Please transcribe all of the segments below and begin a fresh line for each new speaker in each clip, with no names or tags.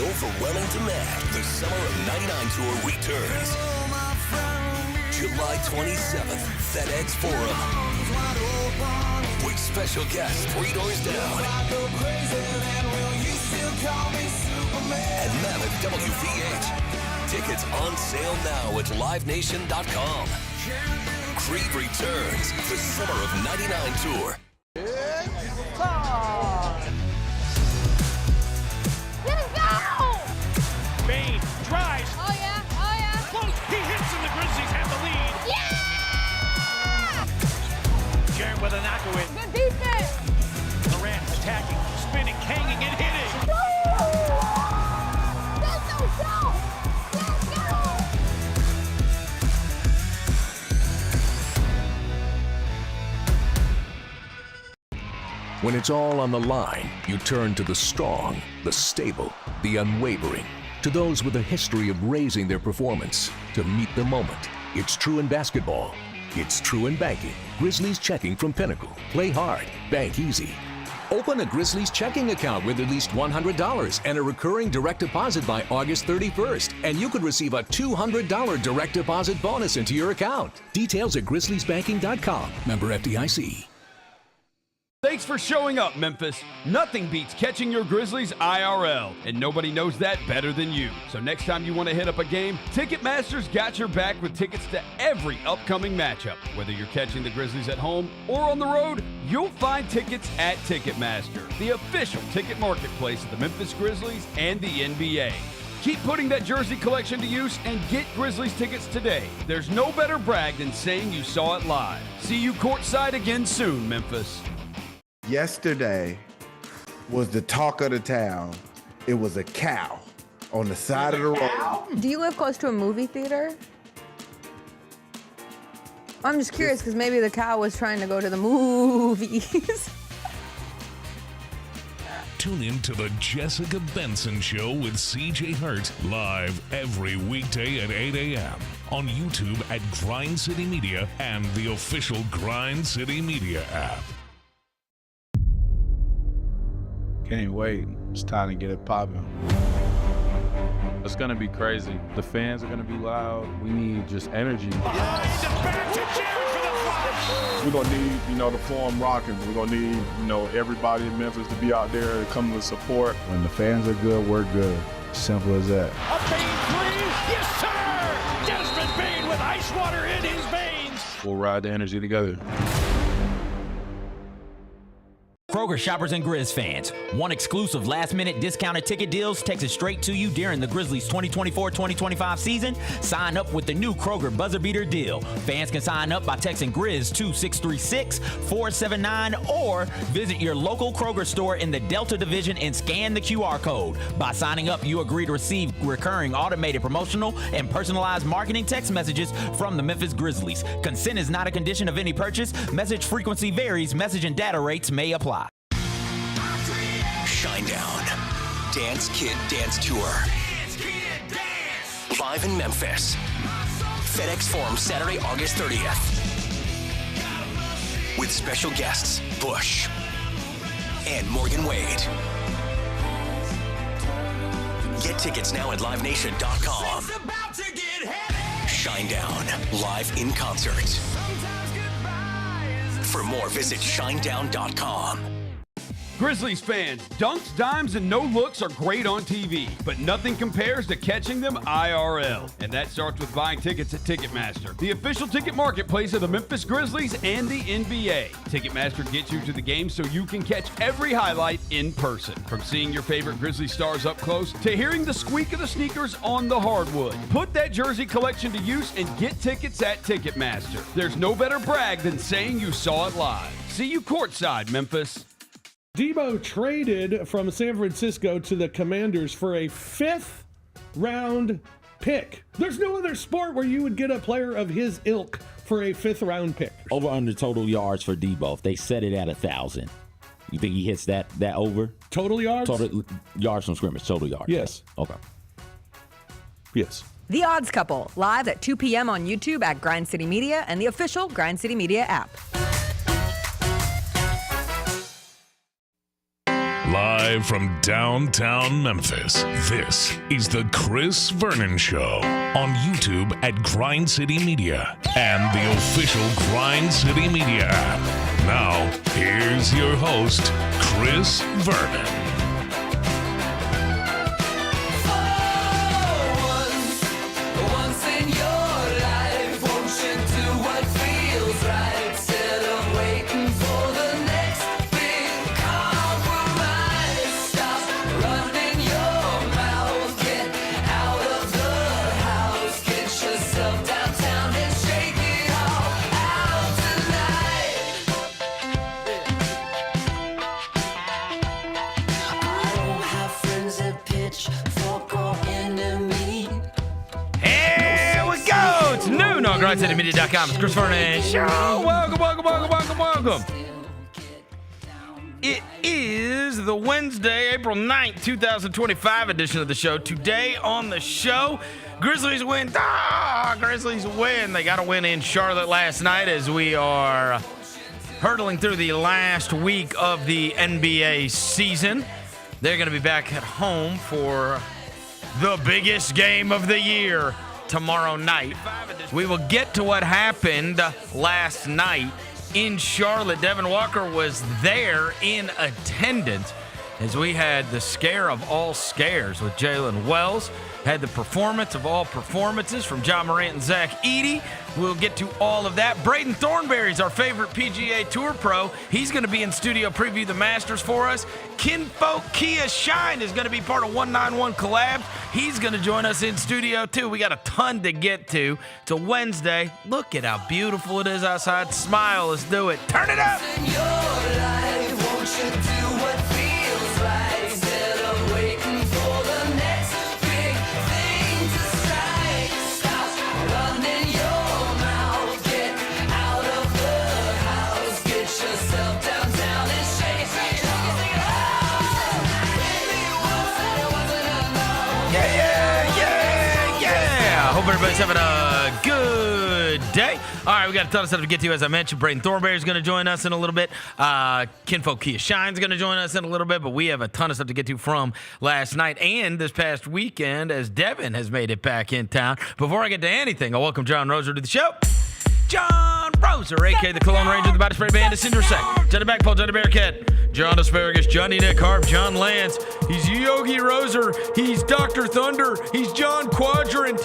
overwhelming demand, the Summer of '99 Tour returns. July 27th, FedEx Forum. With special guests 3 doors down. And Mammoth WVH. Tickets on sale now at livenation.com. Creed returns, the Summer of '99 Tour.
It's time! Get it down!
Bane drives.
Oh yeah, oh yeah.
Close, he hits and the Grizzlies have the lead.
Yeah!
Jared with a knockaway.
Good defense!
Morant attacking, spinning, hanging, and hitting.
Let's go! Let's go!
When it's all on the line, you turn to the strong, the stable, the unwavering. To those with a history of raising their performance to meet the moment. It's true in basketball. It's true in banking. Grizzlies checking from Pinnacle. Play hard. Bank easy. Open a Grizzlies checking account with at least $100 and a recurring direct deposit by August 31st. And you could receive a $200 direct deposit bonus into your account. Details at grizzliesbanking.com. Member FDIC.
Thanks for showing up, Memphis. Nothing beats catching your Grizzlies IRL, and nobody knows that better than you. So next time you want to hit up a game, Ticketmaster's got your back with tickets to every upcoming matchup. Whether you're catching the Grizzlies at home or on the road, you'll find tickets at Ticketmaster, the official ticket marketplace of the Memphis Grizzlies and the NBA. Keep putting that jersey collection to use and get Grizzlies tickets today. There's no better brag than saying you saw it live. See you courtside again soon, Memphis.
Yesterday was the talk of the town. It was a cow on the side of the road.
Do you live close to a movie theater? I'm just curious because maybe the cow was trying to go to the movies.
Tune in to the Jessica Benson Show with CJ Hurt live every weekday at 8 a.m. on YouTube at Grind City Media and the official Grind City Media app.
Can't wait. It's time to get it popping. It's gonna be crazy. The fans are gonna be loud. We need just energy.
We're gonna need, the Forum rocking. We're gonna need, everybody in Memphis to be out there to come to support.
When the fans are good, we're good. Simple as that.
A Bane 3, yes sir! Desmond Bane with ice water in his veins.
We'll ride the energy together.
Kroger shoppers and Grizz fans, one exclusive last-minute discounted ticket deals takes it straight to you during the Grizzlies 2024-2025 season. Sign up with the new Kroger Buzzer Beater deal. Fans can sign up by texting Grizz to 636-479 or visit your local Kroger store in the Delta Division and scan the QR code. By signing up, you agree to receive recurring automated promotional and personalized marketing text messages from the Memphis Grizzlies. Consent is not a condition of any purchase. Message frequency varies. Message and data rates may apply.
Shinedown. Dance Kid Dance Tour. Live in Memphis. FedEx Forum Saturday, August 30th. With special guests, Bush and Morgan Wade. Get tickets now at livenation.com. Shinedown, live in concert. For more, visit shinedown.com.
Grizzlies fans, dunks, dimes, and no-looks are great on TV, but nothing compares to catching them IRL. And that starts with buying tickets at Ticketmaster, the official ticket marketplace of the Memphis Grizzlies and the NBA. Ticketmaster gets you to the game so you can catch every highlight in person. From seeing your favorite Grizzlies stars up close to hearing the squeak of the sneakers on the hardwood. Put that jersey collection to use and get tickets at Ticketmaster. There's no better brag than saying you saw it live. See you courtside, Memphis.
Debo traded from San Francisco to the Commanders for a 5th round pick. There's no other sport where you would get a player of his ilk for a 5th round pick.
Over under total yards for Debo. If they set it at 1,000, you think he hits that over?
Total yards?
Total yards from scrimmage, total yards.
Yes.
Okay.
Yes.
The Odds Couple, live at 2 p.m. on YouTube at Grind City Media and the official Grind City Media app.
Live Live from downtown Memphis, this is the Chris Vernon Show on YouTube at Grind City Media and the official Grind City Media app. Now, here's your host, Chris Vernon.
GrindCityMedia.com. It's Chris Vernon Show. Welcome. It is the Wednesday, April 9th, 2025 edition of the show. Today on the show, Grizzlies win. Grizzlies win. They got a win in Charlotte last night as we are hurtling through the last week of the NBA season. They're going to be back at home for the biggest game of the year tomorrow night. We will get to what happened last night in Charlotte. Devin Walker was there in attendance as we had the scare of all scares with Jaylen Wells, had the performance of all performances from John Morant and Zach Edey. We'll get to all of that. Braden Thornberry is our favorite PGA Tour pro. He's going to be in studio preview the Masters for us. Kinfolk Kia Shine is going to be part of 191 Collab. He's going to join us in studio too. We got a ton to get to. It's a Wednesday. Look at how beautiful it is outside. Smile. Let's do it. Turn it up. Hope everybody's having a good day. All right, we got a ton of stuff to get to. As I mentioned, Braden Thornberry is going to join us in a little bit. Kinfolk Kia Shine is going to join us in a little bit, but we have a ton of stuff to get to from last night and this past weekend as Devin has made it back in town. Before I get to anything, I welcome John Roser to the show. John Roser, a.k.a. the Cologne Ranger, the Body Spray Band, is Cinder Sec, Johnny Backpole, Johnny Bearcat, John Asparagus, Johnny Nick Harp, John Lance. He's Yogi Roser. He's Dr. Thunder. He's John Quadrant.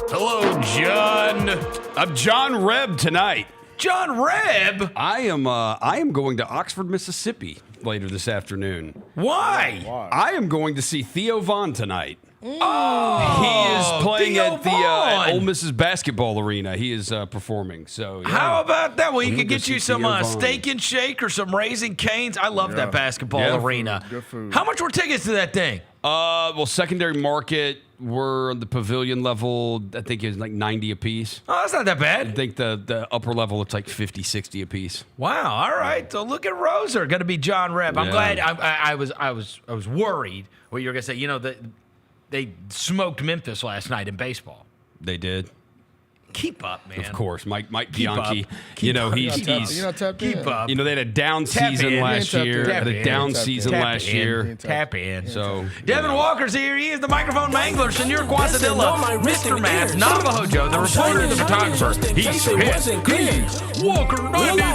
Hello, John. I'm John Reb tonight.
John Reb?
I am going to Oxford, Mississippi later this afternoon.
Why?
I am going to see Theo Vaughn tonight.
Oh,
he is playing
Theo
at the Ole Miss's basketball arena. He is performing. So yeah.
How about that? Well, you could get you some
Theo Vaughn.
Steak and Shake or some Raising Cane's. I love that basketball arena.
Good food.
How much were tickets to that thing?
Well, secondary market were on the pavilion level. I think it was like 90 a piece.
Oh, that's not that bad.
I think the upper level it's like 50, 60 a piece.
Wow. All right. So look at Roser. Going to be John Reb. I'm glad. I was worried what you were going to say. You know that they smoked Memphis last night in baseball.
They did.
Keep up, man.
Of course, Mike
Keep
Bianchi.
up.
You know he's
Keep up.
You know they had a down
Tap
season
in.
last year.
Tap
Had a
in.
down
Tap
season
in.
last year.
Tap in.
So
Devin Walker's here. He is the microphone mangler, Senor Quasadilla, Mr. Math, Navajo Joe, the reporter, the photographer. He's Walker 93.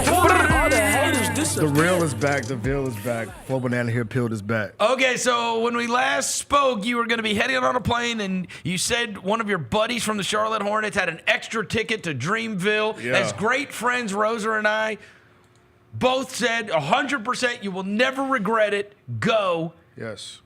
The real is back. The veil is back. Flo Banana here peeled is back.
Okay, so when we last spoke, you were going to be heading on a plane, and you said one of your buddies from the Charlotte Hornets had an extra ticket to Dreamville.
Yeah.
As great friends, Roser and I both said 100% you will never regret it. Go.
Yes.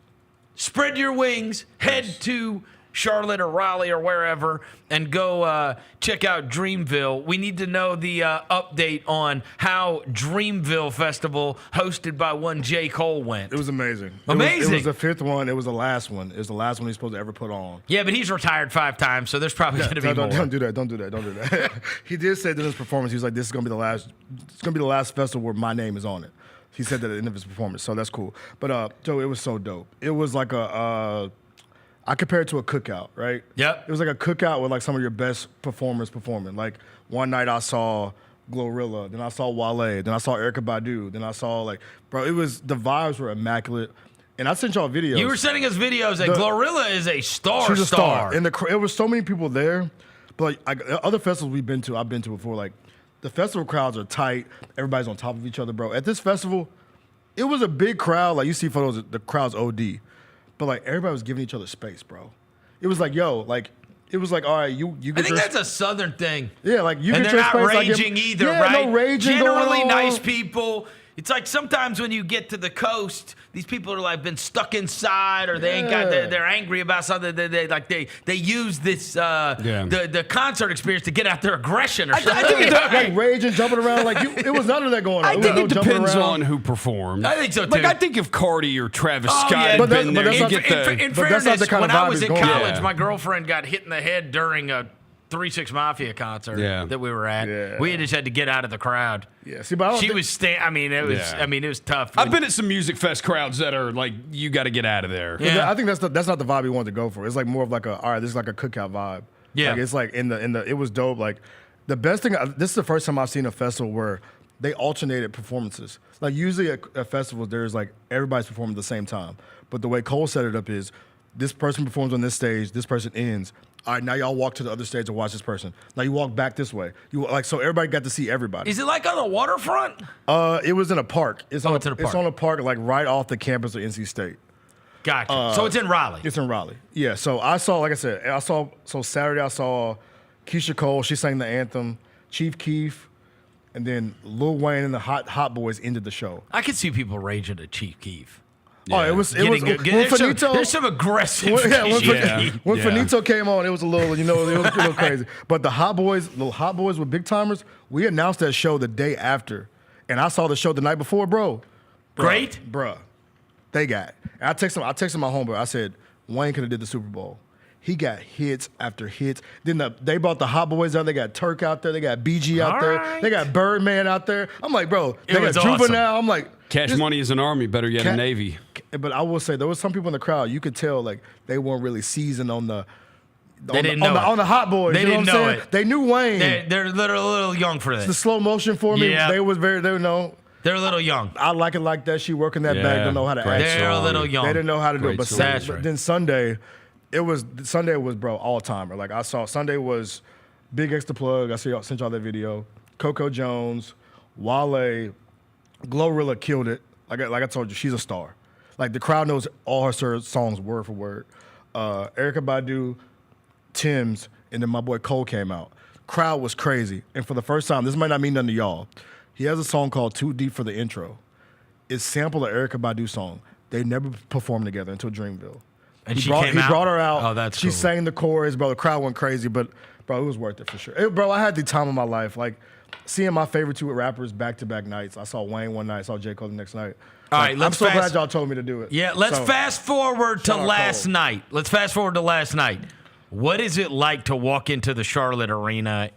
Spread your wings. Head to Charlotte or Raleigh or wherever and go check out Dreamville. We need to know the update on how Dreamville Festival, hosted by one J. Cole, went.
It was amazing.
Amazing.
It was the fifth one. It was the last one. It was the last one he's supposed to ever put on.
Yeah, but he's retired 5 times, so there's probably going to be more.
Don't do that. Don't do that. He did say that in his performance, he was like, "This is going to be the last. It's going to be the last festival where my name is on it." He said that at the end of his performance, so that's cool. But Joe, it was so dope. It was like I compare it to a cookout, right?
Yep.
It was like a cookout with like some of your best performers performing. Like one night I saw Glorilla. Then I saw Wale. Then I saw Erykah Badu. Then I saw the vibes were immaculate. And I sent y'all videos.
You were sending us videos that Glorilla is a star.
She's a star. And it was so many people there. But other festivals I've been to before, the festival crowds are tight. Everybody's on top of each other, bro. At this festival, it was a big crowd. You see photos, the crowd's OD. But everybody was giving each other space, bro. It was all right, you get
I think that's a Southern thing.
Yeah, you
and
get
they're
your
not
space.
raging either,
yeah,
right?
No raging
Generally
going on.
nice people. It's sometimes when you get to the coast, these people are been stuck inside, or they ain't got. They're angry about something. They use this the concert experience to get out their aggression or something.
I think it's raging, jumping around. It was none of that going on.
I think it depends on who performed.
I think so too.
I think if Cardi or Travis Scott had been there, you get the.
In fairness, when I was in college,
Yeah.
my girlfriend got hit in the head during a 3 6 Mafia concert that we were at.
Yeah.
We just had to get out of the crowd.
Yeah, see, but
she was it was tough.
I've been at some music fest crowds that are you got to get out of there.
Yeah. I think that's not the vibe we wanted to go for. It's more of all right, this is a cookout vibe.
Yeah.
It's it was dope. The best thing, this is the first time I've seen a festival where they alternated performances. Usually at festivals, there's everybody's performing at the same time. But the way Cole set it up is this person performs on this stage, this person ends. All right, now y'all walk to the other stage and watch this person. Now you walk back this way. So everybody got to see everybody.
Is it on the waterfront?
It was in a park. It's on a park. It's on a park right off the campus of NC State.
Gotcha. So it's in Raleigh.
It's in Raleigh. Yeah. So I saw, Saturday I saw Keisha Cole. She sang the anthem. Chief Keef, and then Lil Wayne and the Hot Boys ended the show.
I could see people raging at Chief Keef.
Yeah. Oh, it was
there's some aggressive.
When Finito came on, it was a little, it was a little crazy. But the Hot Boys were big timers. We announced that show the day after, and I saw the show the night before, bro.
Great,
bruh. They got. And I texted my homeboy. I said Wayne could have did the Super Bowl. He got hits after hits. Then they brought the Hot Boys out. They got Turk out there. They got BG out there.
Right.
They got Birdman out there. I'm like, bro. They got
awesome.
Juvenile. I'm like,
Cash Money is an army, better yet a Navy.
But I will say there was some people in the crowd. You could tell they weren't really seasoned on the.
They didn't know
on the Hot Boys.
They didn't know it.
They knew Wayne.
They're a little young for this.
The slow motion for me.
Yeah.
They know.
They're a little young.
I like it like that. She working that bag. Don't know how to act.
They're a little young.
They didn't know how to do it. But
right.
Then Sunday was bro all timer. I saw Sunday was Big X the Plug. I sent y'all that video. Coco Jones, Wale, Glorilla killed it. Like I told you, she's a star. The crowd knows all her songs word for word. Erykah Badu, Tim's, and then my boy Cole came out. Crowd was crazy. And for the first time, this might not mean nothing to y'all. He has a song called Too Deep for the Intro. It's sampled an Erykah Badu song. They never performed together until Dreamville.
And
He brought her out.
Oh, that's
She
cool.
sang the chorus, bro. The crowd went crazy, but bro, it was worth it for sure. Bro, I had the time of my life. Seeing my favorite two rappers back-to-back nights. I saw Wayne one night. I saw J. Cole the next night.
All right,
I'm so glad y'all told me to do it.
Yeah, let's fast forward to last night. What is it like to walk into the Charlotte Arena,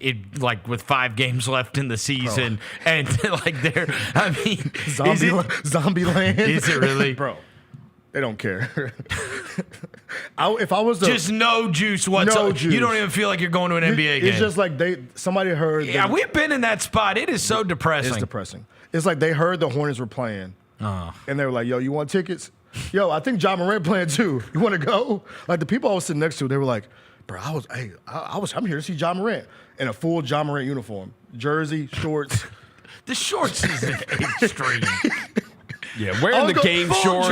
with 5 games left in the season, and
Zombie land?
Is it really,
bro? They don't care. If I was
just no juice whatsoever,
no juice.
You don't even feel like you're going to an NBA game.
It's just somebody heard.
Yeah, we've been in that spot. It is so depressing.
It's depressing. It's they heard the Hornets were playing, and they were like, "Yo, you want tickets? Yo, I think John Morant playing too. You want to go?" The people I was sitting next to, they were like, "Bro, I'm here to see John Morant in a full John Morant uniform, jersey, shorts."
The shorts is extreme.
Yeah, wearing the game shorts.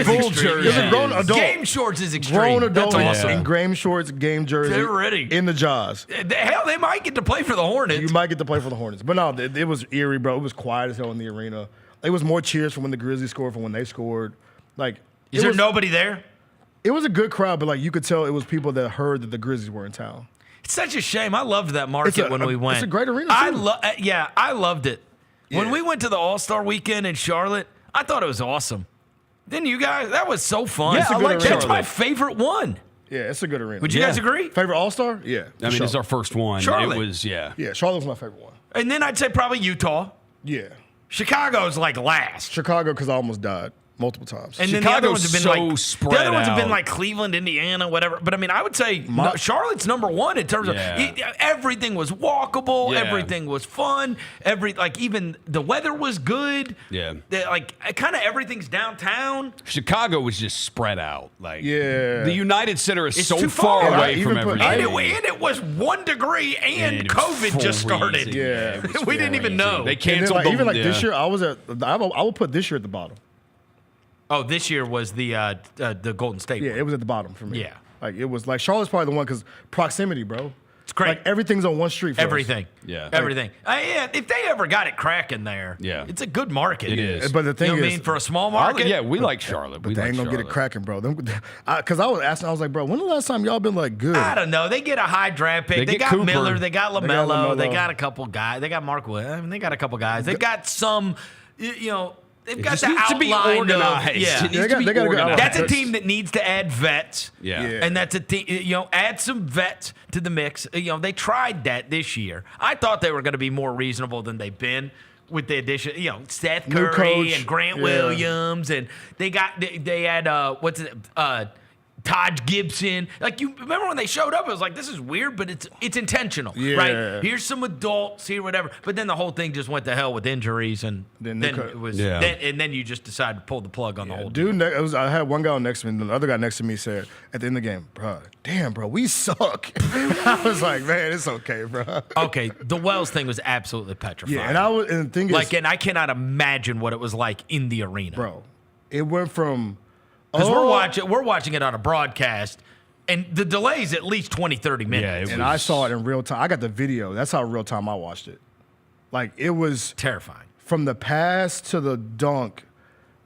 Full jersey.
Game shorts is extreme.
Grown adult
That's awesome.
in game shorts, game jersey.
They're ready.
In the jaws.
Hell, they might get to play for the Hornets.
You might get to play for the Hornets. But no, it was eerie, bro. It was quiet as hell in the arena. It was more cheers from when the Grizzlies scored from when they scored.
Is there nobody there?
It was a good crowd, but you could tell it was people that heard that the Grizzlies were in town.
It's such a shame. I loved that market when we went.
It's a great arena, too.
I loved it.
Yeah.
When we went to the All-Star weekend in Charlotte, I thought it was awesome. Didn't you guys? That was so fun.
Yeah,
that's my favorite one.
Yeah, it's a good arena.
Would you guys agree?
Favorite All-Star? Yeah.
It's our first one.
Charlotte.
It was,
Yeah, Charlotte was my favorite one.
And then I'd say probably Utah.
Yeah.
Chicago's last.
Chicago, because I almost died. multiple times.
And then the other ones have been like
spread
the other ones have been
out.
like Cleveland, Indiana, whatever. But I mean, I would say Charlotte's number one in terms of everything was walkable, everything was fun, even the weather was good.
Yeah,
kind of everything's downtown.
Chicago was just spread out.
The
United Center is
It's
so
too
far
far.
away from
And
everything.
it was 1 degree and
it was
COVID just started.
freezing. Yeah, it was
we didn't even know.
They
And
canceled
then, even
the-
this year, I will put this year at the bottom.
Oh, this year was the Golden State.
Yeah,
one.
it was at the bottom for me.
Yeah.
Like, it was like Charlotte's probably the one because proximity, bro.
It's great.
Like, everything's on one street for
Everything.
us.
Yeah.
Everything. If they ever got it cracking there, it's a good market.
It is.
But the thing
you know what
is,
I mean? For a small market.
Yeah, we like Charlotte.
but
We
they
like
ain't gonna get it
Charlotte.
cracking, bro. Because I was asking, I was like, bro, when the last time y'all been like good?
I don't know. They get a high draft pick.
They
They
get
got
Cooper.
Miller. They got LaMelo. They
LaMelo.
got a couple guys. They got Mark Williams. I mean, they got a couple guys. They got some, they've got
just
the
needs to be
outline
organized.
Of, yeah.
It needs to be
They gotta go
organized.
out.
That's a team that needs to add vets.
Yeah.
And that's a team, add some vets to the mix. They tried that this year. I thought they were going to be more reasonable than they've been with the addition, Seth
New
Curry
coach.
and Grant
Yeah.
Williams. And they had, Todd Gibson. Like, you remember when they showed up, it was like, this is weird, but it's intentional,
Yeah.
right? Here's some adults, here, whatever. But then the whole thing just went to hell with injuries, and
Then
then
they
it was,
Yeah.
then you just decided to pull the plug on the whole.
Dude, I had one guy next to me, and the other guy next to me said at the end of the game, bro, damn, bro, we suck. I was like, man, it's okay, bro.
Okay, the Wells thing was absolutely petrifying.
Yeah, and the thing is,
and I cannot imagine what it was like in the arena,
bro, it went from
because we're watching it on a broadcast, and the delay's at least 20, 30 minutes.
and I saw it in real time. I got the video. That's how real time I watched it. Like, it was
Terrifying.
from the pass to the dunk,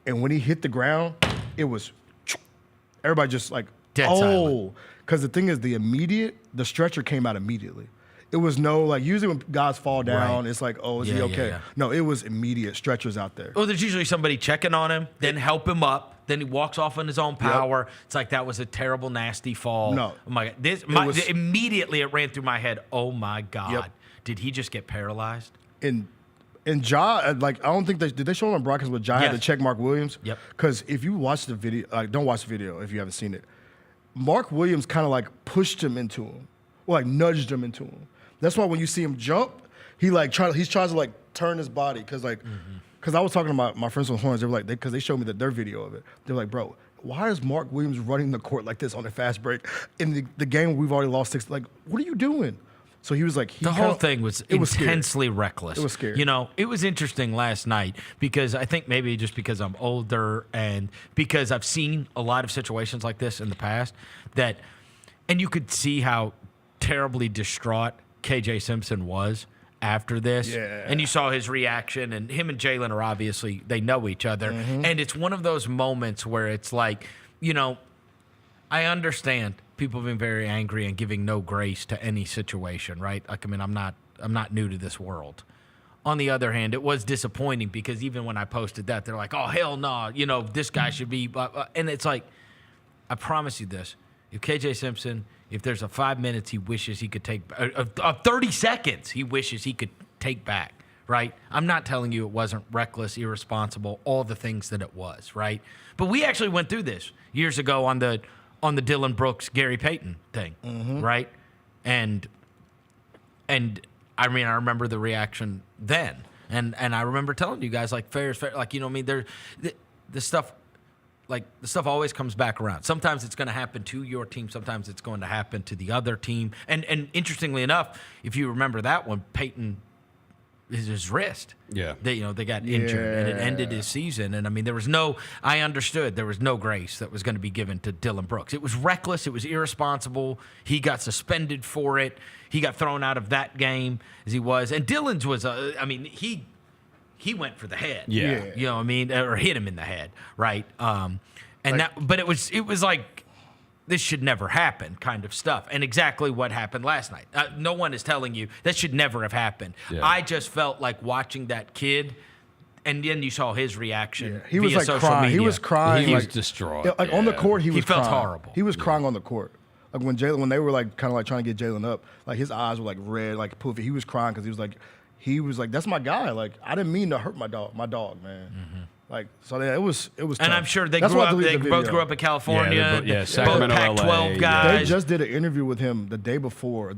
and when he hit the ground, it was everybody just like,
Dead silent.
because the thing is, the stretcher came out immediately. It was no, like, usually when guys fall down,
Right.
it's like, oh, is
Yeah,
he
yeah,
okay?
yeah.
No, it was immediate stretchers out there.
Well, there's usually somebody checking on him, then help him up, then he walks off on his own power. It's like, that was a terrible, nasty fall.
No.
Oh my God. Immediately it ran through my head, oh my God.
Yep.
Did he just get paralyzed?
And Ja, like, I don't think did they show on broadcast with Ja had to
Yes.
check Mark Williams?
Yep.
Because if you watch the video, like, don't watch the video if you haven't seen it. Mark Williams kind of like pushed him into him, or like nudged him into him. That's why when you see him jump, he tries to like turn his body because I was talking to my friends from the Hornets. They were like, because they showed me their video of it. They're like, bro, why is Mark Williams running the court like this on a fast break in the game we've already lost 6? Like, what are you doing? So he was like,
The whole thing was intensely reckless.
It was scary.
It was interesting last night because I think maybe just because I'm older and because I've seen a lot of situations like this in the past and you could see how terribly distraught KJ Simpson was after this.
Yeah.
And you saw his reaction, and him and Jaylen are obviously, they know each other.
Mm-hmm.
And it's one of those moments where it's like, I understand people being very angry and giving no grace to any situation, right? Like, I mean, I'm not new to this world. On the other hand, it was disappointing because even when I posted that, they're like, oh, hell no, this guy should be, and it's like, I promise you this, if KJ Simpson, if there's a 5 minutes he wishes he could take, 30 seconds he wishes he could take back, right? I'm not telling you it wasn't reckless, irresponsible, all the things that it was, right? But we actually went through this years ago on the Dylan Brooks, Gary Payton thing, right? And I mean, I remember the reaction then, and I remember telling you guys, like, fair is fair, like, the stuff. Like, the stuff always comes back around. Sometimes it's going to happen to your team. Sometimes it's going to happen to the other team. And interestingly enough, if you remember that one, Peyton, his wrist.
Yeah.
They got injured, and it ended his season. And, I mean, I understood there was no grace that was going to be given to Dylan Brooks. It was reckless. It was irresponsible. He got suspended for it. He got thrown out of that game as he was. And Dylan's was, he went for the head.
Yeah.
You know what I mean? Or hit him in the head, right? But it was like, this should never happen kind of stuff. And exactly what happened last night. No one is telling you that should never have happened. Yeah. I just felt like watching that kid, and then you saw his reaction. Yeah.
He was like crying.
Media.
He was crying.
He was distraught.
Yeah, like on the court, he
felt
crying.
horrible.
He was crying on the court. Like when they were like kind of like trying to get Jaylen up, like his eyes were like red, like poofy. He was crying because he was like, that's my guy. Like, I didn't mean to hurt my dog, man. Like, so yeah, it was tough.
And I'm sure they
That's
grew
why I
up.
deleted
They
the
both
video.
grew up in California.
Yeah,
both
Sacramento,
Pac-12
LA,
guys.
They just did an interview with him the day before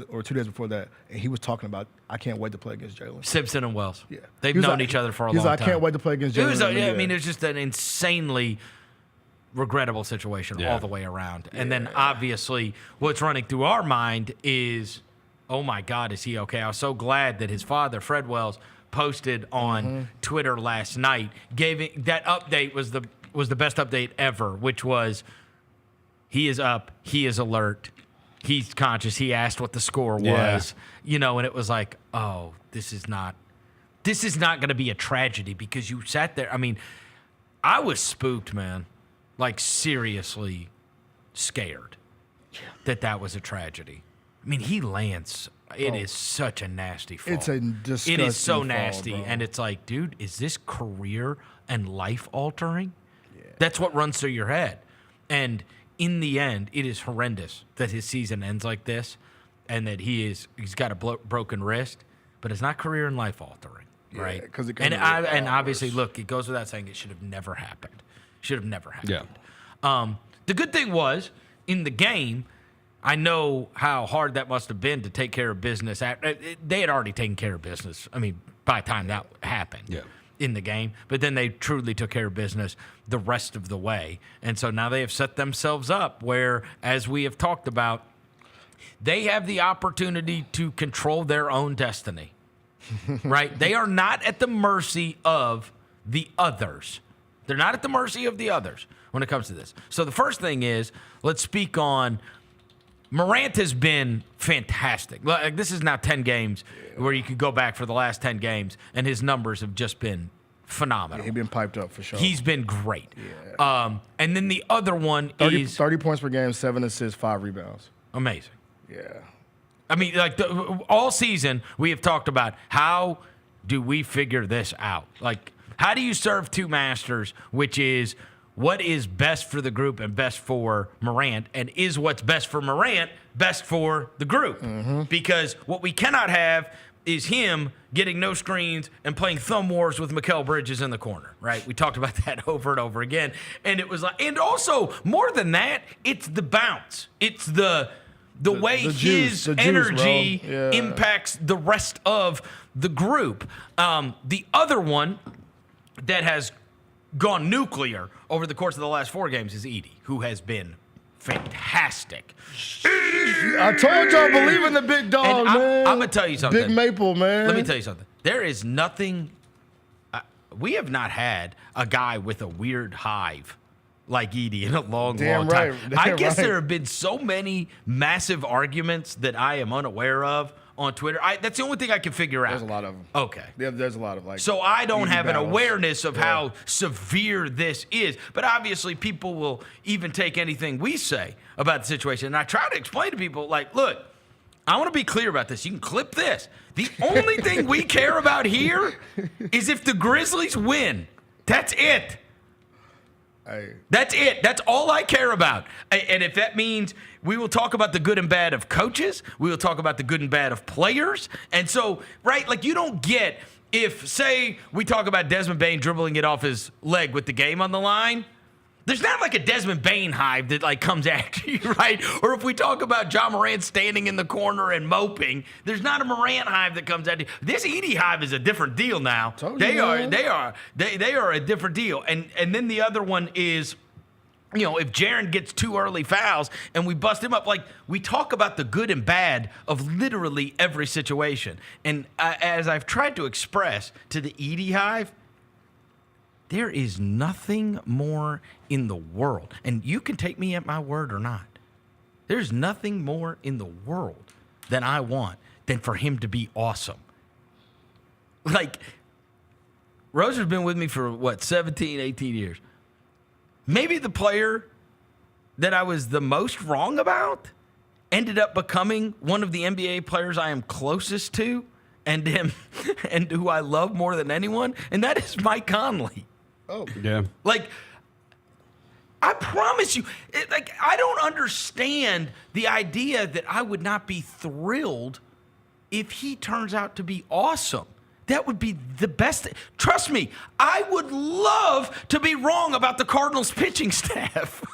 or 2 days before that, and he was talking about, I can't wait to play against Jaylen.
Simpson and Wells.
Yeah.
They've
He was
known
like-
each other for a
he's
long
like,
time.
I can't wait to play against
It
Jaylen.
was,
Yeah.
I mean, it's just an insanely regrettable situation all the way around. And then obviously what's running through our mind is, oh my God, is he okay? I was so glad that his father, Fred Wells, posted on Twitter last night. That update was the best update ever, which was he is up, he is alert, he's conscious. He asked what the score was, and it was like, oh, this is not going to be a tragedy because you sat there. I mean, I was spooked, man. Like, seriously scared that was a tragedy. I mean, he lands. It is such a nasty fall.
It's a disgusting
It is so
fall,
nasty.
bro.
And it's like, dude, is this career and life altering? Yeah. That's what runs through your head. And in the end, it is horrendous that his season ends like this and that he's got a broken wrist, but it's not career and life altering, right?
Because it
and obviously, look, it goes without saying it should have never happened. Should have never happened.
Yeah.
The good thing was, in the game, I know how hard that must have been to take care of business. They had already taken care of business, I mean, by the time that happened in the game. But then they truly took care of business the rest of the way. And so now they have set themselves up where, as we have talked about, they have the opportunity to control their own destiny, right? They are not at the mercy of the others. They're not at the mercy of the others when it comes to this. So the first thing is, let's speak on Morant has been fantastic. Like, this is now 10 games where you could go back for the last 10 games, and his numbers have just been phenomenal.
He's been piped up for sure.
He's been great. Yeah. And then the other one
30 points per game, 7 assists, 5 rebounds.
Amazing.
Yeah.
I mean, like, all season we have talked about how do we figure this out? Like, how do you serve two masters, which is what is best for the group and best for Morant, and is what's best for Morant best for the group? Because what we cannot have is him getting no screens and playing thumb wars with Mikal Bridges in the corner, right? We talked about that over and over again. And it was like, and also more than that, it's the bounce. It's the way his energy impacts the rest of the group. The other one that has gone nuclear over the course of the last 4 games is Edey, who has been fantastic.
I told y'all, believe in the big dog, man.
I'm going to tell you something.
Big Maple, man.
Let me tell you something. There is nothing. We have not had a guy with a weird hive like Edey in a long time. I guess there have been so many massive arguments that I am unaware of on Twitter. That's the only thing I can figure out.
There's a lot of them.
Okay.
Yeah, there's a lot of, like,
so I don't have an
battles.
awareness of how severe this is. But obviously people will even take anything we say about the situation. And I try to explain to people, like, look, I want to be clear about this. You can clip this. The only thing we care about here is if the Grizzlies win. That's it. That's it. That's all I care about. And if that means we will talk about the good and bad of coaches, we will talk about the good and bad of players. And so, right, like, you don't get, if, say, we talk about Desmond Bane dribbling it off his leg with the game on the line, there's not like a Desmond Bane hive that, like, comes after you, right? Or if we talk about John Morant standing in the corner and moping, there's not a Morant hive that comes after you. This Edey hive is a different deal now. They are a different deal. And then the other one is, you know, if Jaren gets 2 early fouls and we bust him up, like, we talk about the good and bad of literally every situation. And as I've tried to express to the Edey hive, there is nothing more in the world, and you can take me at my word or not, there's nothing more in the world than I want than for him to be awesome. Like, Roser's been with me for, 17, 18 years. Maybe the player that I was the most wrong about ended up becoming one of the NBA players I am closest to and who I love more than anyone, and that is Mike Conley.
Oh.
Yeah.
Like, I promise you, I don't understand the idea that I would not be thrilled if he turns out to be awesome. that would be the best. Trust me, I would love to be wrong about the Cardinals pitching staff.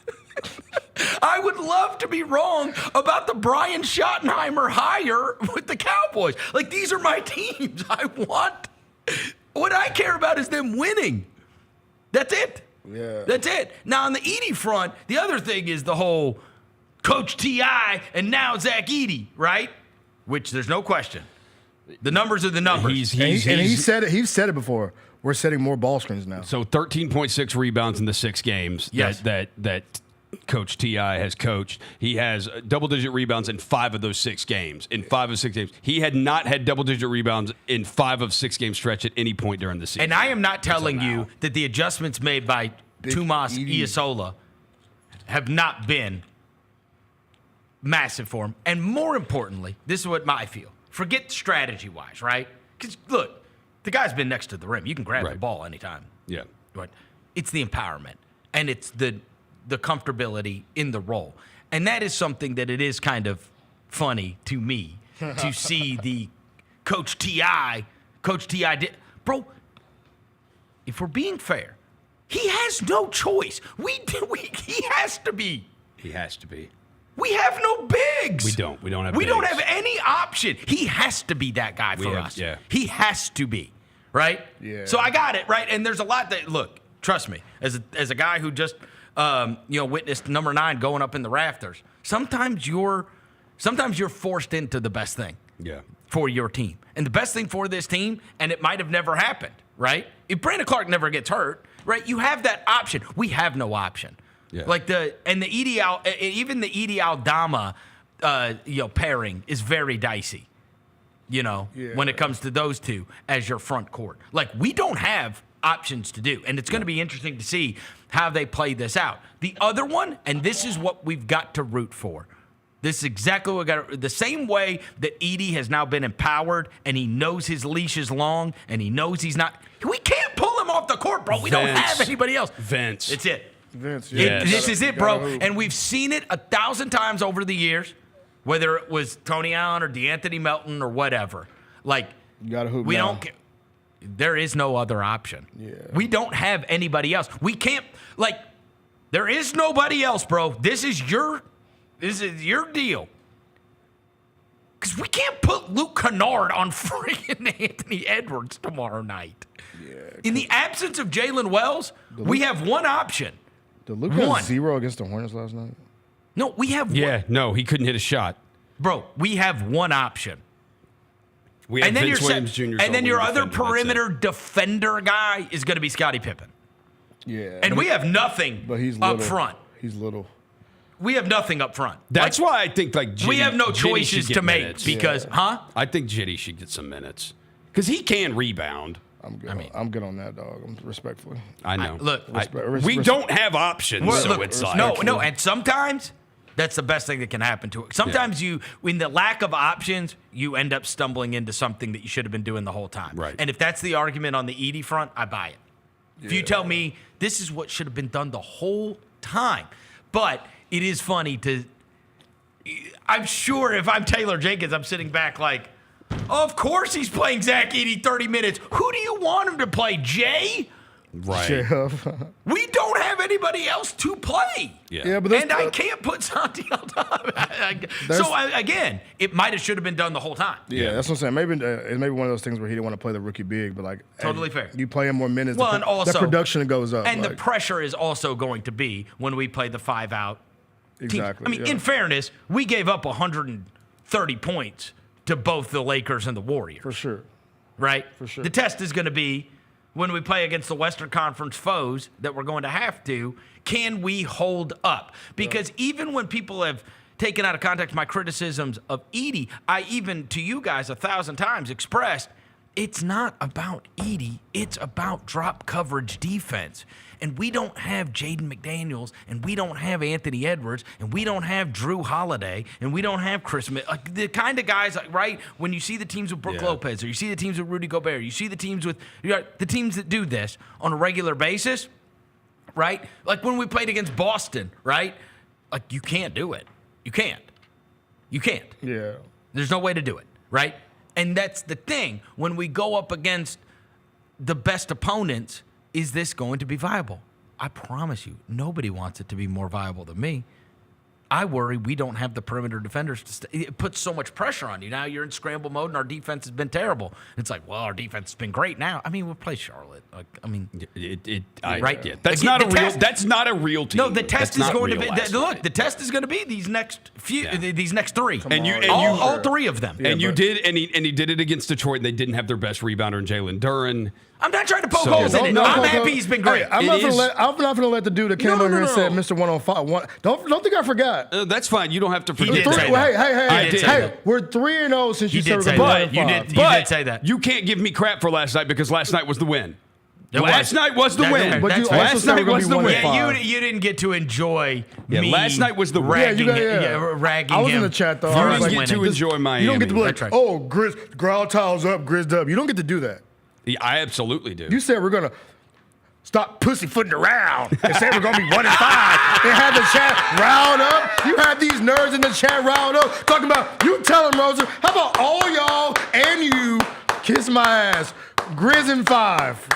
I would love to be wrong about the Brian Schottenheimer hire with the Cowboys. Like, these are my teams. What I care about is them winning. That's it.
Yeah.
That's it. Now, on the Edey front, the other thing is the whole Coach T.I. and now Zach Edey, right? Which there's no question. The numbers are the numbers.
He said it before. We're setting more ball screens now.
So 13.6 rebounds in the 6 games that Coach T.I. has coached. He has double-digit rebounds in 5 of those 6 games. In 5 of 6 games. He had not had double-digit rebounds in 5 of 6 game stretch at any point during the season.
And I am not telling you that the adjustments made by Tomas Iasola have not been massive for him. And more importantly, this is what I feel. Forget strategy-wise, right? Because, look, the guy's been next to the rim. You can grab the ball anytime.
Yeah.
Right? It's the empowerment. And it's the comfortability in the role. And that is something that it is kind of funny to me to see the Coach T.I. Bro, if we're being fair, he has no choice. He has to be.
He has to be.
We have no bigs.
We don't have
We
bigs.
don't have any option. He has to be that guy for us.
Yeah.
He has to be, right?
Yeah.
So I got it, right? And there's a lot that, look, trust me, as a guy who just witnessed number 9 going up in the rafters, sometimes you're forced into the best thing for your team. And the best thing for this team, and it might have never happened, right? If Brandon Clark never gets hurt, right, you have that option. We have no option.
Yeah.
Like the Edey Aldama pairing is very dicey, when it comes to those two as your front court. Like, we don't have options to do, and it's going to be interesting to see how they play this out. The other one, and this is what we've got to root for. This is exactly what we got. The same way that Edey has now been empowered, and he knows his leash is long, and he knows he's not. We can't pull him off the court, bro. We don't have anybody else.
Vince.
It's it.
Vince,
This is it, bro. And we've seen it 1,000 times over the years, whether it was Tony Allen or DeAnthony Melton or whatever. Like,
you gotta hoop
we
now.
don't. There is no other option.
Yeah.
We don't have anybody else. We can't. Like, there is nobody else, bro. This is your deal. Because we can't put Luke Kennard on freaking Anthony Edwards tomorrow night.
Yeah.
In the absence of Jaylen Wells, we have one option.
Did Luke have 0 against the Hornets last night?
No, we have
one. No, he couldn't hit a shot.
Bro, we have one option.
We have Vince Williams Jr.
And then your other perimeter defender guy is going to be Scottie Pippen.
Yeah.
And we have nothing up front.
He's little.
We have nothing up front.
That's why I think, like,
we have no choices to make because,
I think Jitty should get some minutes because he can rebound.
I'm good. I'm good on that, dog. Respectfully.
I know.
We
don't have options, so it's like
no. And sometimes that's the best thing that can happen to it. Sometimes in the lack of options, you end up stumbling into something that you should have been doing the whole time.
Right.
And if that's the argument on the Edey front, I buy it. If you tell me this is what should have been done the whole time, but it is funny to. I'm sure if I'm Taylor Jenkins, I'm sitting back like, of course he's playing Zach Edey 30 minutes. Who do you want him to play, Jay?
Right.
We don't have anybody else to play.
Yeah, but
and I can't put Santi on top. Again, it might have should have been done the whole time.
Yeah, that's what I'm saying. Maybe it may be one of those things where he didn't want to play the rookie big, but like
totally fair.
You play him more minutes.
Well, and also
the production goes up,
and the pressure is also going to be when we play the 5-out.
Exactly.
I mean, in fairness, we gave up 130 points to both the Lakers and the Warriors.
For sure.
Right?
For sure.
The test is going to be when we play against the Western Conference foes that we're going to have to, can we hold up? Because even when people have taken out of context my criticisms of Edey, I even to you guys 1,000 times expressed, it's not about Edey, it's about drop coverage defense. And we don't have Jaden McDaniels, and we don't have Anthony Edwards, and we don't have Drew Holiday, and we don't have Chris Smith. Like the kind of guys, right? When you see the teams with Brook Lopez, or you see the teams with Rudy Gobert, you see the teams with the teams that do this on a regular basis, right? Like when we played against Boston, right? Like you can't do it. You can't. You can't.
Yeah.
There's no way to do it, right? And that's the thing. When we go up against the best opponents, is this going to be viable? I promise you, nobody wants it to be more viable than me. I worry we don't have the perimeter defenders. It puts so much pressure on you. Now you're in scramble mode, and our defense has been terrible. It's like, well, our defense has been great now. I mean, we'll play Charlotte.
Right? Yeah. That's not a real team.
No, the test is going to be. The test is going to be these next three, all three of them.
And you did, and he did it against Detroit, and they didn't have their best rebounder in Jalen Duren.
I'm not trying to poke holes in it. I'm happy he's been great.
Hey, I'm not going to let the dude that came over here and said Mr. 105. Don't think I forgot.
That's fine. You don't have to forget.
Hey, we're 3-0 since you said we're going to 105.
You did say that.
You can't give me crap for last night because last night was the win. Last night was the win.
But last night was the win.
Yeah, you didn't get to enjoy me.
Last night was the
ragging,
ragging. I was in the chat though.
You didn't get to enjoy Miami.
You don't get to be like, oh, Grizz, growl tiles up, Grizz up. You don't get to do that.
Yeah, I absolutely do.
You said we're gonna stop pussyfooting around and say we're gonna be 1-5 and have the chat riled up. You had these nerds in the chat riled up talking about you tell them, Rosa. How about all y'all and you kiss my ass? Grizz in 5.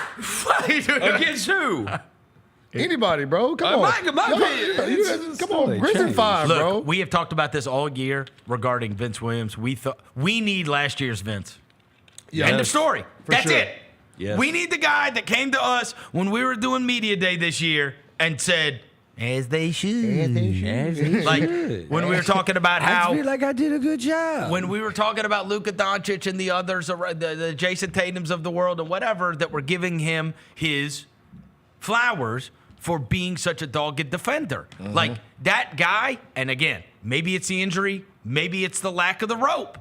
Against who?
Anybody, bro. Come on. Come on, Grizz in 5,
Look,
bro.
we have talked about this all year regarding Vince Williams. We need last year's Vince.
Yes.
End of story. That's
sure.
it.
Yes.
We need the guy that came to us when we were doing media day this year and said, as they should. Like when we were talking about how
I feel like I did a good job.
when we were talking about Luka Doncic and the others, the Jason Tatums of the world and whatever, that were giving him his flowers for being such a dogged defender. Like that guy, and again, maybe it's the injury, maybe it's the lack of the rope.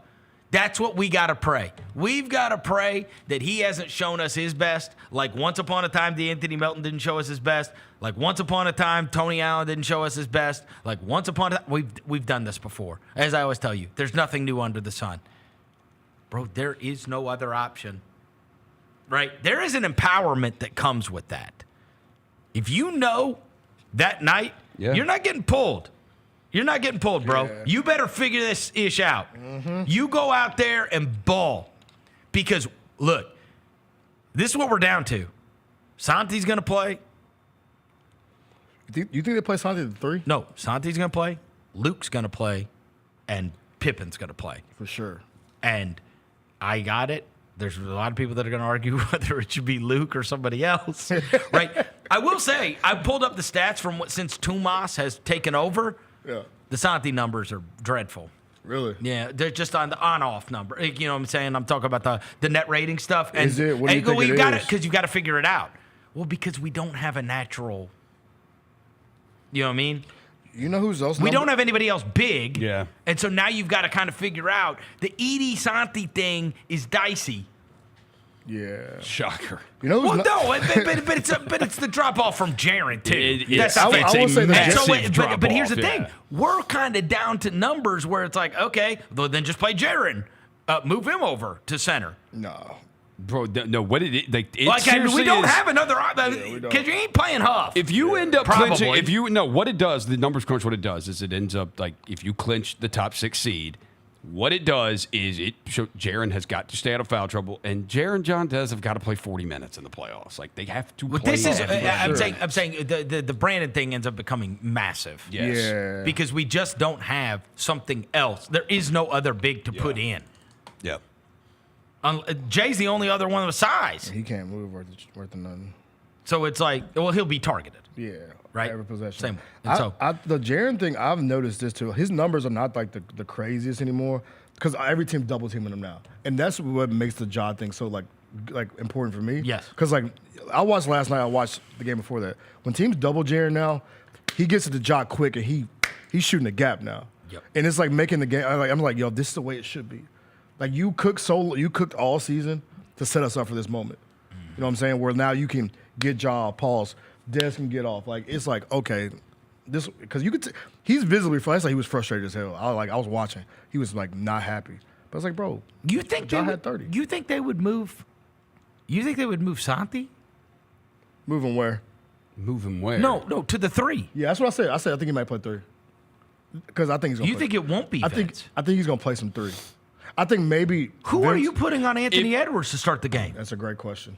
That's what we got to pray. We've got to pray that he hasn't shown us his best. Like once upon a time, D'Anthony Melton didn't show us his best. Like once upon a time, Tony Allen didn't show us his best. Like once upon a time, we've done this before. As I always tell you, there's nothing new under the sun. Bro, there is no other option. Right? There is an empowerment that comes with that. If you know that night, you're not getting pulled. You're not getting pulled, bro. Yeah. You better figure this ish out. You go out there and ball. Because, look, this is what we're down to. Santi's going to play.
You think they play Santi at 3?
No, Santi's going to play. Luke's going to play. And Pippen's going to play.
For sure.
And I got it. There's a lot of people that are going to argue whether it should be Luke or somebody else. Right? I will say, I pulled up the stats from since Tomas has taken over.
Yeah.
The Santi numbers are dreadful.
Really?
Yeah, they're just on the on-off number. You know what I'm saying? I'm talking about the net rating stuff. And,
is it? What do you think
it
is?
Because you got to figure it out. Well, because we don't have a natural. You know what I mean?
You know who's else?
We don't have anybody else big.
Yeah.
And so now you've got to kind of figure out the Edey Santi thing is dicey.
Yeah.
Shocker.
You know who's
but it's the drop off from Jaren too.
Yes,
I will say that.
But here's the thing: we're kind of down to numbers where it's like, okay, well, then just play Jaren, move him over to center.
No,
bro, no. What it
we don't have another because you ain't playing Huff.
If you end up clinching, what it does, the numbers crunch. What it does is it ends up like if you clinch the top 6 seed. What it does is it shows Jaren has got to stay out of foul trouble, and Jaren John does have got to play 40 minutes in the playoffs. Like they have to.
Well,
play
this is. I'm saying the Brandon thing ends up becoming massive.
Yes.
Yeah.
Because we just don't have something else. There is no other big to put in.
Yep.
Jay's the only other one of size.
He can't move worth of nothing.
So it's like, well, he'll be targeted.
Yeah.
Right.
Every possession.
Same.
The Jaren thing, I've noticed this too. His numbers are not like the craziest anymore because every team's double teaming him now, and that's what makes the Ja thing so like important for me.
Yes.
Because like I watched last night. I watched the game before that. When teams double Jaren now, he gets to the Ja quick and he's shooting a gap now.
Yep.
And it's like making the game. I'm like, yo, this is the way it should be. Like you cooked all season to set us up for this moment. You know what I'm saying? Where now you can get Ja pause. Des can get off. Like it's like okay, this because you could. He's visibly frustrated. Like he was frustrated as hell. I was watching. He was like not happy. But I was like, bro,
you think
Ja had 30?
You think they would move? You think they would move Santi?
Move him where?
Move him where?
No, to the 3.
Yeah, that's what I said. I said I think he might play 3 because I think he's.
You think it won't be?
I think he's gonna play some 3. I think maybe.
Who are you putting on Anthony Edwards to start the game?
That's a great question.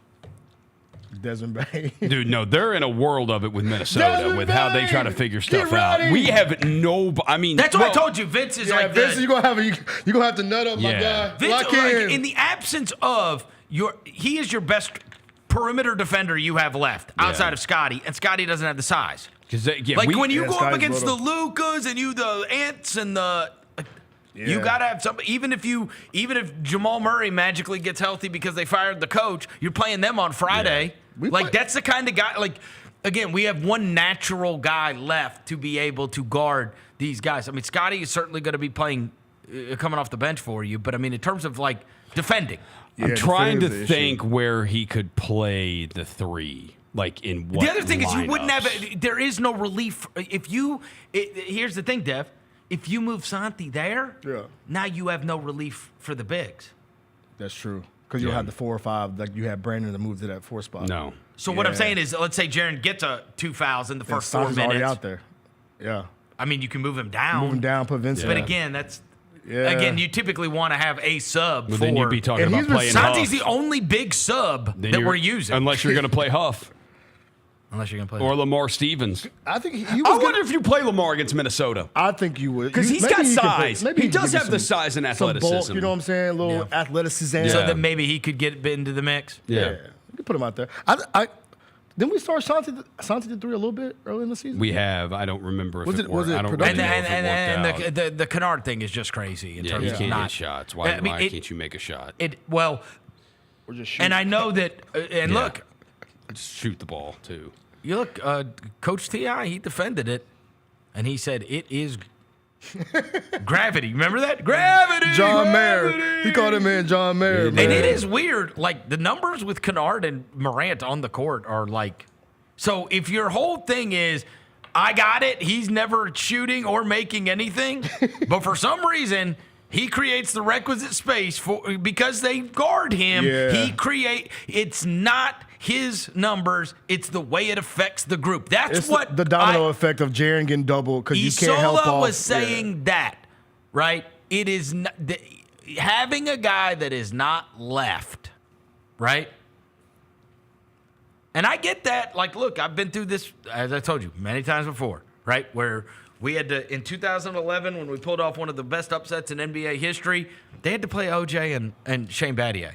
Desmond Bay.
Dude, no, they're in a world of it with Minnesota with how they try to figure stuff out.
ready.
We have no. I mean,
That's what I told you. Vince is like
Vince,
the,
you're gonna have to nut up, my guy.
Vince,
Lock
like,
in
the absence of he is your best perimeter defender you have left outside of Scotty, and Scotty doesn't have the size. When you go up against the Lucas and the Ants and the. You gotta have something. Even if Jamal Murray magically gets healthy because they fired the coach, you're playing them on Friday. That's the kind of guy. Like, again, we have one natural guy left to be able to guard these guys. I mean, Scotty is certainly going to be playing, coming off the bench for you. But I mean, in terms of like defending,
I'm trying to think where he could play the three. Like in what?
The other thing is you wouldn't
lineups.
have. There is no relief if you. Here's the thing, Dev. If you move Santi there, now you have no relief for the bigs.
That's true. Because you'll have the 4 or 5, like you have Brandon to move to that 4 spot.
No.
So what I'm saying is, let's say Jaren gets a 2 fouls in the first 4 minutes.
Already out there. Yeah.
I mean, you can move him down.
Move him down, put Vincent.
But again, again, you typically want to have a sub
But
for.
then you'd be talking about playing
Santi's
Huff.
the only big sub that we're using.
Unless you're going to play Huff.
Unless you're going to play
Or Lamar Stevens.
I think
I wonder if you play Lamar against Minnesota.
I think you would.
Because he's got size. He does have the size and athleticism.
Bulk, you know what I'm saying? A little athleticism.
So that maybe he could get into the mix.
Yeah. You can put him out there. Didn't we start Santi the 3 a little bit early in the season?
We have. I don't remember if it worked. I don't
And,
really know if it worked out.
the Kennard thing is just crazy. In terms
you
of
can't
not,
hit shots. Why can't you make a shot?
Or just shoot.
And I know that, look.
Just shoot the ball, too.
You look, Coach T.I., he defended it, and he said it is gravity. Remember that? Gravity!
John Mayer. He called him in John Mayer, man.
And it is weird. Like, the numbers with Kennard and Morant on the court are like... So if your whole thing is, I got it, he's never shooting or making anything, but for some reason... He creates the requisite space because they guard him. Yeah. It's not his numbers. It's the way it affects the group. That's what
the domino effect of Jaren getting doubled because you can't help off.
Isola was saying that, right? It is not, having a guy that is not left, right? And I get that. Like, look, I've been through this, as I told you, many times before, right? Where we had to, in 2011, when we pulled off one of the best upsets in NBA history, they had to play OJ and Shane Battier.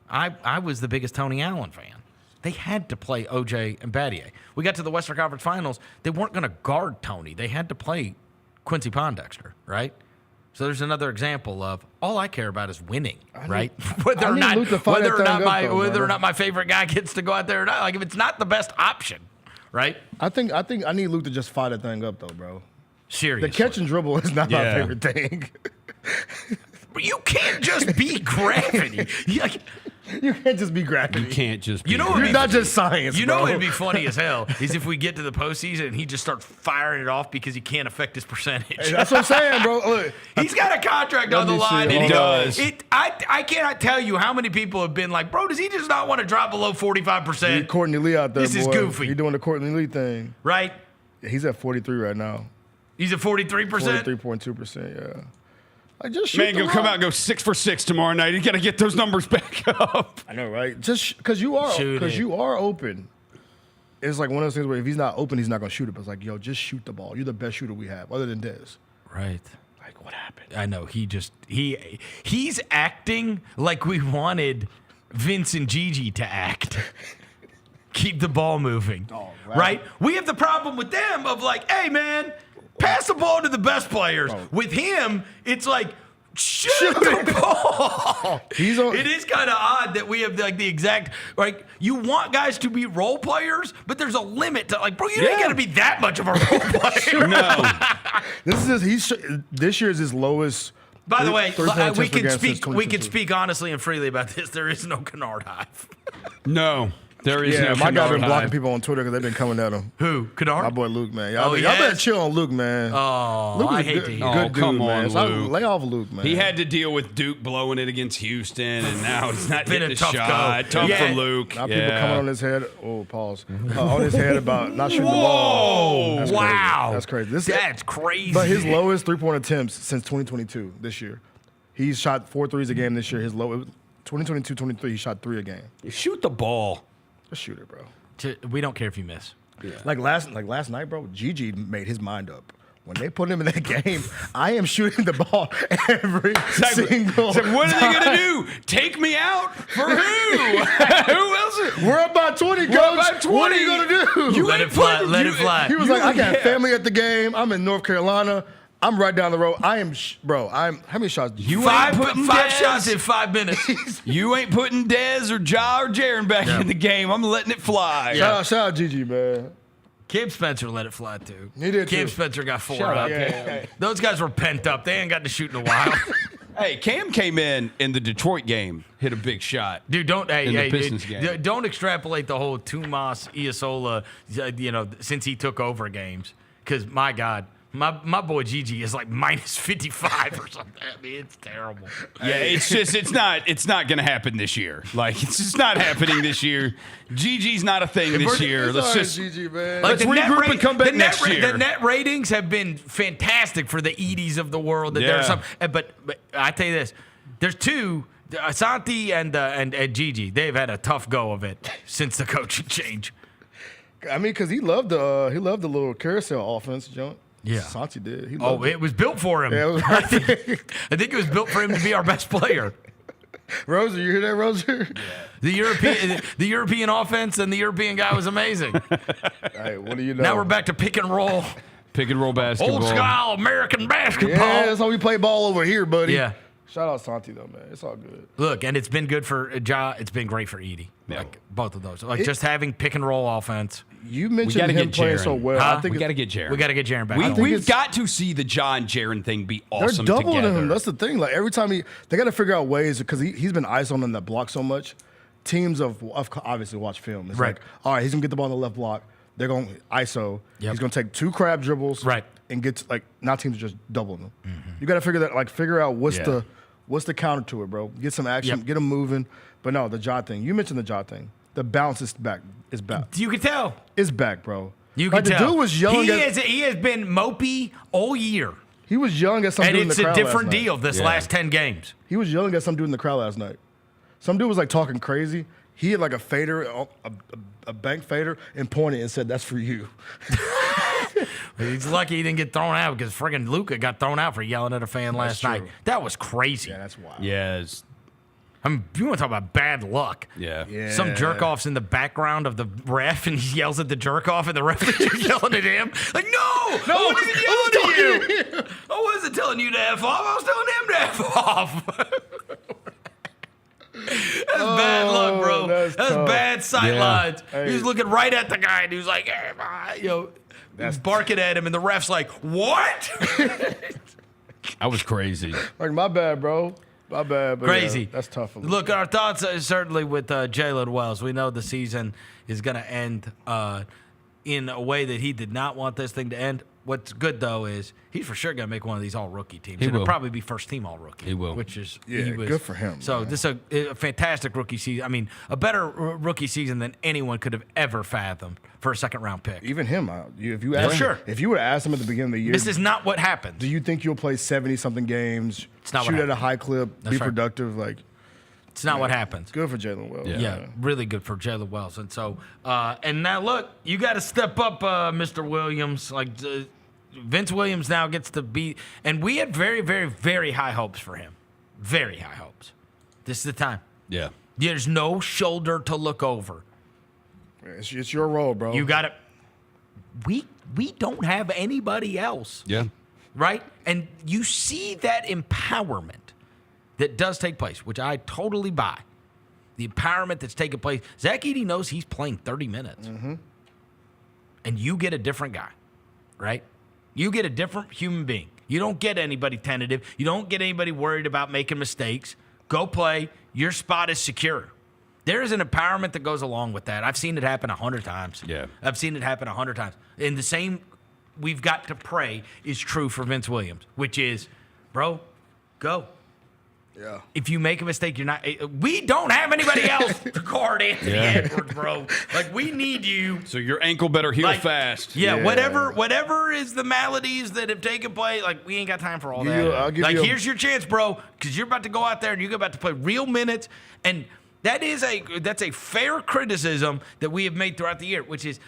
I was the biggest Tony Allen fan. They had to play OJ and Battier. We got to the Western Conference Finals. They weren't going to guard Tony. They had to play Quincy Pondexter, right? So there's another example of all I care about is winning, right? Whether or not my favorite guy gets to go out there or not. Like, if it's not the best option, right?
I think I need Luke to just fire that thing up, though, bro.
Seriously.
The catch and dribble is not my favorite thing.
But you can't just be gravity.
You can't just be gravity.
You can't just be
You're not just science,
You know
bro.
what would be funny as hell is if we get to the postseason and he just starts firing it off because he can't affect his percentage.
Hey, that's what I'm saying, bro. Look,
he's got a contract on the line.
He does.
I cannot tell you how many people have been like, bro, does he just not want to drop below 45%?
Courtney Lee out there,
This is goofy.
He's doing the Courtney Lee thing.
Right?
Yeah, he's at 43 right now.
He's at 43%?
43.2%, yeah. Like, just shoot
Go come out and go 6 for 6 tomorrow night. You got to get those numbers back up.
I know, right? Just because you are open. It's like one of those things where if he's not open, he's not going to shoot it. But it's like, yo, just shoot the ball. You're the best shooter we have, other than Dez.
Right.
Like, what happened?
I know. He's acting like we wanted Vince and Gigi to act. Keep the ball moving. Right? We have the problem with them of like, hey, man, pass the ball to the best players. With him, it's like, shoot the ball. It is kind of odd that we have like the exact, like, you want guys to be role players, but there's a limit to, like, bro, you ain't got to be that much of a role player.
No.
This year is his lowest.
By the way, we can
speak
speak honestly and freely about this. There is no Kennard hive.
No. There is no
my guy been blocking
hive.
people on Twitter because they've been coming at him.
Who? Kennard?
My boy Luke, man. Y'all better chill on Luke, man.
Oh,
Luke is
I hate to hear.
good dude,
come on,
man. So
Luke.
lay off Luke, man.
He had to deal with Duke blowing it against Houston, and now it's not
Been
hitting
a
the
tough
shot.
go.
Tough for Luke.
Now people coming on his head. Oh, pause. On his head about not shooting the ball. That's
wow.
That's crazy.
That's crazy.
But his lowest 3-point attempts since 2022 this year. He's shot 4 threes a game this year. His low, it was 2022-23, he shot 3 a game.
Shoot the ball.
Just shoot it, bro.
We don't care if you miss.
Yeah. Like last night, bro, Gigi made his mind up. When they put him in that game, I am shooting the ball every single
So what are they
time.
going to do? Take me out? For who? Who else?
We're up by 20, coach.
about 20.
What are you going to do?
You
Let
ain't
it fly.
putting-
Let
you-
it fly.
He was like, I got
yeah.
family at the game. I'm in North Carolina. I'm right down the road. I am, how many shots?
You
Five
ain't putting
five
Dez.
shots in 5 minutes.
You ain't putting Dez or Ja or Jaren back in the game. I'm letting it fly.
Shout out Gigi, man.
Kim Spencer let it fly too.
He did,
Kim
too.
Spencer got 4
Shut
up.
up,
Yeah.
Those guys were pent up. They ain't got to shoot in a while.
Hey, Cam came in the Detroit game, hit a big shot.
Dude, don't
In the Pistons game.
don't extrapolate the whole Tomas Iasola, since he took over games. Because my God, my boy Gigi is like minus 55 or something. I mean, it's terrible.
Yeah, it's not going to happen this year. Like, it's just not happening this year. Gigi's not a thing this year. Let's just
Gigi, man.
Let's regroup and come back
the net
next year.
The net ratings have been fantastic for the Edeys of the world. That there's
Yeah.
some, but I tell you this, there's two, Asante and Gigi. They've had a tough go of it since the coaching change.
I mean, because he loved the little carousel offense, John.
Yeah.
Santi did. He
Oh,
loved
it was built for him.
Yeah, it was
I think it was built for him to be our best player.
Roser, you hear that, Roser?
The European offense and the European guy was amazing.
Hey, what do you know?
Now we're back to pick and roll,
pick and roll basketball.
old style American basketball.
Yeah, that's how we play ball over here, buddy.
Yeah.
Shout out Santi though, man. It's all good.
Look, and it's been good for Ja. It's been great for Edey. Like both of those. Like just having pick and roll offense.
You
We
mentioned
gotta
him
get
playing
Jaren.
so well.
Huh?
I think
We got to get Jaren.
We got to get Jaren back.
We've got to see the John Jaren thing be
they're
awesome
doubling
together.
him. That's the thing. Like every time they got to figure out ways because he's been isoing on that block so much. Teams of obviously watch film. It's
Right.
like, all right, he's gonna get the ball on the left block. They're going to ISO.
Yep.
He's gonna take 2 crab dribbles.
Right.
And get now teams are just doubling him. You got to figure out what's the counter to it, bro. Get some action.
Yep.
Get him moving. But no, the Ja thing. You mentioned the Ja thing. The bounce is back. It's back.
You can tell.
It's back, bro.
You
Like,
can tell.
The dude was young.
He has been mopey all year.
He was yelling at some
And
dude in the
it's
crowd
a different
last night.
deal this last 10 games.
He was yelling at some dude in the crowd last night. Some dude was like talking crazy. He had like a fader, a bank fader, and pointed and said, "That's for you."
He's lucky he didn't get thrown out because friggin' Luka got thrown out for yelling at a fan last night.
true.
That was crazy.
Yeah, that's wild.
Yes.
I mean, you want to talk about bad luck.
Yeah.
Yeah.
Some jerk off's in the background of the ref and he yells at the jerk off and the ref is just yelling at him. Like, no, I wasn't yelling at you. I wasn't telling you to F off. I was telling him to F off. That's bad luck, bro.
that's tough.
bad sight lines.
Hey.
He was looking right at the guy and he was like, hey, he's barking at him and the ref's like, what?
That was crazy.
Like, my bad, bro. My bad. But
Crazy.
that's tough.
Look, our thoughts are certainly with Jaylen Wells. We know the season is going to end in a way that he did not want this thing to end. What's good, though, is he's for sure going to make one of these all-rookie teams. It'll
will.
probably be first-team all-rookie.
He will.
Which is
good for him,
So
man.
this is a fantastic rookie season. I mean, a better rookie season than anyone could have ever fathomed for a second-round pick.
Even him, if you ask
sure.
him, if you would have asked him at the beginning of the year,
This is not what happened.
do you think you'll play 70-something games,
It's not what
shoot at a
happened.
high clip,
That's
be
right.
productive? Like,
It's not what happens.
good for Jaylen Wells.
Yeah, really good for Jaylen Wells. And so, and now look, you got to step up, Mr. Williams. Like Vince Williams now gets to be, and we had very, very, very high hopes for him. Very high hopes. This is the time.
Yeah.
There's no shoulder to look over.
It's your role, bro.
You got it. We don't have anybody else.
Yeah.
Right? And you see that empowerment that does take place, which I totally buy. The empowerment that's taking place. Zach Edey knows he's playing 30 minutes.
Mm-hmm.
And you get a different guy, right? You get a different human being. You don't get anybody tentative. You don't get anybody worried about making mistakes. Go play. Your spot is secure. There is an empowerment that goes along with that. I've seen it happen 100 times.
Yeah.
I've seen it happen 100 times. And the same we've got to pray is true for Vince Williams, which is, bro, go.
Yeah.
If you make a mistake, you're not. We don't have anybody else to guard Anthony Edwards, bro. Like, we need you.
So your ankle better heal fast.
Yeah, whatever is the maladies that have taken place, like, we ain't got time for all that. Here's your chance, bro, because you're about to go out there and you're about to play real minutes. And that's a fair criticism that we have made throughout the year, which is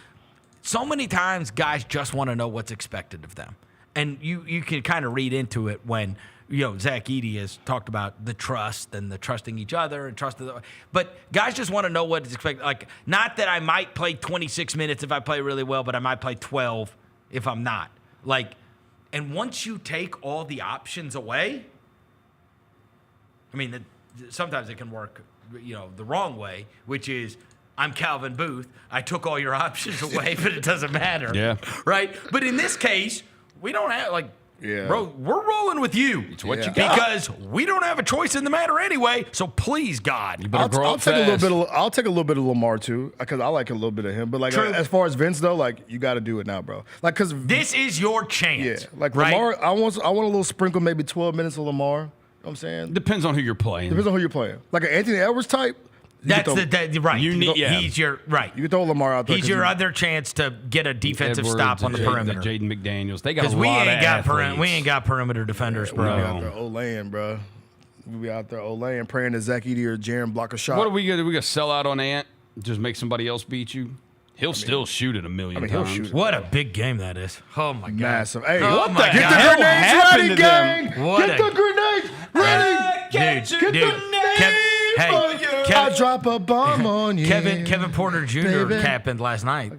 so many times guys just want to know what's expected of them. And you can kind of read into it when – Zach Edey has talked about the trust and the trusting each other and but guys just want to know what is expected. Like, not that I might play 26 minutes if I play really well, but I might play 12 if I'm not. Like, and once you take all the options away, I mean, sometimes it can work, the wrong way, which is I'm Calvin Booth. I took all your options away, but it doesn't matter.
Yeah.
Right? But in this case, we don't have,
yeah.
Bro, we're rolling with you.
It's what you got.
Because we don't have a choice in the matter anyway. So please, God,
you better grow up fast.
I'll take a little bit of Lamar too, because I like a little bit of him. But as far as Vince though, you got to do it now, bro. Because
this is your chance.
Yeah, Lamar, I want a little sprinkle, maybe 12 minutes of Lamar. You know what I'm saying?
Depends on who you're playing.
Depends on who you're playing. Like an Anthony Edwards type.
Right. He's your right.
You can throw Lamar out there.
He's your other chance to get a defensive stop on the perimeter.
Jaden McDaniels. They got a lot of athletes.
We ain't got perimeter defenders, bro.
We out there Olayin, bro. We be out there Olayin praying that Zach Edey or Jaren block a shot.
What are we gonna do? We gonna sell out on Ant? Just make somebody else beat you? He'll still shoot it a million times.
What a big game that is. Oh my God.
Massive. Hey,
what
the hell happened to them?
Get
the grenades ready.
Dude.
I'll drop a bomb on you.
Kevin Porter Jr. happened last night.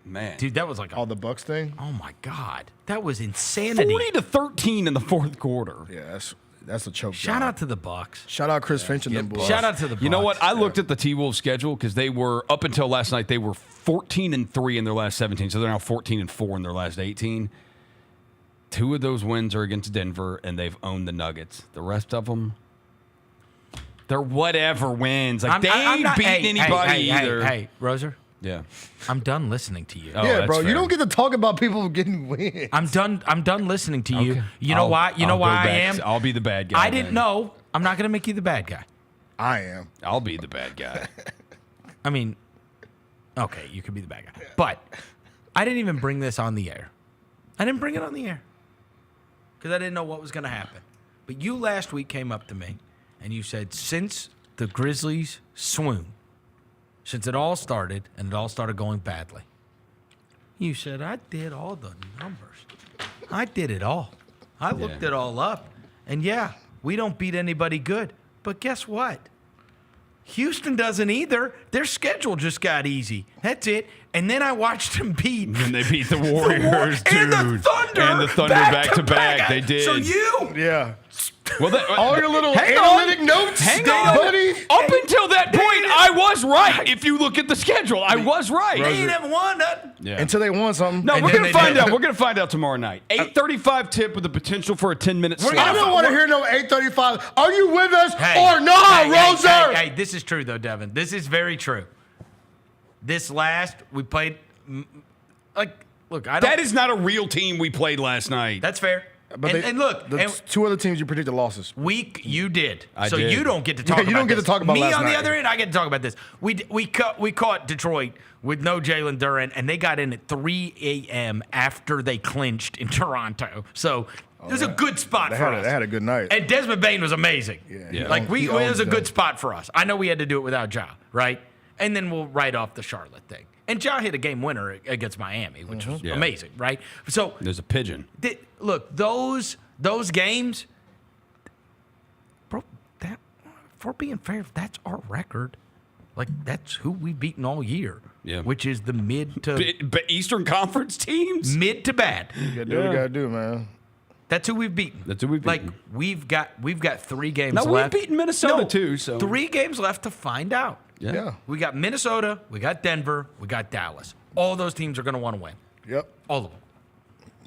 Man.
Dude, that was like
all the Bucks thing.
Oh my God. That was insanity.
40-13 in the fourth quarter.
Yeah, that's a choke.
Shout out to the Bucks.
Shout out Chris Finch and them boys.
Shout out to the Bucks.
You know what? I looked at the T-Wolves schedule because they were, up until last night, they were 14-3 in their last 17. So they're now 14-4 in their last 18. 2 of those wins are against Denver, and they've owned the Nuggets. The rest of them, they're whatever wins. They ain't beating anybody either.
Hey, Roser.
Yeah.
I'm done listening to you.
Yeah, bro. Fair. You don't get to talk about people getting wins.
I'm done listening to you.
Okay.
You know why? You know why I am?
I'll be the bad guy.
I didn't know. I'm not going to make you the bad guy.
I am.
I'll be the bad guy.
I mean, okay, you could be the bad guy. But I didn't even bring this on the air. I didn't bring it on the air because I didn't know what was going to happen. But you last week came up to me and you said, since the Grizzlies swoon, since it all started and it all started going badly, you said, I did all the numbers. I did it all. I looked it all up. And yeah, we don't beat anybody good. But guess what? Houston doesn't either. Their schedule just got easy. That's it. And then I watched them beat.
And they beat the Warriors, dude.
And the Thunder.
And the Thunder back to back. They did.
So you.
Yeah.
Well,
all your little analytic notes, buddy.
Up until that point, I was right. If you look at the schedule, I was right.
They ain't ever won nothing.
Yeah.
Until they won something.
No, we're gonna find out. We're gonna find out tomorrow night. 8:35 tip with the potential for a 10-minute slot.
I don't want to hear no 8:35. Are you with us or not, Roser?
Hey, this is true though, Devin. This is very true. This last we played, look, I don't.
That is not a real team we played last night.
That's fair. But look,
the 2 other teams you predicted losses.
You did.
I
so
did.
You don't get to talk about
you don't get
this.
to talk about
me
last
on
night.
the other end, I get to talk about this. We caught Detroit with no Jalen Duren, and they got in at 3 a.m. after they clinched in Toronto. So it was a good spot for us.
They had a good night.
And Desmond Bane was amazing.
Yeah.
It was a good spot for us. I know we had to do it without Ja, right? And then we'll write off the Charlotte thing. And Ja hit a game winner against Miami, which was amazing, right? So
there's a pigeon.
Look, those games, bro, for being fair, that's our record. That's who we've beaten all year. Yeah. Which is the mid to
Eastern Conference teams?
Mid to bad.
You gotta do what you gotta do, man.
That's who we've beaten. We've got 3 games left.
We've beaten Minnesota too. So
3 games left to find out.
Yeah.
We got Minnesota, we got Denver, we got Dallas. All those teams are going to want to win.
Yep.
All of them.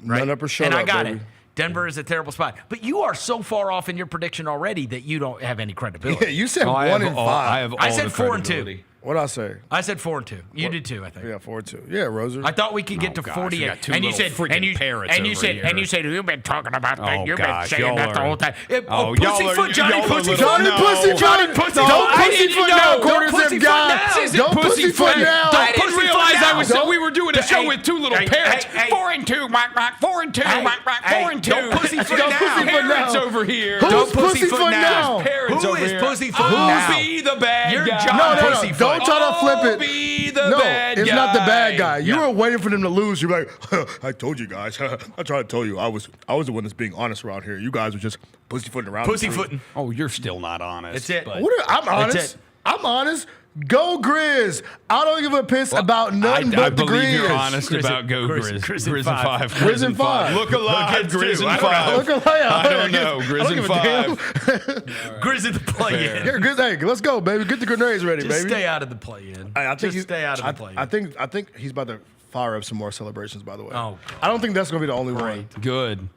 Right?
None up or shut
and
up,
I got
baby.
it. Denver is a terrible spot. But you are so far off in your prediction already that you don't have any credibility.
Yeah, you said 1 and 5.
I have all
I said
the
4 and 2.
credibility.
What'd I say?
I said 4-2. You did too, I think.
Yeah, 4-2. Yeah, Roser.
I thought we could get to
gosh,
48.
we got two
and you
little
said,
freaking
and you,
parrots
and you
over
said,
here.
and you said, you've been talking about that.
Oh,
You've
gosh,
been saying that
y'all
the
are-
whole time.
Oh, y'all are-
Pussyfoot, Johnny
y'all are
Pussyfoot.
Johnny
No.
Pussyfoot.
Johnny Pussyfoot.
Don't
I didn't
pussyfoot
know.
now,
Don't
quarter zip
pussyfoot
guy.
now.
This isn't
Don't pussyfoot now.
I didn't realize we were doing a show
Hey,
with two little
hey,
parrots.
hey, hey.
4-2, Mike, 4-2,
Hey,
Mike,
hey,
4-2.
don't pussyfoot
Don't
now.
pussyfoot
Parrots
now.
over here.
Who's
Don't
pussyfoot
pussyfoot
now?
now.
Parrots
Who
over
is
here.
pussyfoot
I'll
now?
be the bad
You're
guy.
John
No.
Pussyfoot.
Don't try to flip
I'll
it.
be the
No,
bad
it's
guy.
not the bad guy. You
Yeah.
were waiting for them to lose. You're like, I told you guys. I tried to tell you. I was the one that's being honest around here. You guys were just pussyfooting around.
Pussyfooting.
Oh, you're still not honest.
That's it.
but-
I'm honest.
it.
I'm honest. Go Grizz. I don't give a piss about nothing
I
but the
believe
Grizz.
you're honest about Go Grizz.
Grizz
Grizz and 5.
Grizz and 5.
Look alive,
Look,
Grizz
two.
and
I don't
5.
Look alive.
I don't know.
I
Grizz
don't
and
give a
5.
Grizz in the play-in.
Yeah, Grizz, hey, let's go, baby. Get the grenades ready,
Just
baby.
stay out of the play-in.
I think
Just
he's-
stay out of the play-in.
I think he's about to fire up some more celebrations. By the way,
Oh, God.
I don't think that's gonna be the only one.
Good.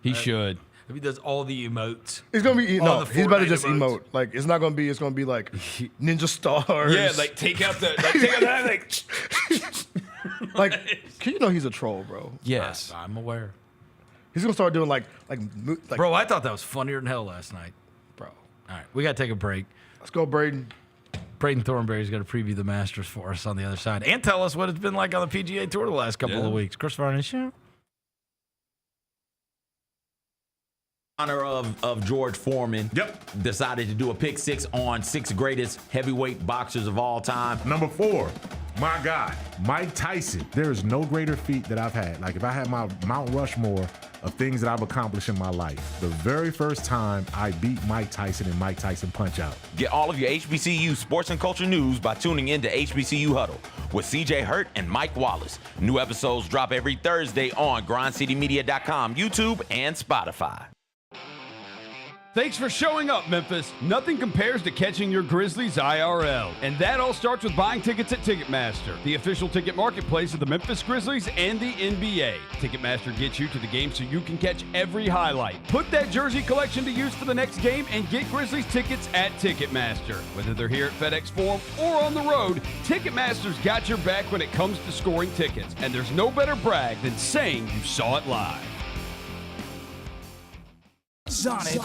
He should.
If he does all the emotes.
It's gonna be
All
no.
the
He's about to
Fortnite
just
emotes.
emote. Like it's not gonna be. It's gonna be like ninja stars.
Yeah, like take out the
like you know he's a troll, bro.
yes.
I'm aware.
He's gonna start doing like
Bro, I thought that was funnier than hell last night.
bro.
All right, we got to take a break.
Let's go, Braden.
Braden Thornberry is going to preview the Masters for us on the other side and tell us what it's been like on the PGA Tour the last couple of weeks. Chris Vernon Show.
Honor of George Foreman.
Yep.
Decided to do a pick six on 6 greatest heavyweight boxers of all time.
Number 4, my guy, Mike Tyson. There is no greater feat that I've had. Like if I had my Mount Rushmore of things that I've accomplished in my life, the very first time I beat Mike Tyson in Mike Tyson Punch-Out.
Get all of your HBCU sports and culture news by tuning in to HBCU Huddle with CJ Hurt and Mike Wallace. New episodes drop every Thursday on grindcitymedia.com, YouTube, and Spotify.
Thanks for showing up, Memphis. Nothing compares to catching your Grizzlies IRL. And that all starts with buying tickets at Ticketmaster, the official ticket marketplace of the Memphis Grizzlies and the NBA. Ticketmaster gets you to the game so you can catch every highlight. Put that jersey collection to use for the next game and get Grizzlies tickets at Ticketmaster. Whether they're here at FedEx Forum or on the road, Ticketmaster's got your back when it comes to scoring tickets. And there's no better brag than saying you saw it live.
Sonic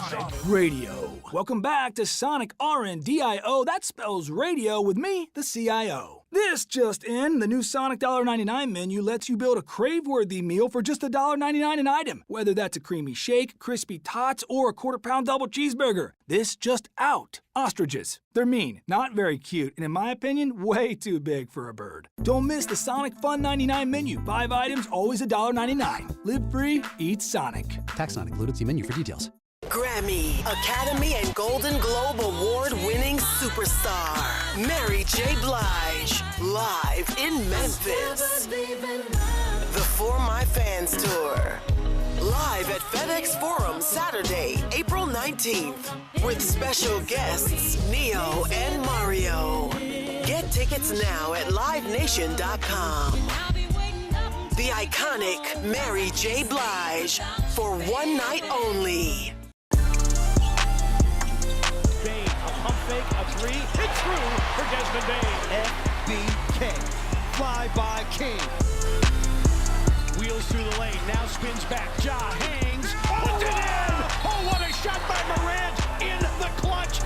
Radio. Welcome back to Sonic RNDIO. That spells radio with me, the CIO. This just in, the new Sonic $1.99 menu lets you build a crave-worthy meal for just $1.99 an item. Whether that's a creamy shake, crispy tots, or a quarter-pound double cheeseburger. This just out. Ostriches. They're mean, not very cute, and in my opinion, way too big for a bird. Don't miss the Sonic Fun 99 menu. 5 items, always $1.99. Live free, eat Sonic.
Tax not included. See menu for details.
Grammy, Academy, and Golden Globe award-winning superstar Mary J. Blige, live in Memphis. The For My Fans Tour, live at FedEx Forum Saturday, April 19th, with special guests Neo and Mario. Get tickets now at livenation.com. The iconic Mary J. Blige for one night only.
Pump fake, a 3, it's true for Desmond Bain. FBK, fly by King. Wheels through the lane, now spins back, Ja hangs, puts it in! Oh, what a shot by Morant in the clutch!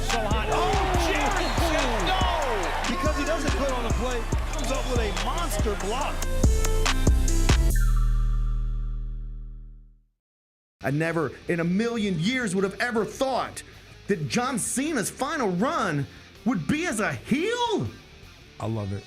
So hot, oh, Jared said no!
Because he doesn't put on a play, comes up with a monster block.
I never in a million years would have ever thought that John Cena's final run would be as a heel.
I love it.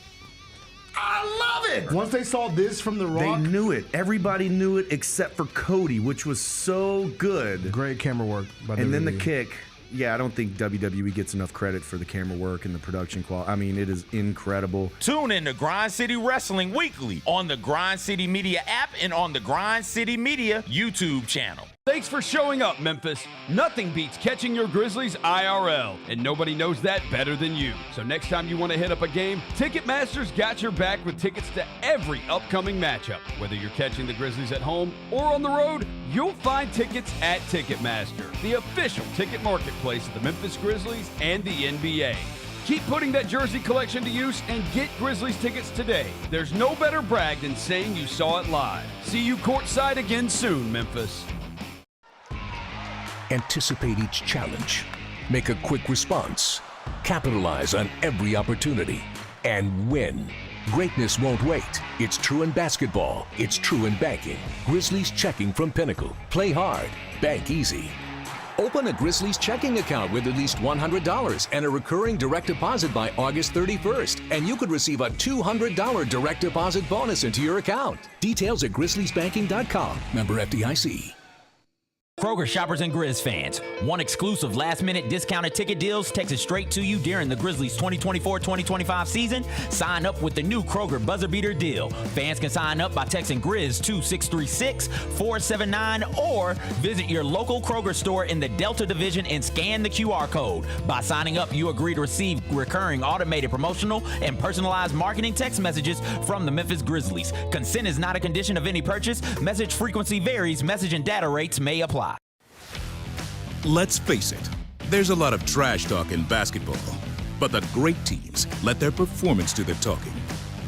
I love it.
Once they saw this from The Rock,
They knew it. Everybody knew it except for Cody, which was so good.
Great camera work by
And then the
WWE.
kick. Yeah, I don't think WWE gets enough credit for the camera work and the production quality. I mean, it is incredible.
Tune in to Grind City Wrestling weekly on the Grind City Media app and on the Grind City Media YouTube channel.
Thanks for showing up, Memphis. Nothing beats catching your Grizzlies IRL, and nobody knows that better than you. So next time you want to hit up a game, Ticketmaster's got your back with tickets to every upcoming matchup. Whether you're catching the Grizzlies at home or on the road, you'll find tickets at Ticketmaster, the official ticket marketplace of the Memphis Grizzlies and the NBA. Keep putting that jersey collection to use and get Grizzlies tickets today. There's no better brag than saying you saw it live. See you courtside again soon, Memphis.
Anticipate each challenge. Make a quick response. Capitalize on every opportunity. And win. Greatness won't wait. It's true in basketball. It's true in banking. Grizzlies checking from Pinnacle. Play hard. Bank easy. Open a Grizzlies checking account with at least $100 and a recurring direct deposit by August 31st, and you could receive a $200 direct deposit bonus into your account. Details at grizzliesbanking.com. Member FDIC.
Kroger shoppers and Grizz fans, want exclusive last-minute discounted ticket deals texted straight to you during the Grizzlies 2024-2025 season? Sign up with the new Kroger Buzzer Beater deal. Fans can sign up by texting Grizz to 636-479 or visit your local Kroger store in the Delta Division and scan the QR code. By signing up, you agree to receive recurring automated promotional and personalized marketing text messages from the Memphis Grizzlies. Consent is not a condition of any purchase. Message frequency varies. Message and data rates may apply.
Let's face it, there's a lot of trash talk in basketball, but the great teams let their performance do the talking.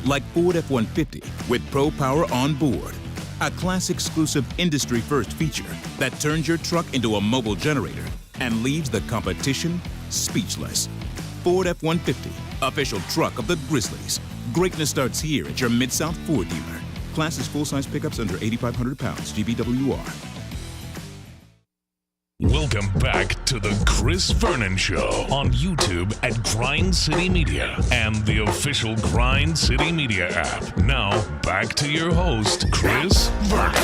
Like Ford F-150 with Pro Power on board, a class-exclusive industry-first feature that turns your truck into a mobile generator and leaves the competition speechless. Ford F-150, official truck of the Grizzlies. Greatness starts here at your Mid-South Ford dealer. Class is full-size pickups under 8,500 pounds, GBWR.
Welcome back to the Chris Vernon Show on YouTube at Grind City Media and the official Grind City Media app. Now, back to your host, Chris Vernon.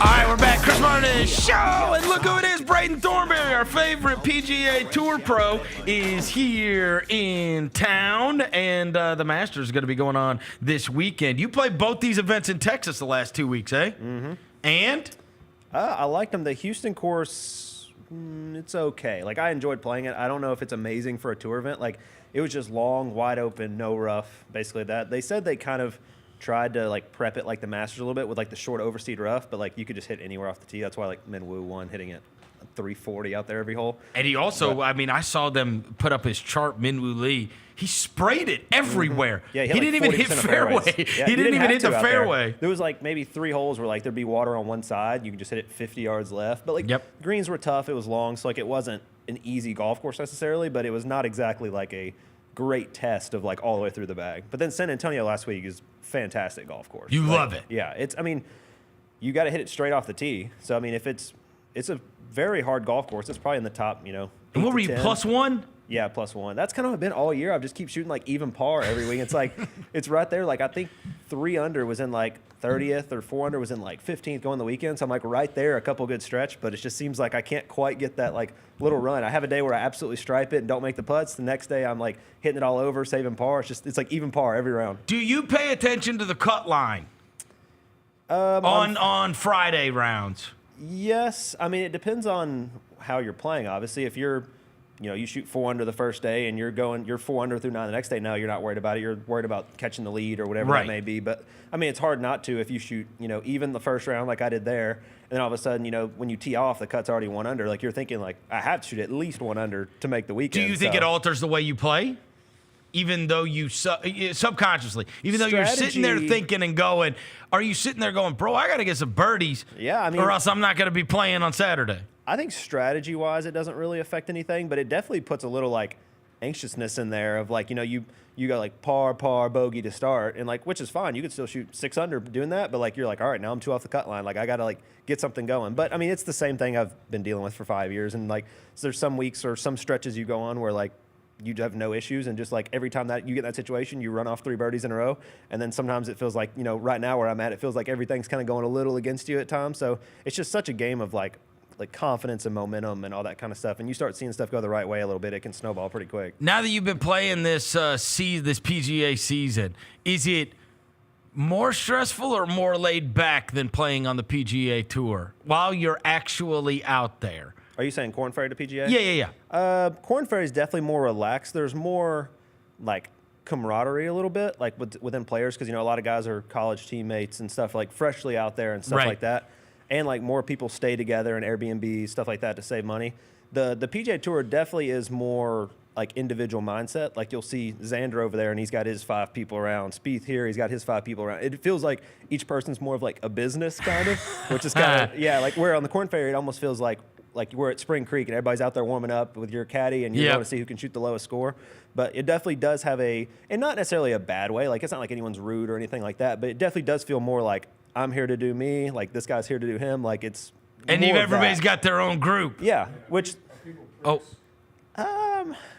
All right, we're back. Chris Vernon Show, and look who it is. Braden Thornberry, our favorite PGA Tour pro, is here in town, and the Masters is going to be going on this weekend. You played both these events in Texas the last 2 weeks, eh?
Mm-hmm.
And?
I liked them. The Houston course, it's okay. Like, I enjoyed playing it. I don't know if it's amazing for a tour event. Like, it was just long, wide open, no rough, basically that. They said they kind of tried to like prep it like the Masters a little bit with like the short overseed rough, but like you could just hit anywhere off the tee. That's why like Minwoo won, hitting it 340 out there every hole.
And he also, I mean, I saw them put up his chart, Minwoo Lee. He sprayed it everywhere.
Mm-hmm. Yeah,
he
like
didn't even hit fairway.
Yeah,
he didn't even hit the fairway.
There was like maybe 3 holes where like there'd be water on one side. You could just hit it 50 yards left. But like greens were tough. It was long. So like it wasn't an easy golf course necessarily, but it was not exactly like a great test of like all the way through the bag. But then San Antonio last week is fantastic golf course.
You love it.
Yeah, it's. I mean, you got to hit it straight off the tee. So I mean, if it's a very hard golf course. It's probably in the top, you know.
And what were you, +1?
Yeah, +1. That's kind of been all year. I've just keep shooting like even par every week. It's like it's right there. Like I think 3 under was in like 30th or 4 under was in like 15th going the weekend. So I'm like right there, a couple good stretch. But it just seems like I can't quite get that like little run. I have a day where I absolutely stripe it and don't make the putts. The next day I'm like hitting it all over, saving par. It's like even par every round.
Do you pay attention to the cut line on Friday rounds?
Yes. I mean, it depends on how you're playing. Obviously, if you're, you know, you shoot 4 under the first day and you're 4 under through 9 the next day, no, you're not worried about it. You're worried about catching the lead or whatever it may be. But I mean, it's hard not to if you shoot, you know, even the first round like I did there, and then all of a sudden, you know, when you tee off, the cut's already 1 under. Like you're thinking, like I have to shoot at least 1 under to make the weekend.
Do you think it alters the way you play? Even though you subconsciously, even though you're sitting there thinking and going, are you sitting there going, bro, I got to get some birdies,
I mean,
or else I'm not going to be playing on Saturday?
I think strategy-wise, it doesn't really affect anything, but it definitely puts a little like anxiousness in there of like, you know, you got like par, bogey to start, and like, which is fine. You could still shoot 6 under doing that, but like you're like, all right, now I'm 2 off the cut line. Like I got to like get something going. But I mean, it's the same thing I've been dealing with for 5 years, and like so there's some weeks or some stretches you go on where like you have no issues, and just like every time that you get in that situation, you run off 3 birdies in a row, and then sometimes it feels like, you know, right now where I'm at, it feels like everything's kind of going a little against you at times. So it's just such a game of like confidence and momentum and all that kind of stuff. And you start seeing stuff go the right way a little bit, it can snowball pretty quick.
Now that you've been playing this this PGA season, is it more stressful or more laid back than playing on the PGA Tour while you're actually out there?
Are you saying Korn Ferry to PGA?
Yeah.
Korn Ferry is definitely more relaxed. There's more like camaraderie a little bit, like within players, because, you know, a lot of guys are college teammates and stuff, like freshly out there and stuff like that. And like more people stay together in Airbnb, stuff like that, to save money. The PGA Tour definitely is more like individual mindset. Like you'll see Xander over there and he's got his 5 people around. Spieth here, he's got his 5 people around. It feels like each person's more of like a business kind of, which is kind of, yeah, like where on the Korn Ferry, it almost feels like we're at Spring Creek and everybody's out there warming up with your caddy and you're going to see who can shoot the lowest score. But it definitely does have and not necessarily a bad way, like it's not like anyone's rude or anything like that, but it definitely does feel more like I'm here to do me, like this guy's here to do him, like it's
and everybody's got their own group.
Yeah, which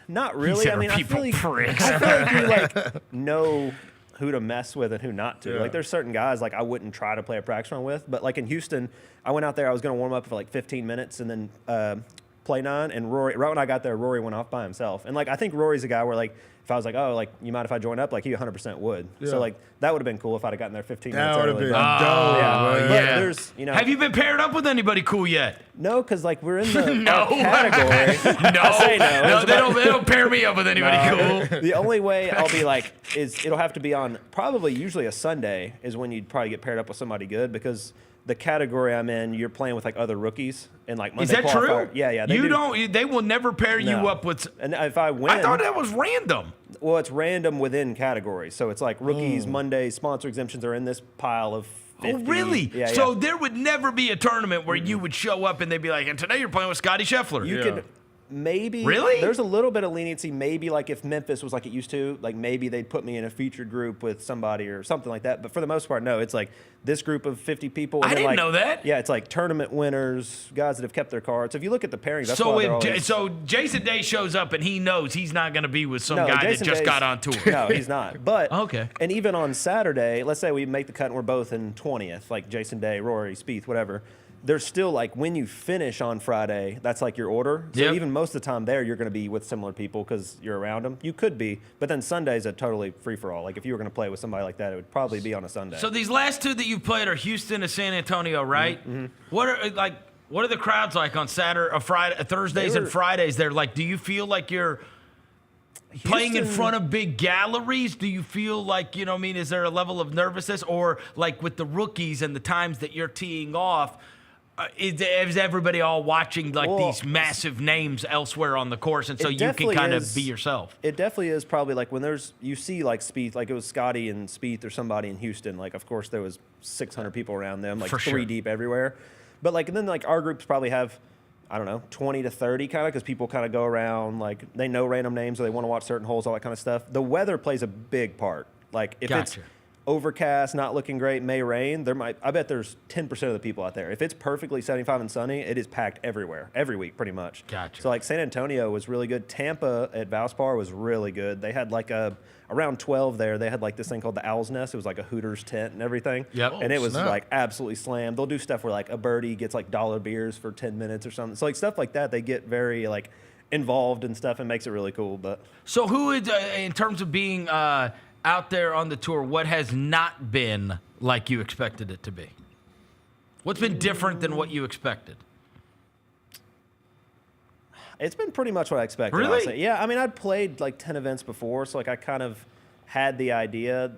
not really. I mean, I feel like you like know who to mess with and who not to. Like there's certain guys like I wouldn't try to play a practice run with, but like in Houston, I went out there, I was going to warm up for like 15 minutes and then play 9, and Rory, right when I got there, Rory went off by himself. And like I think Rory's a guy where like if I was like, oh, like you mind if I join up, like he 100% would. So like that would have been cool if I'd have gotten there 15 minutes early.
That would have been
dope.
Yeah.
There's, you know,
have you been paired up with anybody cool yet?
No, because like we're in the category.
No, they don't pair me up with anybody cool.
The only way I'll be like is it'll have to be on probably usually a Sunday is when you'd probably get paired up with somebody good, because the category I'm in, you're playing with like other rookies and like Monday
Is that
qualifier.
true?
Yeah.
They will never pair you up with.
And if I win,
I thought that was random.
Well, it's random within categories, so it's like rookies, Monday sponsor exemptions are in this pile of 50.
Oh, really?
Yeah,
so there would never be a tournament where you would show up and they'd be like, and today you're playing with Scotty Scheffler.
You could maybe.
Really?
There's a little bit of leniency. Maybe like if Memphis was like it used to, like maybe they'd put me in a featured group with somebody or something like that. But for the most part, no. It's like this group of 50 people. And
I didn't know that.
Yeah, it's like tournament winners, guys that have kept their cards. If you look at the pairings, that's why
so Jason Day shows up and he knows he's not going to be with some guy
Jason
that just
Day's,
got on tour.
No, he's not. But
okay.
And even on Saturday, let's say we make the cut and we're both in 20th, like Jason Day, Rory, Spieth, whatever. There's still like when you finish on Friday, that's like your order. So even most of the time there, you're going to be with similar people because you're around them. You could be, but then Sunday's a totally free for all. Like if you were going to play with somebody like that, it would probably be on a Sunday.
So these last 2 that you've played are Houston and San Antonio, right?
Mm-hmm.
What are the crowds like on Saturday, Friday, Thursdays and Fridays? They're like, do you feel like you're playing in front of big galleries? Do you feel like, you know what I mean, is there a level of nervousness? Or like with the rookies and the times that you're teeing off, is everybody all watching these massive names elsewhere on the course, and so you can kind of be yourself?
It definitely is probably like when you see like Spieth, like it was Scotty and Spieth or somebody in Houston, like of course there was 600 people around them, like 3 deep everywhere. But like, and then like our groups probably have, I don't know, 20 to 30 kind of, because people kind of go around, like they know random names or they want to watch certain holes, all that kind of stuff. The weather plays a big part. Like if it's overcast, not looking great, may rain, I bet there's 10% of the people out there. If it's perfectly 75 and sunny, it is packed everywhere, every week pretty much.
Gotcha.
So like San Antonio was really good. Tampa at Valspar was really good. They had like around 12 there, they had like this thing called the Owl's Nest. It was like a Hooters tent and everything.
Yep.
And it was like absolutely slammed. They'll do stuff where like a birdie gets like dollar beers for 10 minutes or something. So like stuff like that, they get very like involved and stuff and makes it really cool. But
so who is, in terms of being out there on the tour, what has not been like you expected it to be? What's been different than what you expected?
It's been pretty much what I expected.
Really?
Honestly. Yeah, I mean, I'd played like 10 events before, so like I kind of had the idea.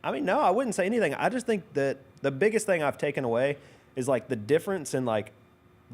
I mean, no, I wouldn't say anything. I just think that the biggest thing I've taken away is like the difference in like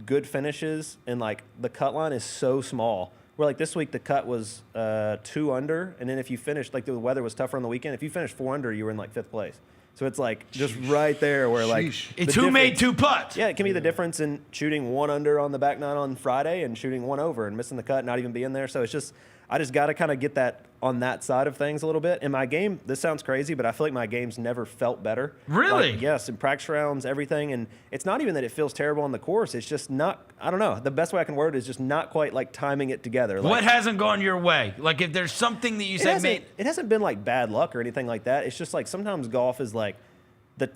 good finishes and like the cut line is so small. Where like this week the cut was 2 under, and then if you finished, like the weather was tougher on the weekend, if you finished 4 under, you were in like 5th place. So it's like just right there where like
it's who made 2 putts.
Yeah, it can be the difference in shooting 1 under on the back 9 on Friday and shooting 1 over and missing the cut, not even being there. So it's just I just got to kind of get that on that side of things a little bit. And my game, this sounds crazy, but I feel like my game's never felt better.
Really?
Like, yes, in practice rounds, everything. And it's not even that it feels terrible on the course. It's just not, I don't know. The best way I can word it is just not quite like timing it together. Like,
what hasn't gone your way? Like if there's something that you say, man.
It hasn't been like bad luck or anything like that. It's just like sometimes golf is like,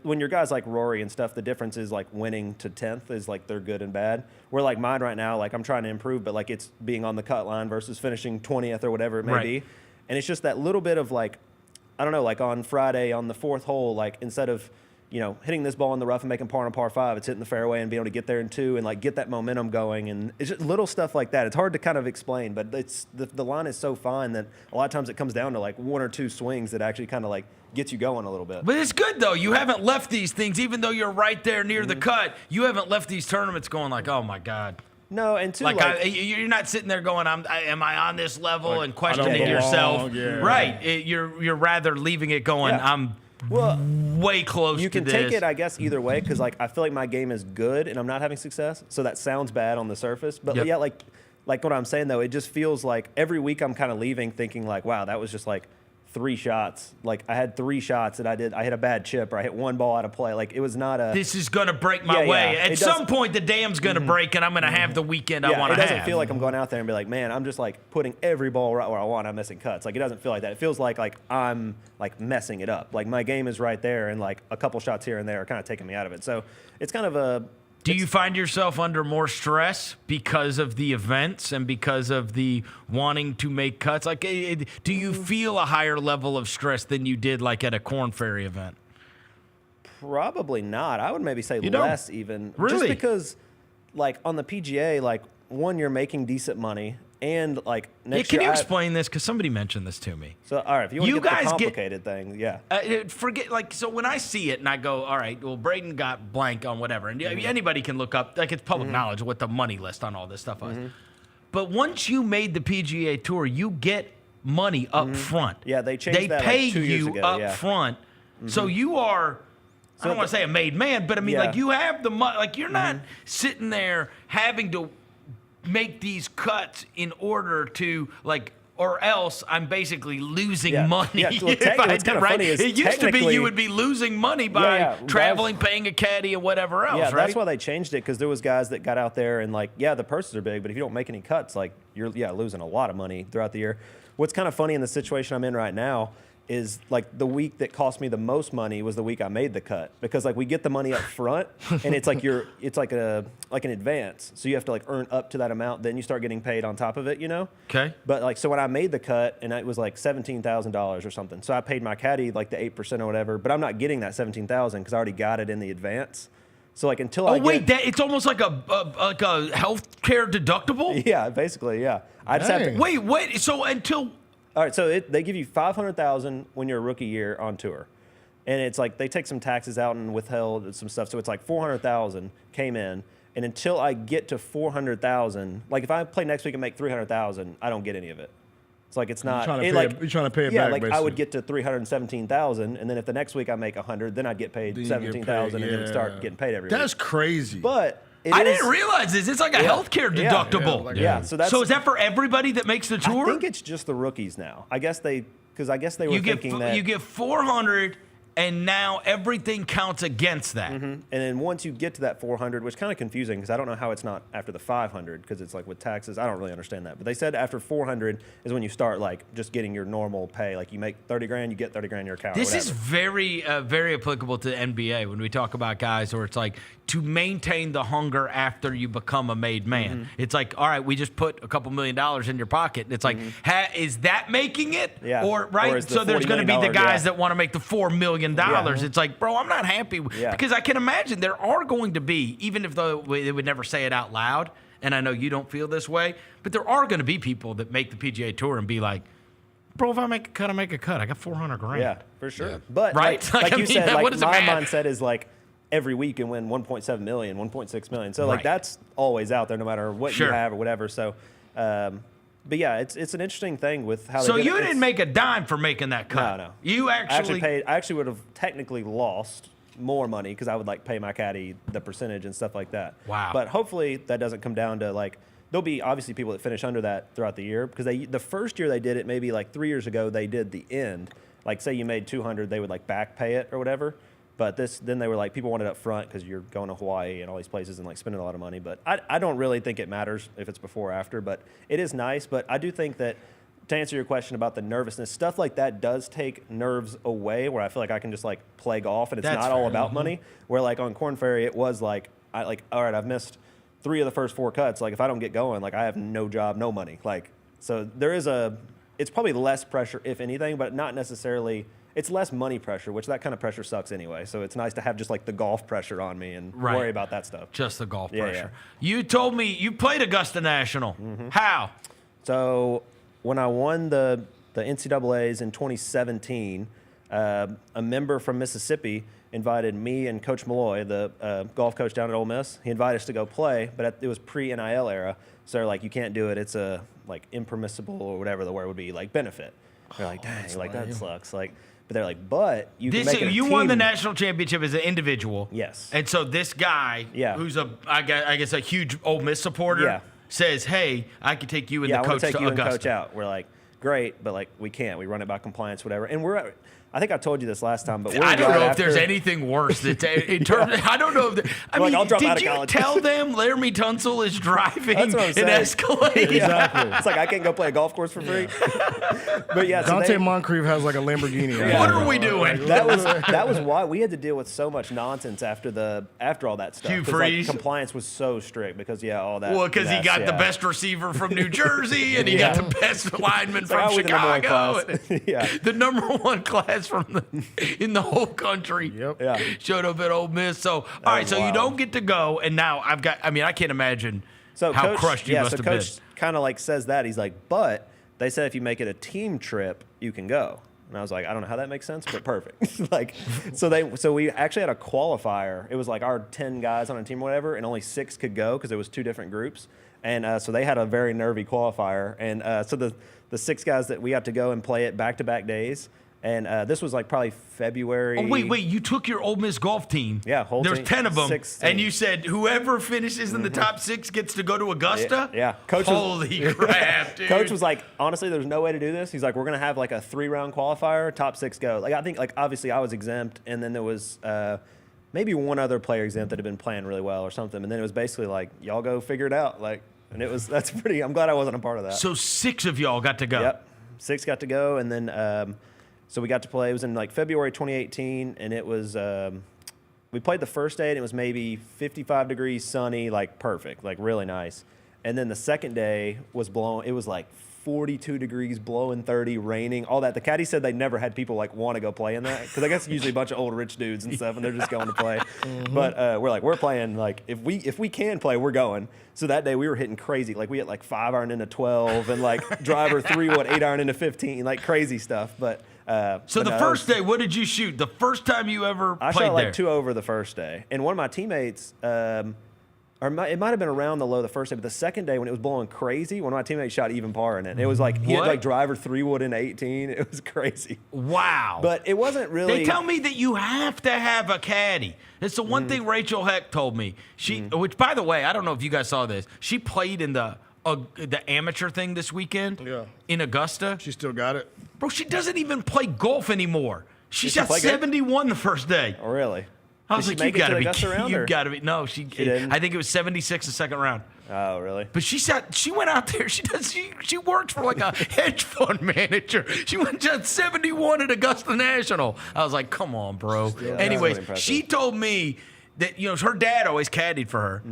when your guys like Rory and stuff, the difference is like winning to 10th is like they're good and bad. Where like mine right now, like I'm trying to improve, but like it's being on the cut line versus finishing 20th or whatever it may be. And it's just that little bit of like, I don't know, like on Friday on the 4th hole, like instead of, you know, hitting this ball in the rough and making par on a par 5, it's hitting the fairway and being able to get there in 2 and like get that momentum going. And it's just little stuff like that. It's hard to kind of explain, but it's the line is so fine that a lot of times it comes down to like 1 or 2 swings that actually kind of like gets you going a little bit.
But it's good though. You haven't left these things, even though you're right there near the cut. You haven't left these tournaments going like, oh my God.
No, and two,
like you're not sitting there going, am I on this level
like,
and questioning yourself? Right. You're rather leaving it going, I'm way close to this.
You can take it, I guess, either way, because like I feel like my game is good and I'm not having success. So that sounds bad on the surface. But yeah, like what I'm saying though, it just feels like every week I'm kind of leaving thinking like, wow, that was just like 3 shots. Like I had 3 shots that I hit a bad chip or I hit 1 ball out of play. Like it was not a.
This is gonna break my way. At some point, the dam's gonna break, and I'm gonna have the weekend I want to have.
It doesn't feel like I'm going out there and be like, man, I'm just like putting every ball right where I want. I'm missing cuts. Like it doesn't feel like that. It feels like I'm like messing it up. Like my game is right there, and like a couple shots here and there are kind of taking me out of it. So it's kind of a.
Do you find yourself under more stress because of the events and because of the wanting to make cuts? Like, do you feel a higher level of stress than you did like at a Korn Ferry event?
Probably not. I would maybe say less even.
Really?
Just because, like, on the PGA, like, one, you're making decent money. And, like, next year...
Can you explain this? Because somebody mentioned this to me.
So, all right, if you want to get the complicated thing,
forget, like, so when I see it and I go, all right, well, Braden got blank on whatever. And anybody can look up, like, it's public knowledge what the money list on all this stuff was. But once you made the PGA Tour, you get money up front.
Yeah, they changed that
pay
like 2 years
you
ago,
up front. So you are... I don't want to say a made man, but I mean, like, you have the money. Like, you're not sitting there having to make these cuts in order to, like, or else I'm basically losing money.
Yeah, well, it's kind of funny.
It used to be you would be losing money by traveling, paying a caddy, or whatever else, right?
That's why they changed it, because there was guys that got out there and, like, the purses are big, but if you don't make any cuts, like, you're, losing a lot of money throughout the year. What's kind of funny in the situation I'm in right now is like the week that cost me the most money was the week I made the cut, because like we get the money up front and it's like it's like an advance. So you have to like earn up to that amount, then you start getting paid on top of it, you know?
Okay.
But like, so when I made the cut and it was like $17,000 or something. So I paid my caddy like the 8% or whatever, but I'm not getting that $17,000 because I already got it in the advance. So like until
it's almost like a healthcare deductible?
Yeah, basically, yeah. I just have to
wait, so until
all right, so they give you $500,000 when you're a rookie year on tour, and it's like they take some taxes out and withheld some stuff, so it's like $400,000 came in, and until I get to $400,000, like if I play next week and make $300,000, I don't get any of it. It's like it's not.
You're trying to pay it back.
Yeah, like
basically.
I would get to $317,000, and then if the next week I make $100,000, then I'd get paid $17,000, and then start getting paid every week.
That's crazy.
But
I didn't realize this. It's like a healthcare deductible.
Yeah. So
is that for everybody that makes the tour?
I think it's just the rookies now. I guess they were thinking that
you get $400, and now everything counts against that.
And then once you get to that 400, which is kind of confusing because I don't know how it's not after the 500 because it's like with taxes. I don't really understand that. But they said after 400 is when you start like just getting your normal pay. Like you make 30 grand, you get 30 grand in your account.
This is very, very applicable to the NBA when we talk about guys where it's like to maintain the hunger after you become a made man. It's like, all right, we just put a couple $1 million in your pocket. And it's like, is that making it?
Yeah.
Or so there's going to be the guys that want to make the $4 million. It's like, bro, I'm not happy because I can imagine there are going to be, even if they would never say it out loud, and I know you don't feel this way, but there are going to be people that make the PGA Tour and be like, bro, if I make a cut, I make a cut. I got $400 grand.
Yeah, for sure. Yeah. But
right,
like you said, like my mindset is like every week and win 1.7 million, 1.6 million. So like that's always out there, no matter what you have or whatever. So. But yeah, it's an interesting thing with how.
So didn't make a dime for making that cut.
No.
You actually
paid. I actually would have technically lost more money because I would like pay my caddy the percentage and stuff like that.
Wow.
But hopefully that doesn't come down to like there'll be obviously people that finish under that throughout the year because the first year they did it maybe like 3 years ago they did the end. Like say you made 200, they would like back pay it or whatever. But then they were like people want it up front because you're going to Hawaii and all these places and like spending a lot of money. But I don't really think it matters if it's before or after. But it is nice. But I do think that to answer your question about the nervousness, stuff like that does take nerves away where I feel like I can just like play golf and it's not all about money. Where like on Korn Ferry, it was like, all right, I've missed 3 of the first 4 cuts. Like if I don't get going, like I have no job, no money. Like, so there is it's probably less pressure if anything, but not necessarily, it's less money pressure, which that kind of pressure sucks anyway. So it's nice to have just like the golf pressure on me and worry about that stuff.
Just the golf pressure. You told me you played Augusta National. How?
So when I won the NCAAs in 2017, a member from Mississippi invited me and Coach Malloy, the golf coach down at Ole Miss. He invited us to go play, but it was pre-NIL era. So they're like, you can't do it. It's a like impermissible or whatever the word would be, like benefit. They're like, dang, like that sucks. Like, but they're like, but you can make it a
you
team.
won the national championship as an individual.
Yes.
And so this guy, who's I guess a huge Ole Miss supporter, says, hey, I could take you and the coach
I want to take
to
you
Augusta.
And coach out. We're like, great, but like we can't. We run it by compliance, whatever. And I think I told you this last time, but
I don't know if there's anything worse in terms. I don't know if. I mean, did you tell them Laramie Tunsil is driving an Escalade?
Exactly. It's like I can't go play a golf course for free. But yeah,
Dante Moncrief has like a Lamborghini.
What are we doing?
That was why we had to deal with so much nonsense after all that stuff.
Hugh Freeze.
Like, compliance was so strict because all that.
Well, because he got the best receiver from New Jersey and he got the best lineman from Chicago. The number 1 class in the whole country. Showed up at Ole Miss. So, all right, so you don't get to go, and now I can't imagine how
Coach,
crushed you must have been.
Coach kind of like says that. He's like, but they said if you make it a team trip, you can go. And I was like, I don't know how that makes sense, but perfect. So we actually had a qualifier. It was like our 10 guys on a team or whatever, and only 6 could go because it was 2 different groups. And so they had a very nervy qualifier. And so the 6 guys that we got to go and play it back-to-back days. And this was like probably February.
Oh, wait. You took your Ole Miss golf team.
Yeah, whole
There's
team.
10 of them.
6
and you said whoever finishes in the top 6 gets to go to Augusta?
Yeah.
Holy crap, dude.
Coach was like, honestly, there's no way to do this. He's like, we're going to have like a 3-round qualifier, top 6 go. Like, I think, like, obviously I was exempt, and then there was maybe one other player exempt that had been playing really well or something. And then it was basically like, y'all go figure it out. Like, and that's pretty, I'm glad I wasn't a part of that.
So 6 of y'all got to go.
Yep. 6 got to go, and then so we got to play. It was in like February 2018, and it was we played the first day, and it was maybe 55 degrees, sunny, like perfect, like really nice. And then the second day was blowing. It was like 42 degrees, blowing 30, raining, all that. The caddy said they never had people like want to go play in that because I guess usually a bunch of old rich dudes and stuff, and they're just going to play. But we're playing like if we can play, we're going. So that day we were hitting crazy. Like we hit like 5-iron into 12 and like driver 3-wood 8-iron into 15, like crazy stuff. But
first day, what did you shoot? The first time you ever played there?
I shot like 2 over the first day, and one of my teammates. It might have been around the low the first day, but the second day when it was blowing crazy, one of my teammates shot even par in it. It was like he had like driver 3-wood in 18. It was crazy.
Wow.
But it wasn't really.
They tell me that you have to have a caddy. It's the one thing Rachel Heck told me. Which, by the way, I don't know if you guys saw this. She played in the amateur thing this weekend in Augusta.
She still got it.
Bro, she doesn't even play golf anymore. She shot 71 the first day.
Oh, really?
I was like, you got to be. No, she didn't. I think it was 76 the second round.
Oh, really?
But she went out there. She works for like a hedge fund manager. She went to 71 at Augusta National. I was like, come on, bro. Anyways, really she told me that her dad always caddied for her.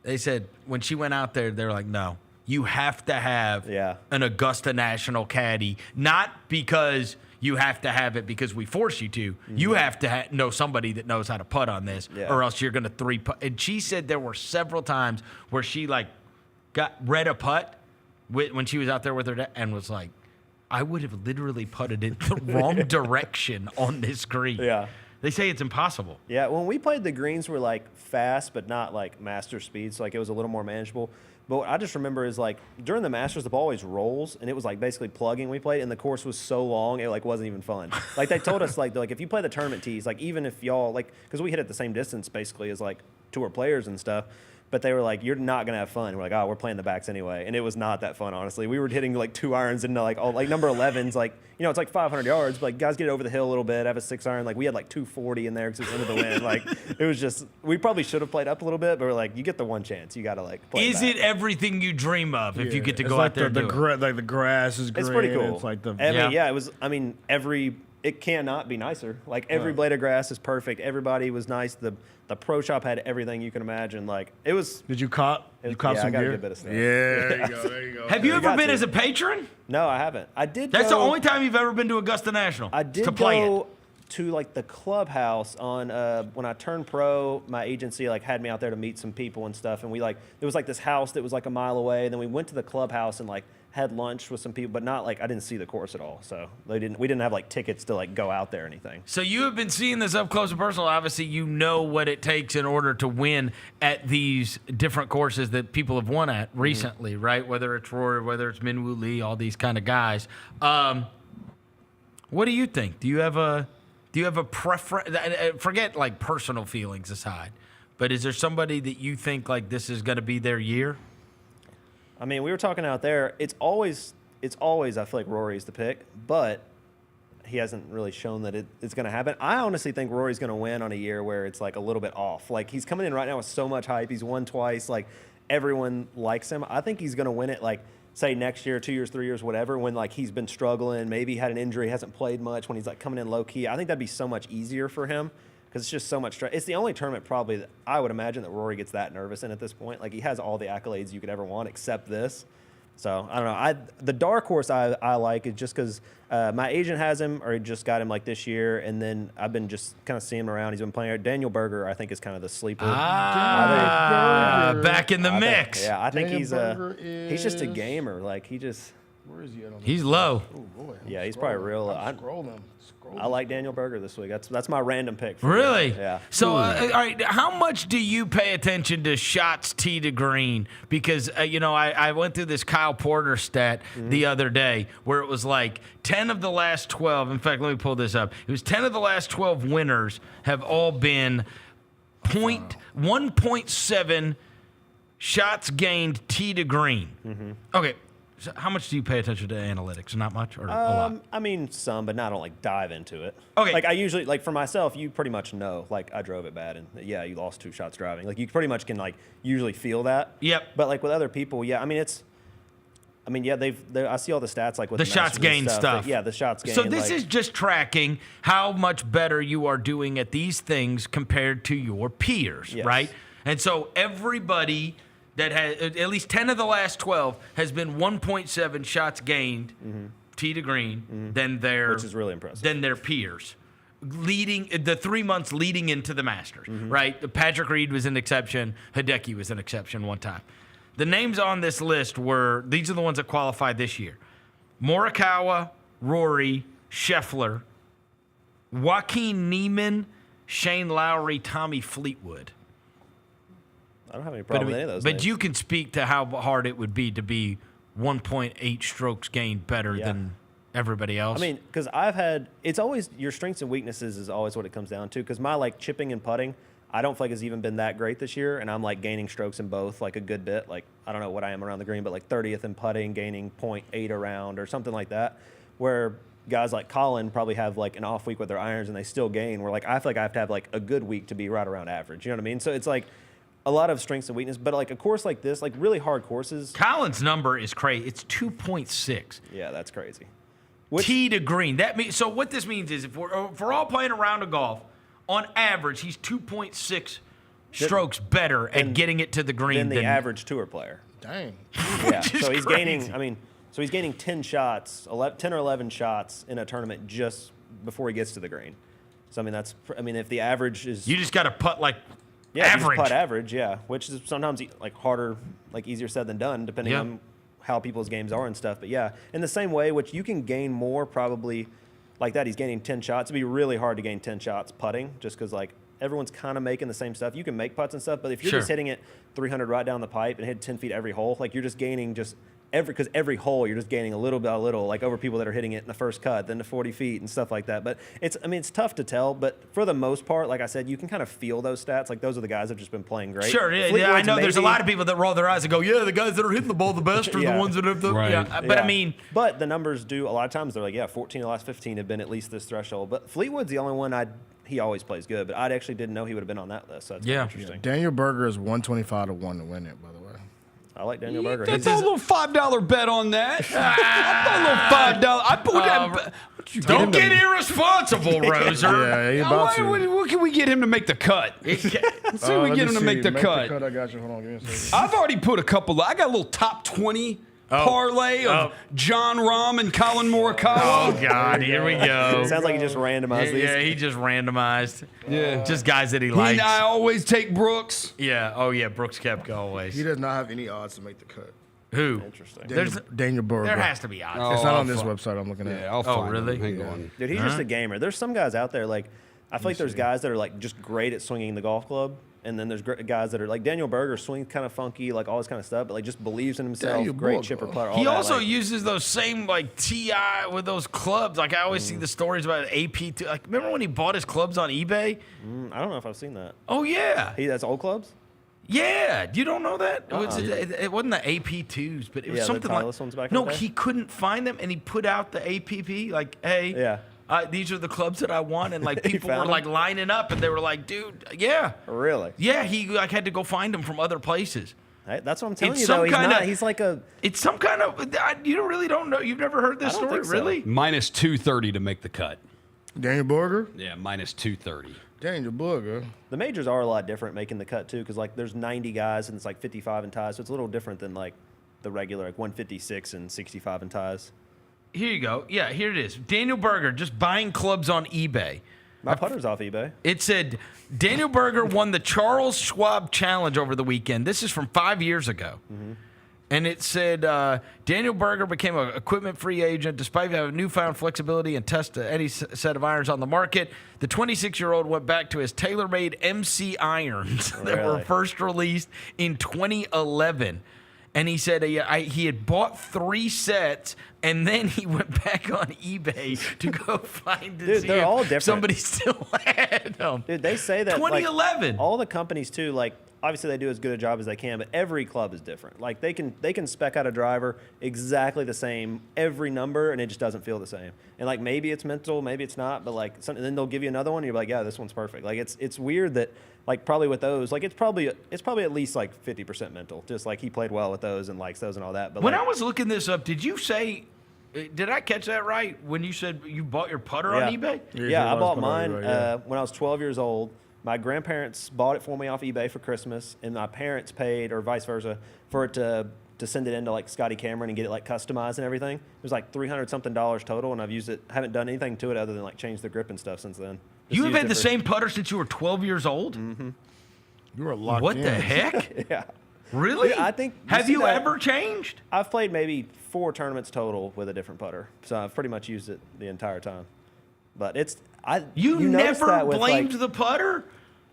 They said when she went out there, they're like, no, you have to have an Augusta National caddy, not because you have to have it because we force you to. You have to know somebody that knows how to putt on this, or else you're going to 3-putt. And she said there were several times where she like read a putt when she was out there with her dad and was like, I would have literally putted it the wrong direction on this green.
Yeah.
They say it's impossible.
Yeah, when we played, the greens were like fast, but not like master speeds. So, like it was a little more manageable. But what I just remember is like during the Masters, the ball always rolls, and it was like basically plugging. We played, and the course was so long, it like wasn't even fun. Like they told us, like if you play the tournament tees, like even if y'all like, because we hit at the same distance basically as like tour players and stuff. But they were like, you're not going to have fun. We're like, oh, we're playing the backs anyway. And it was not that fun, honestly. We were hitting like 2 irons into like, like number 11s, like, you know, it's like 500 yards. But like guys get over the hill a little bit, have a 6 iron. Like we had like 240 in there because it was into the wind. Like it was just, we probably should have played up a little bit, but we're like, you get the one chance. You got to like play
Is
back.
it everything you dream of if you get to go
like
out there and do it?
Like the grass is green.
It's pretty cool.
It's like the
it was, it cannot be nicer. Like every blade of grass is perfect. Everybody was nice. The pro shop had everything you can imagine. Like it was.
Did you cop? You cop some
I got
gear?
a good bit of stuff.
Yeah, there you go. There you go.
Have you ever been as a patron?
No, I haven't. I did.
That's the only time you've ever been to Augusta National.
I did
to play
go to like the clubhouse on when I turned pro. My agency like had me out there to meet some people and stuff. And we like there was like this house that was like a mile away. And then we went to the clubhouse and like had lunch with some people, but not like I didn't see the course at all. So we didn't have like tickets to like go out there or anything.
So you have been seeing this up close and personal. Obviously, you know what it takes in order to win at these different courses that people have won at recently, right? Whether it's Rory, whether it's Minwoo Lee, all these kind of guys. What do you think? Do you have a preference? Forget like personal feelings aside, but is there somebody that you think like this is going to be their year?
I mean, we were talking out there. It's always I feel like Rory's the pick, but he hasn't really shown that it's going to happen. I honestly think Rory's going to win on a year where it's like a little bit off. Like he's coming in right now with so much hype. He's won twice. Like everyone likes him. I think he's going to win it like say next year, 2 years, 3 years, whatever, when like he's been struggling, maybe had an injury, hasn't played much, when he's like coming in low key. I think that'd be so much easier for him. Because it's just so much stress. It's the only tournament probably that I would imagine that Rory gets that nervous in at this point. Like he has all the accolades you could ever want except this. So I don't know. The dark horse I like is just because my agent has him or he just got him like this year, and then I've been just kind of seeing him around. He's been playing. Daniel Berger I think is kind of the sleeper.
Back in the mix.
I think
Daniel
he's just a
is-
gamer. Like he just.
Where is he at on the
He's low.
Oh boy.
Yeah, he's probably real.
Scroll them.
I like Daniel Berger this week. That's my random pick.
Really?
Yeah.
So, all right, how much do you pay attention to shots tee to green? Because, I went through this Kyle Porter stat the other day where it was like 10 of the last 12. In fact, let me pull this up. It was 10 of the last 12 winners have all been 1.7 shots gained tee to green. Okay. So how much do you pay attention to analytics? Not much, or a lot?
I mean, some, but not. I don't like dive into it.
Okay.
Like I usually, like for myself, you pretty much know. Like I drove it bad, and yeah, you lost 2 shots driving. Like you pretty much can like usually feel that.
Yep.
But like with other people, yeah. I mean, I see all the stats like with
The shots gained stuff.
Yeah, the shots gained.
So this is just tracking how much better you are doing at these things compared to your peers,
Yes.
right? And so everybody that has at least 10 of the last 12 has been 1.7 shots gained tee to green than their,
which is really impressive.
Than their peers. Leading the 3 months leading into the Masters, right? Patrick Reed was an exception. Hideki was an exception one time. The names on this list these are the ones that qualified this year: Morikawa, Rory, Scheffler, Joaquin Niemann, Shane Lowry, Tommy Fleetwood.
I don't have any problem with any of those.
But
names.
you can speak to how hard it would be to be 1.8 strokes gained better than everybody else.
I mean, because it's always your strengths and weaknesses is always what it comes down to. Because my like chipping and putting, I don't feel like has even been that great this year, and I'm like gaining strokes in both like a good bit. Like I don't know what I am around the green, but like 30th in putting, gaining 0.8 around or something like that. Where guys like Colin probably have like an off week with their irons and they still gain. Where like I feel like I have to have like a good week to be right around average. You know what I mean? So it's like a lot of strengths and weakness, but like a course like this, like really hard courses.
Colin's number is crazy. It's 2.6.
Yeah, that's crazy.
Tee to green. That means so. What this means is if we're all playing a round of golf, on average, he's 2.6 strokes better at getting it to the green
than the average tour player.
Dang.
Yeah. So he's
crazy.
gaining. I mean, so he's gaining 10 shots, 10 or 11 shots in a tournament just before he gets to the green. So I mean, if the average is
you just got to putt like.
Yeah,
average.
Putt average, yeah, which is sometimes like harder, like easier said than done, depending on how people's games are and stuff. But yeah, in the same way, which you can gain more probably like that, he's gaining 10 shots. It'd be really hard to gain 10 shots putting just because, like, everyone's kind of making the same stuff. You can make putts and stuff, but if you're just hitting it 300 right down the pipe and hit 10 feet every hole, like, you're just gaining because every hole you're just gaining a little by a little, like over people that are hitting it in the first cut, then to 40 feet and stuff like that. But it's tough to tell. But for the most part, like I said, you can kind of feel those stats. Like those are the guys that have just been playing great.
Sure, yeah, I know there's a lot of people that roll their eyes and go, yeah, the guys that are hitting the ball the best are the ones that have the But I mean,
but the numbers do a lot of times. They're like, 14 of the last 15 have been at least this threshold. But Fleetwood's the only one he always plays good, but I actually didn't know he would have been on that list. So that's interesting.
Daniel Berger is 125 to 1 to win it, by the way.
I like Daniel Berger.
Let's throw a little $5 bet on that. I'll throw a little $5.
Don't get irresponsible, Roser.
What can we get him to make the cut? Let's see if we get him to make the cut.
I got you. Hold on. Give me a second.
I've already put a couple. I got a little top 20 parlay of John Rahm and Colin Morikawa.
Oh, God. Here we go.
Sounds like he just randomized these.
Yeah, he just randomized.
Yeah.
Just guys that he likes.
I always take Brooks.
Yeah. Oh, yeah. Brooks Koepka always.
He does not have any odds to make the cut.
Who?
Interesting.
Daniel Berger.
There has to be odds.
It's not on this website I'm looking at.
Yeah, I'll find
really?
him. Hang on.
Dude, he's just a gamer. There's some guys out there, like, I feel like there's guys that are, like, just great at swinging the golf club. And then there's guys that are like Daniel Berger, swings kind of funky, like all this kind of stuff, but like just believes in himself, great chipper putter.
He also uses those same like TI with those clubs. Like I always see the stories about AP2. Like remember when he bought his clubs on eBay?
I don't know if I've seen that.
Oh yeah,
that's old clubs.
Yeah, you don't know that? It wasn't the AP2s, but it was something like
ones back
no,
in the day?
he couldn't find them, and he put out the APP like, hey, these are the clubs that I want, and like people were like lining up, and they were like, dude,
really,
he like had to go find them from other places.
Hey, that's what I'm telling you. Though he's like a.
It's some kind of. You really don't know. You've never heard this story, really?
Minus 230 to make the cut.
Daniel Berger.
Yeah, minus 230.
Daniel Berger.
The majors are a lot different making the cut too, because like there's 90 guys and it's like 55 in ties, so it's a little different than like the regular like 156 and 65 in ties.
Here you go. Yeah, here it is. Daniel Berger just buying clubs on eBay.
My putter's off eBay.
It said Daniel Berger won the Charles Schwab Challenge over the weekend. This is from 5 years ago. Mm-hmm. And it said Daniel Berger became an equipment free agent despite having newfound flexibility and test any set of irons on the market. The 26-year-old went back to his tailor-made MC irons that were first released in 2011. And he said he had bought 3 sets, and then he went back on eBay to go find to see
they're all
if
different.
somebody still had them.
Dude, they say that
2011.
Like, all the companies too, like obviously they do as good a job as they can, but every club is different. Like they can spec out a driver exactly the same every number, and it just doesn't feel the same. And like maybe it's mental, maybe it's not, but like and then they'll give you another one, and you're like, yeah, this one's perfect. Like it's weird that. Like probably with those, like it's probably at least like 50% mental. Just like he played well with those and likes those and all that. But
when I was looking this up, did you say? Did I catch that right when you said you bought your putter on eBay?
Yeah, I bought mine when I was 12 years old. My grandparents bought it for me off eBay for Christmas, and my parents paid, or vice versa, for it to send it into like Scotty Cameron and get it like customized and everything. It was like $300-something total, and I've used it. Haven't done anything to it other than like change the grip and stuff since then.
You have had the same putter since you were 12 years old?
Mm-hmm.
You were locked in.
What the heck?
Yeah.
Really?
Dude, I think.
Have you ever changed?
I've played maybe 4 tournaments total with a different putter, so I've pretty much used it the entire time. But
you never blamed the putter?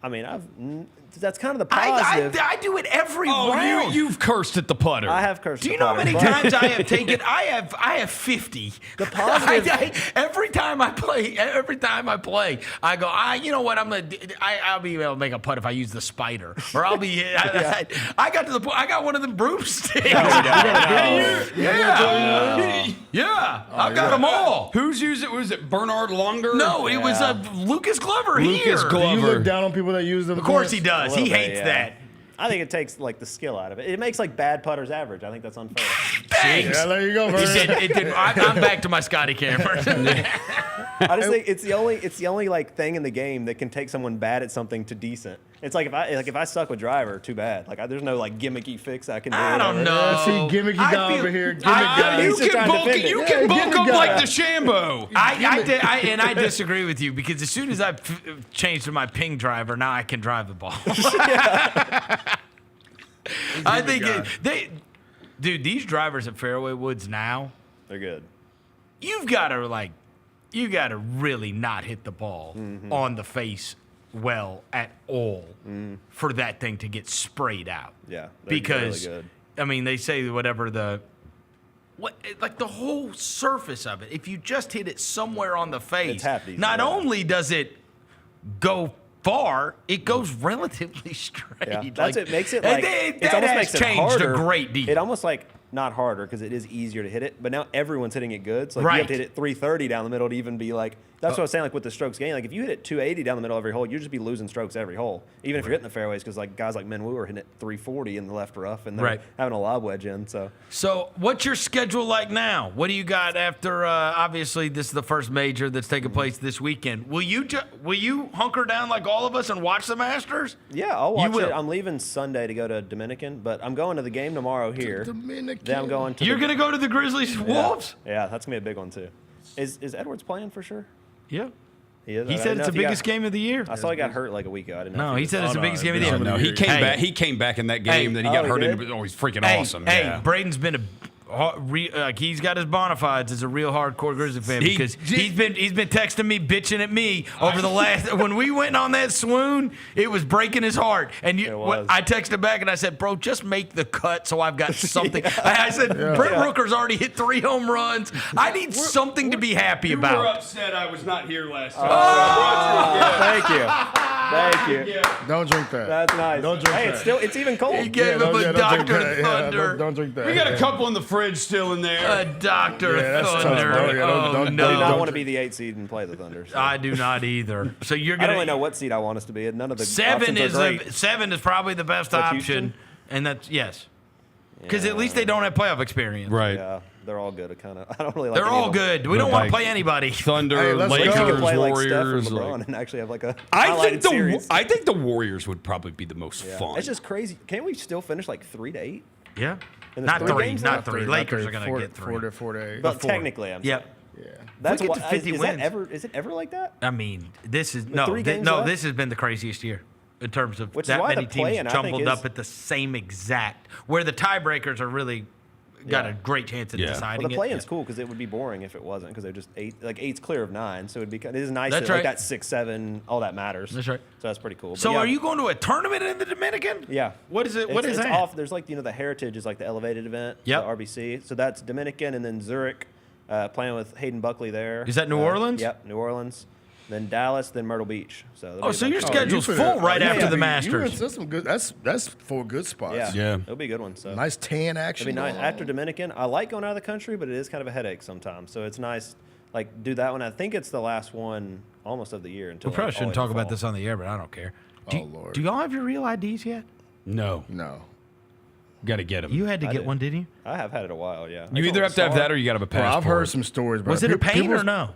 I mean, that's kind of the positive.
I do it every round.
You've cursed at the putter.
I have cursed.
Do you know how many times I have taken? I have 50.
The positive.
Every time I play, I go. You know what? I'll be able to make a putt if I use the spider, or I'll be. I got to the point. I got one of the broomsticks. Yeah. I've got them all.
Who's used it? Was it Bernard Longer?
No, it was Lucas Glover.
Lucas Glover.
Do you look down on people that use them?
Of course he does. He hates that.
I think it takes like the skill out of it. It makes like bad putters average. I think that's unfair.
Thanks.
Yeah, there you go.
It did. I'm back to my Scotty Cameron.
I just think it's the only like thing in the game that can take someone bad at something to decent. It's like if I suck with driver, too bad. Like there's no like gimmicky fix I can do.
I don't know.
See, gimmicky guy over here. Gimmick guy.
You can bulk up like the Shambo.
I disagree with you because as soon as I changed to my ping driver, now I can drive the ball. I think dude, these drivers at Fairway Woods now,
they're good.
You've got to like you got to really not hit the ball on the face well at all for that thing to get sprayed out.
Yeah,
because
really good.
I mean, they say whatever the whole surface of it. If you just hit it somewhere on the face, not only does it go far, it goes relatively straight.
Yeah, that's it. Makes it like it almost makes it
changed
harder.
a great deal.
It almost like not harder because it is easier to hit it, but now everyone's hitting it good. So like you have to hit it 330 down the middle to even be like. That's what I was saying. Like with the strokes gain, like if you hit it 280 down the middle every hole, you'd just be losing strokes every hole, even if you're hitting the fairways. Because like guys like Minwoo are hitting it 340 in the left rough, and they're having a lob wedge in.
So what's your schedule like now? What do you got after? Obviously, this is the first major that's taking place this weekend. Will you hunker down like all of us and watch the Masters?
Yeah, I'll watch it. I'm leaving Sunday to go to Dominican, but I'm going to the game tomorrow here.
Dominican.
Then I'm going to.
You're going to go to the Grizzlies Wolves?
Yeah, that's gonna be a big one too. Is Edwards playing for sure?
Yeah.
He is.
He said it's the biggest game of the year.
I saw he got hurt like a week ago. I didn't know.
No, he said it's the biggest game of the year.
No, he came back. He came back in that game. Then he got hurt. He's freaking awesome.
Hey, Braden's been he's got his bona fides as a real hardcore Grizzly fan because he's been texting me, bitching at me over the last. When we went on that swoon, it was breaking his heart. And I texted back and I said, "Bro, just make the cut so I've got something." I said, "Brent Rooker's already hit 3 home runs. I need something to be happy about."
You were upset I was not here last time.
Thank you.
Don't drink that.
That's nice.
Don't drink that.
It's even cold.
He gave him a Dr. Thunder.
Don't drink that.
We got a couple in the fridge still in there.
A Dr.
I
Thunder.
do not want to be the 8 seed and play the Thunder. So.
I do not either. So you're
I
gonna.
don't really know what seed I want us to be. None of the
7
options are great.
7 is probably the best option,
Houston?
and that's yes. Because at least they don't have playoff experience.
Right.
Yeah, they're all good. I don't really like.
They're
any
all
of them.
good. We don't want to play anybody.
Thunder,
I think you
Lakers,
could play like Steph or
Warriors.
LeBron and actually have like a
I
highlighted series.
think the Warriors would probably be the most fun.
It's just crazy. Can't we still finish like 3-8?
Yeah.
And there's
Not 3.
games
Not
left?
3. Lakers are going to get 3.
4 to 8.
But technically, I'm saying.
Yeah.
That's
we get
why,
to 50 wins.
Is it ever like that?
I mean, this is this has been the craziest year in terms of
Which is
that
why
many
the
teams
play-in, I think,
jumbled
is-
up at the same exact. Where the tiebreakers are really got a great chance at deciding
Well, the play-in's
it.
cool because it would be boring if it wasn't because they're just 8. Like 8's clear of 9, so it is nice
That's
that
right.
like that 6, 7, all that matters.
That's right.
So that's pretty cool.
So
But yeah,
are you going to a tournament in the Dominican?
Yeah.
What is it? What is
it's
that?
Off. There's like the Heritage is like the elevated event.
Yep.
The RBC. So that's Dominican and then Zurich, playing with Hayden Buckley there.
Is that New Orleans?
Yep, New Orleans. Then Dallas, then Myrtle Beach. So
So your schedule's full right after the Masters.
That's some good. That's 4 good spots.
Yeah, it'll be a good one. So
Nice tan action.
it'll be nice. After Dominican, I like going out of the country, but it is kind of a headache sometimes. So it's nice, like do that one. I think it's the last one almost of the year until.
We probably
like,
shouldn't
all
talk
the
about
fall.
this on the air, but I don't care.
Lord.
Do y'all have your real IDs yet?
No. Got to get them.
You had to get one, didn't you?
I have had it a while. Yeah.
You either have to have that or you got to have a passport.
I've heard some stories. Bro.
Was it a pain or no?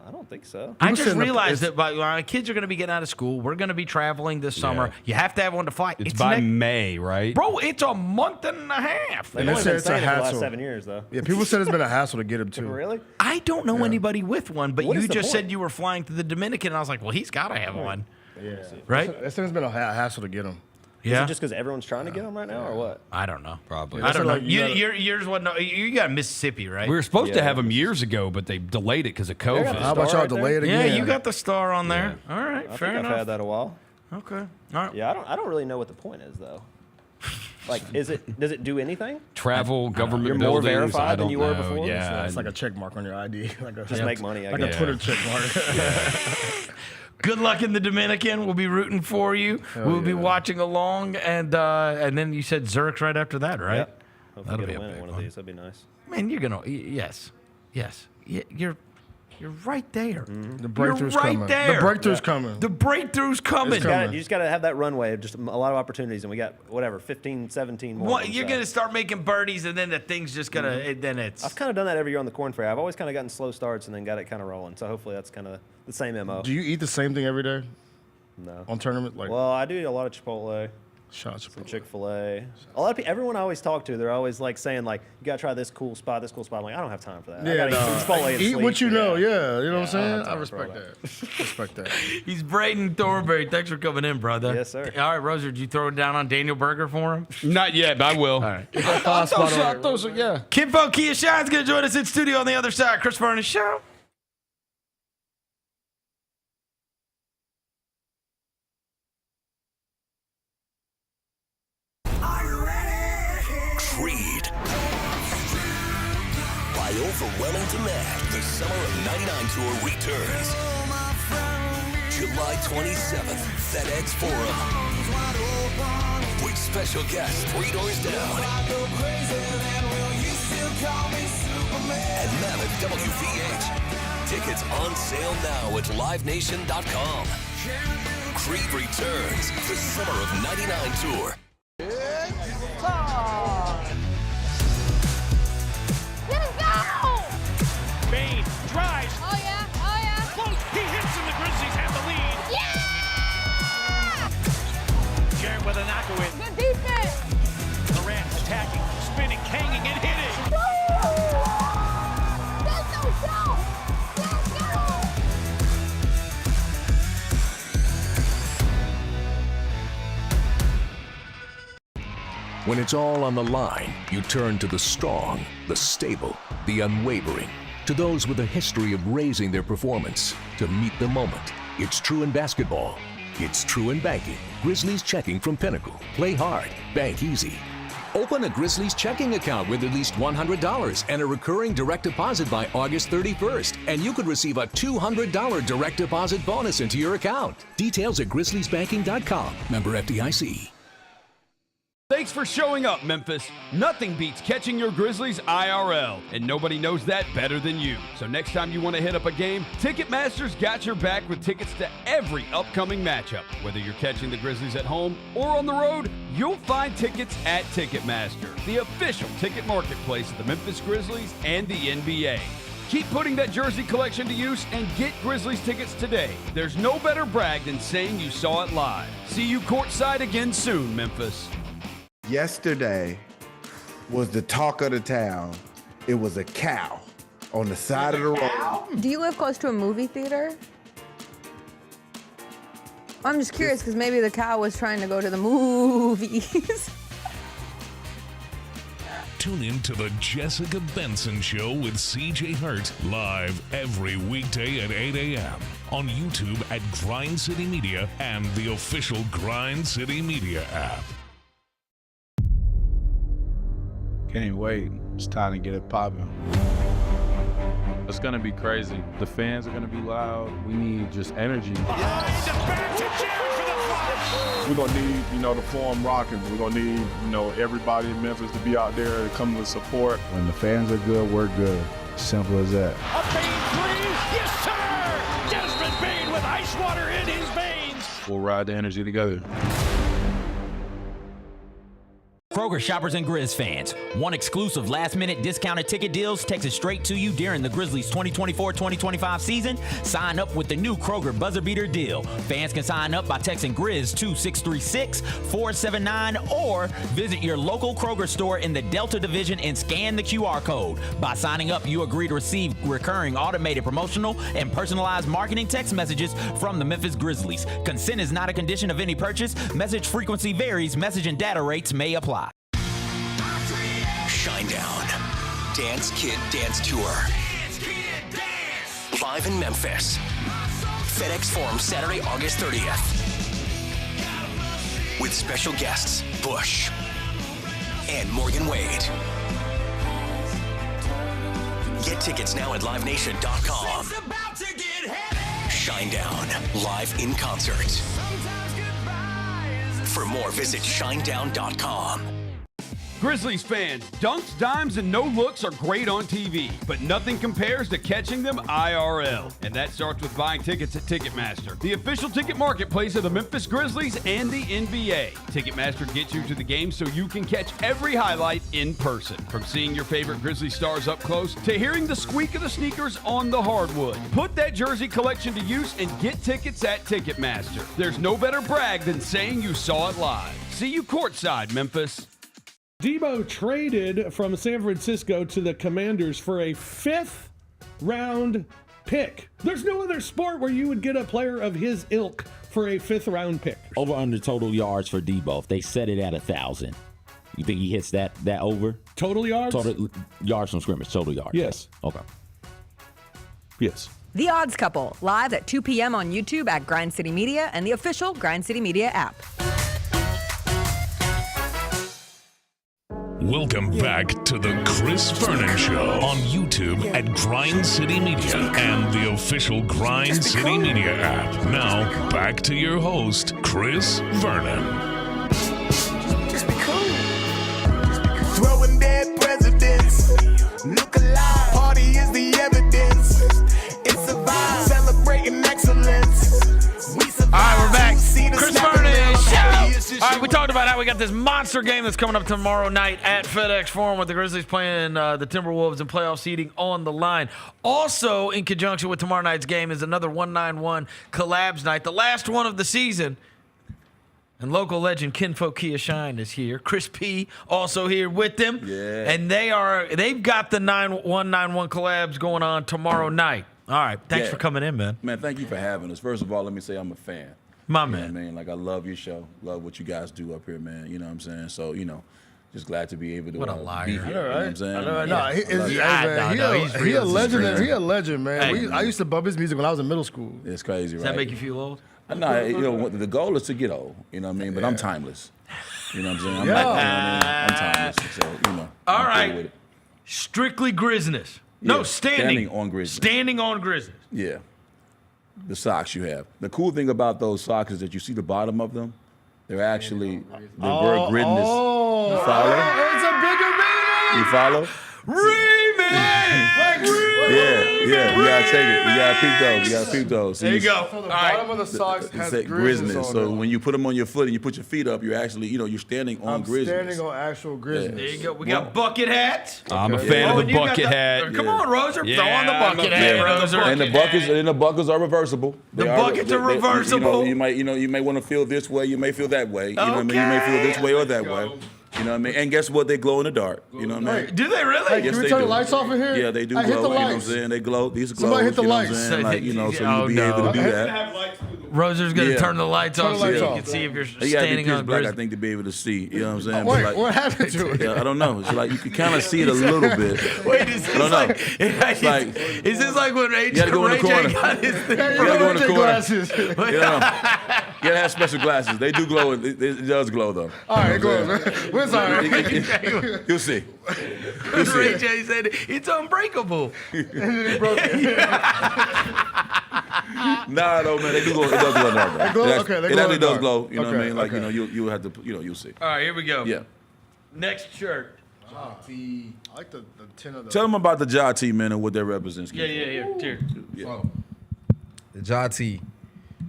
I don't think so.
I just realized that my kids are going to be getting out of school. We're going to be traveling this summer. You have to have one to fly.
It's by May, right?
Bro, it's a month and a half.
They've only been saying it for the last 7 years, though.
Yeah, people said it's been a hassle to get them too.
Really?
I don't know anybody with one, but
What
you
is the
just said
point?
you were flying to the Dominican, and I was like, well, he's got to have one.
Yeah.
Right?
They said it's been a hassle to get them.
Is
Yeah.
it just because everyone's trying to get them right now, or what?
I don't know.
Probably.
I don't know.
like
Yours wasn't. You got Mississippi, right?
We were supposed to have them years ago, but they delayed it because of COVID.
How about y'all delay it
Yeah,
again?
you got the star on there. All right,
I
fair
think
enough.
I've had that a while.
Okay. All right.
Yeah, I don't really know what the point is though. Like, does it do anything?
Travel, government
You're more
buildings.
verified
I
than
don't
you were
know.
before?
Yeah.
It's like a check mark on your ID. Like a,
Just make money, I
like
guess.
a Twitter check mark.
Good luck in the Dominican. We'll be rooting for you. We'll be watching along, and then you said Zurich right after that, right?
Yep. Hopefully
That'll
get
be
a
a
win
big
at one of
one.
these. That'd be nice.
Man, you're gonna yes. You're right there.
The breakthrough's
You're right
coming.
there.
The breakthrough's coming.
The breakthrough's coming.
You just got to have that runway. Just a lot of opportunities, and we got 15, 17 more.
What, you're gonna start making birdies, and then the thing's just gonna. Then it's.
I've kind of done that every year on the Corn Fair. I've always kind of gotten slow starts and then got it kind of rolling. So hopefully that's kind of the same MO.
Do you eat the same thing every day
No.
on tournament? Like,
Well, I do a lot of Chipotle,
shots.
some Chick-fil-A. A lot of people, everyone I always talk to, they're always like saying like, you gotta try this cool spot, this cool spot. I'm like, I don't have time for that. I
Yeah,
gotta eat some Chipotle and
eat
sleep.
what you know. Yeah, you know what I'm
I
saying.
don't have
I
time
respect
for all
that. Respect that.
He's Braden Thornberry. Thanks for coming in, brother.
Yes, sir.
All right, Roser, did you throw it down on Daniel Berger for him?
Not yet, but I will. All
right.
Yeah.
Kinfolk Kia Shine's gonna join us in studio on the other side. Chris Vernon Show.
overwhelming demand, the Summer of '99 Tour returns. July 27th, FedEx Forum. With special guests 3 doors down. And Mammoth WVH. Tickets on sale now at livenation.com. Creed returns, the Summer of '99 Tour.
Bane drives.
Oh yeah, oh yeah.
Close. He hits and the Grizzlies have the lead.
Yeah!
Jared with a knockaway.
Good defense.
Morant attacking, spinning, hanging, and hitting.
Let's go, show! Let's go!
When it's all on the line, you turn to the strong, the stable, the unwavering. To those with a history of raising their performance, to meet the moment. It's true in basketball. It's true in banking. Grizzlies checking from Pinnacle. Play hard, bank easy. Open a Grizzlies checking account with at least $100 and a recurring direct deposit by August 31st, and you could receive a $200 direct deposit bonus into your account. Details at grizzliesbanking.com. Member FDIC.
Thanks for showing up, Memphis. Nothing beats catching your Grizzlies IRL, and nobody knows that better than you. So next time you want to hit up a game, Ticketmaster's got your back with tickets to every upcoming matchup. Whether you're catching the Grizzlies at home or on the road, you'll find tickets at Ticketmaster, the official ticket marketplace of the Memphis Grizzlies and the NBA. Keep putting that jersey collection to use and get Grizzlies tickets today. There's no better brag than saying you saw it live. See you courtside again soon, Memphis.
Yesterday was the talk of the town. It was a cow on the side of the road.
Do you live close to a movie theater? I'm just curious because maybe the cow was trying to go to the movies.
Tune in to the Jessica Benson Show with CJ Hurt live every weekday at 8 a.m. on YouTube at Grind City Media and the official Grind City Media app.
Can't wait. It's time to get it popping. It's gonna be crazy. The fans are gonna be loud. We need just energy.
We're gonna need, the Forum rocking. We're gonna need, everybody in Memphis to be out there to come with support.
When the fans are good, we're good. Simple as that.
A Bane three. Yes, sir. Desmond Bane with ice water in his veins.
We'll ride the energy together.
Kroger shoppers and Grizz fans, want exclusive last-minute discounted ticket deals texted straight to you during the Grizzlies 2024-2025 season? Sign up with the new Kroger Buzzer Beater deal. Fans can sign up by texting Grizz to 636-479 or visit your local Kroger store in the Delta Division and scan the QR code. By signing up, you agree to receive recurring automated promotional and personalized marketing text messages from the Memphis Grizzlies. Consent is not a condition of any purchase. Message frequency varies. Message and data rates may apply.
Shinedown. Dance Kid Dance Tour. Live in Memphis. FedEx Forum Saturday, August 30th. With special guests, Bush and Morgan Wade. Get tickets now at livenation.com. Shinedown, live in concert. For more, visit shinedown.com.
Grizzlies fans, dunks, dimes, and no-looks are great on TV, but nothing compares to catching them IRL. And that starts with buying tickets at Ticketmaster, the official ticket marketplace of the Memphis Grizzlies and the NBA. Ticketmaster gets you to the game so you can catch every highlight in person. From seeing your favorite Grizzly stars up close to hearing the squeak of the sneakers on the hardwood. Put that jersey collection to use and get tickets at Ticketmaster. There's no better brag than saying you saw it live. See you courtside, Memphis.
Debo traded from San Francisco to the Commanders for a 5th round pick. There's no other sport where you would get a player of his ilk for a 5th round pick.
Over under total yards for Debo. If they set it at 1,000. You think he hits that over?
Total yards?
Total yards from scrimmage, total yards.
Yes.
Okay.
Yes.
The Odds Couple, live at 2 p.m. on YouTube at Grind City Media and the official Grind City Media app.
Welcome back to the Chris Vernon Show on YouTube at Grind City Media and the official Grind City Media app. Now, back to your host, Chris Vernon.
Just be cool. Throwing dead presidents. Look alive. Party is the evidence. It's a vibe. Celebrating excellence.
All right, we're back. Chris Vernon Show. All right, we talked about how we got this monster game that's coming up tomorrow night at FedEx Forum with the Grizzlies playing the Timberwolves and playoff seeding on the line. Also, in conjunction with tomorrow night's game is another 191 Collabs night, the last one of the season. And local legend Kinfolk Kia Shine is here. Chris P. also here with them.
Yeah.
And they've got the 191 Collabs going on tomorrow night. All right, thanks for coming in, man.
Man, thank you for having us. First of all, let me say I'm a fan.
My
you
man.
Know what I mean, like I love your show. Love what you guys do up here, man. You know what I'm saying? So, just glad to be able to
What a liar.
be here.
I know,
You know what I'm
right?
saying?
I know,
Yeah.
no, he a legend. He a legend, man.
Hey.
I used to bump his music when I was in middle school.
It's crazy,
Does
right?
that make you feel old?
No, the goal is to get old. You know what I mean? But I'm timeless. You know what I'm saying? I'm
Yeah.
like, you know what I mean? I'm timeless. So,
All
I'm cool
right.
with it.
Strictly Grizness. No,
Yeah,
standing
on Grizzlies.
Standing on Grizzlies.
Yeah. The socks you have. The cool thing about those socks is that you see the bottom of them. They're actually the word gridness. You follow?
It's a bigger meaning.
You follow? Yeah. You gotta take it. You gotta peep those.
There you go.
So the bottom of the socks has
It's
grizzlies on
So
them.
when you put them on your foot and you put your feet up, you're actually, you're standing on
I'm
grizzlies.
standing on actual grizzlies.
There you go. We got bucket hats.
I'm a fan of
and
the
you got
bucket hat.
Come on, Roser.
Yeah,
Throw on the
I'm a
bucket
fan
hat,
of the
Roser.
And the buckles are reversible.
The buckets are reversible.
You may want to feel this way. You may feel that way. You know what I mean? You may feel this way or that way. You know what I mean? And guess what? They glow in the dark. You know what I mean?
Do they really?
Hey,
Yes,
can we
they
turn
do.
the lights off in here?
Yeah, they do
Hey,
glow.
hit the
You know what I'm
lights.
saying? They glow. These glows.
Somebody hit the
you know what I'm
lights.
saying? Like, so
Oh,
you'll be
no.
able to do that.
Roser's going to
Yeah.
turn the lights
Turn
off
the
so
lights
you
off.
can see if you're
You gotta be
standing
pitch
on
black, I
Grizzlies.
think, to be able to see. You know what I'm saying?
Wait,
But
what happened to it?
Yeah, I don't know. It's like you can kind of see it a little bit.
Wait, is
I don't know.
is this like when Ray
You gotta go in the corner.
got his thing?
You gotta go in the corner.
Glasses.
You gotta have special glasses. They do glow. It does glow though.
All right, go on, man. We're sorry.
You'll see.
Ray J said it's unbreakable.
Nah, though, man. They do glow. It does glow in the dark.
They glow?
It
Okay, they
actually
glow in the
does
dark.
glow. You know what I
Okay,
mean? Like
okay.
you'll have to. You'll see.
All right, here we go.
Yeah.
Next shirt.
I like the 10 of the.
Tell them about the Ja T, man, and what that represents.
Yeah. Cheers.
Yeah.
The Ja T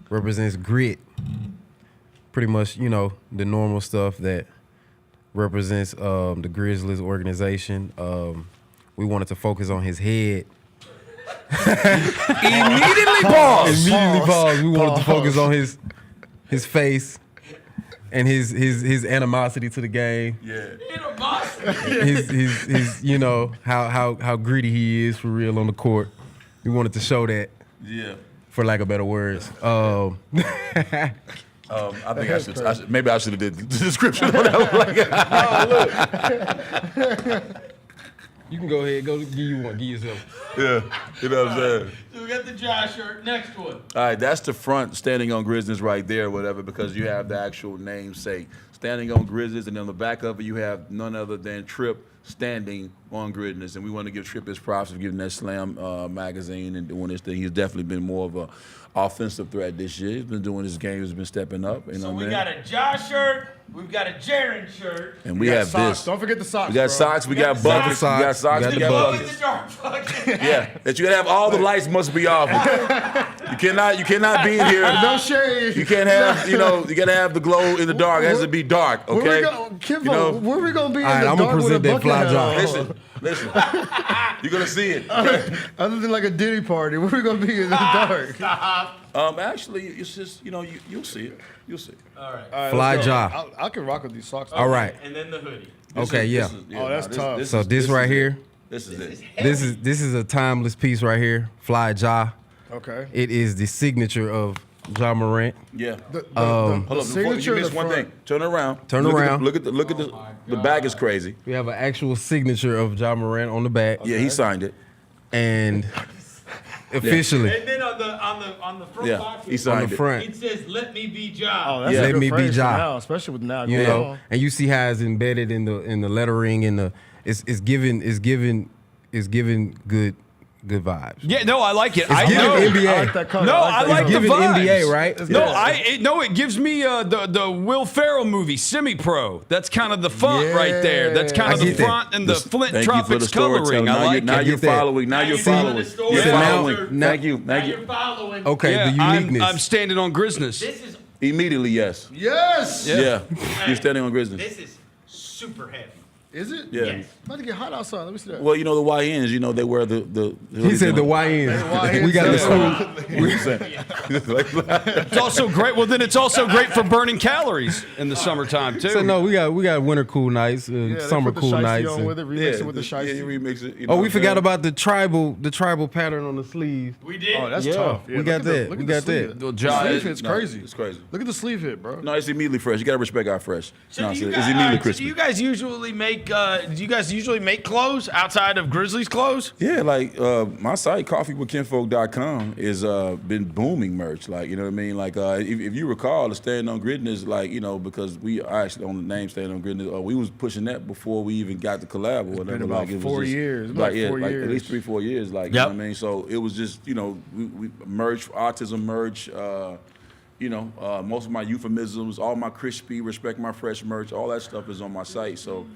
represents grit. Pretty much, the normal stuff that represents the Grizzlies organization. We wanted to focus on his head.
Immediately pause.
Immediately pause. We wanted to focus on his face and his animosity to the game.
Yeah.
His how gritty he is for real on the court. We wanted to show that.
Yeah.
For lack of better words.
I think I should. Maybe I should have did the description on that.
You can go ahead. Give you one. Give yourself.
Yeah. You know what I'm saying?
So we got the Josh shirt. Next one.
All right, that's the front standing on Grizzlies right there, whatever, because you have the actual namesake. Standing on Grizzlies, and on the back of it, you have none other than Trip standing on Grizzlies. And we want to give Trip his props for giving that Slam magazine and doing this thing. He's definitely been more of a offensive threat this year. He's been doing his game. He's been stepping up. You know
So
what I
we
mean?
got a Josh shirt. We've got a Jaren shirt.
And we
got
have
socks.
this.
Don't forget the socks.
We got
bro.
socks. We got buckets. We got socks. We got buckets.
The dark bucket.
Yeah, that you gotta have all the lights must be off. You cannot be in here.
No shade.
You can't have, you gotta have the glow in the dark. It has to be dark, okay?
Where we gonna be in
All right,
the
I'm
dark
gonna
with a
present that
bucket
fly
hat
job.
on?
Listen. You're gonna see it.
Other than like a Diddy party, where we gonna be in the dark?
Actually, it's just, you'll see it. You'll see it.
All right.
Fly
let's go.
Ja.
I can rock with these socks.
All right.
And then the hoodie.
Okay, yeah.
Oh, that's tough.
So this right here.
This is it.
This is a timeless piece right here. Fly Ja.
Okay.
It is the signature of Ja Morant.
Yeah.
Um,
Hold on, before you missed one thing. Turn around.
Turn
Look
around.
Look at the back is crazy.
We have an actual signature of Ja Morant on the back.
Yeah, he signed it.
And Officially.
And then on the front pocket,
he signed
on the front.
it says "Let me be Ja."
Oh, that's a
Let
good
me be
phrase for
Ja.
now, especially with now.
You
going
know,
on.
and you see how it's embedded in the lettering and it's giving good vibes.
Yeah, no, I like it.
It's giving NBA.
I like that color.
No, I like
It's
the
giving
vibes.
NBA, right?
No, it gives me the Will Ferrell movie, Semi-Pro. That's kind of the font right there. That's kind of the front and the Flint
Thank you for
Tropics
the storytelling.
coloring. I like
Now
it.
you're following. Now you're following. You're following. Thank you.
You're following.
Okay,
Yeah,
the uniqueness.
I'm standing on Grizness.
This is
Immediately, yes.
Yes.
Yeah. You're standing on Grizzlies.
this is super heavy.
Is it?
Yeah.
Yes.
About to get hot outside. Let me see that.
Well, you know the YNs. You know they wear the
He said the YNs. We got the school.
It's also great. Well, then it's also great for burning calories in the summertime too.
So no, we got winter cool nights,
They
summer
put the
cool
shiesty
nights.
on with it, remix it with the
Yeah,
shiesty.
you remix it. You
Oh,
know
we
what I'm
forgot
saying?
about the tribal pattern on the sleeve.
We did.
Oh, that's
Yeah,
tough.
we
look
got
at the-
that.
look
We
at the
got
sleeve.
that.
The
John,
sleeve hit's
No,
crazy.
It's crazy.
Look at the sleeve hit, bro.
No, it's immediately fresh. You gotta respect our fresh.
So
No,
do you
it's
guys,
immediately
so
crispy.
do you guys usually make? Do you guys usually make clothes outside of Grizzlies clothes?
Yeah, like my site, coffeewithkinfolk.com, is been booming merch. Like, you know what I mean? Like, if you recall, the Stand on Gridness, like, you know, because we are actually on the name Stand on Gridness, we was pushing that before we even got the collab or whatever.
been about
like, it was
4
just,
years.
Like,
About 4
like
years.
at least 3-4 years. Like, you know what I mean? So it was just, you know, we merch, autism merch, you know, most of my euphemisms, all my crispy, respect my fresh merch, all that stuff is on my site. So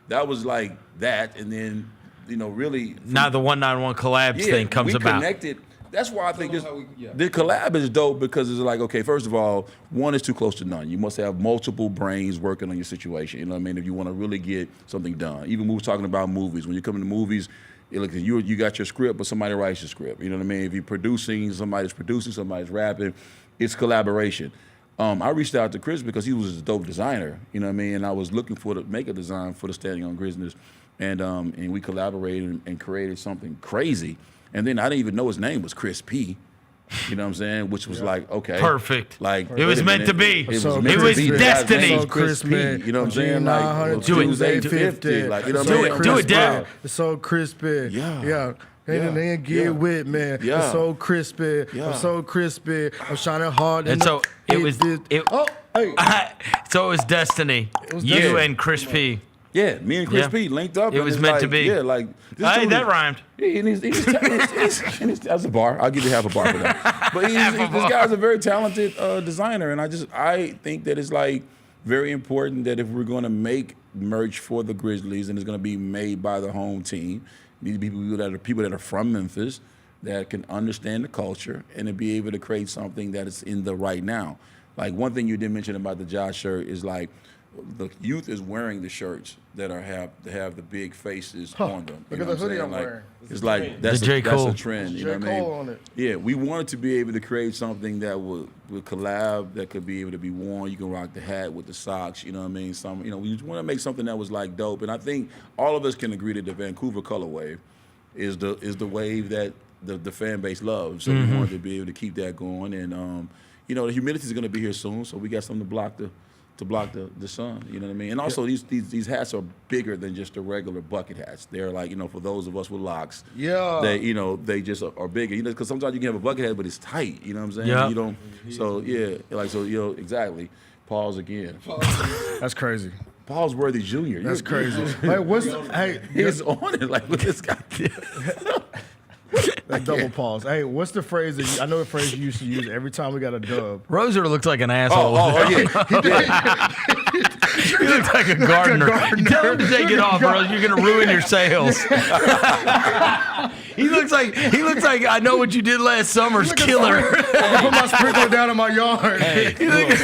that was like that. And then, you know, really.
Now the 191 collabs thing comes
we
about.
Connected. That's why I think the collab is dope, because it's like, okay, first of all, one is too close to none. You must have multiple brains working on your situation. You know what I mean? If you want to really get something done. Even when we're talking about movies, when you come into movies, you got your script, but somebody writes your script. You know what I mean? If you're producing, somebody's rapping, it's collaboration. I reached out to Chris because he was a dope designer. You know what I mean? And I was looking to make a design for the Standing on Grizzlies, and we collaborated and created something crazy. And then I didn't even know his name was Chris P. You know what I'm saying? Which was like, okay.
Perfect.
Like,
it was meant to be.
It was
destiny.
So Chris P. You know what I'm saying? Like,
do it.
Tuesday 50. Like, you know what I'm saying?
Do it, Devin.
It's so crispy.
Yeah.
And then get with me.
Yeah.
It's so crispy.
Yeah.
I'm so crispy. I'm shining hard.
And so it was.
Oh, hey.
So it was destiny. You and Chris P.
Yeah, me and Chris P linked up.
It
and
was
it's
meant
like,
to be.
Yeah, like.
Hey, that rhymed.
That's a bar. I'll give you half a bar for that. But this guy's a very talented designer, and I think that it's like very important that if we're going to make merch for the Grizzlies and it's going to be made by the home team, these people that are from Memphis that can understand the culture and to be able to create something that is in the right now. Like, one thing you did mention about the Josh shirt is like, the youth is wearing the shirts that have the big faces on them.
Look at the hoodie I'm
like,
wearing.
It's like that's a trend. You know what I mean?
Cole on it.
Yeah, we wanted to be able to create something that would collab, that could be able to be worn. You can rock the hat with the socks. You know what I mean? We want to make something that was like dope. And I think all of us can agree that the Vancouver color wave is the wave that the fan base loves. So we wanted to be able to keep that going. And you know, the humidity is going to be here soon, so we got something to block the sun, you know what I mean? And also these hats are bigger than just the regular bucket hats. They're like, you know, for those of us with locks, they just are bigger. You know, because sometimes you can have a bucket hat, but it's tight. You know what I'm saying?
Yeah.
You don't. So you know, exactly. Pause again.
That's crazy.
Paul's Worthy Jr.
That's crazy. Like,
He's on it. Like, look at this guy.
That double pause. Hey, what's the phrase I know the phrase you used to use every time we got a dub?
Roser looks like an asshole.
Yeah.
He looks like a gardener. Tell him to take it off, or else you're gonna ruin your sales. He looks like I know what you did last summer's killer.
I put my sprinkler down in my yard.
He looks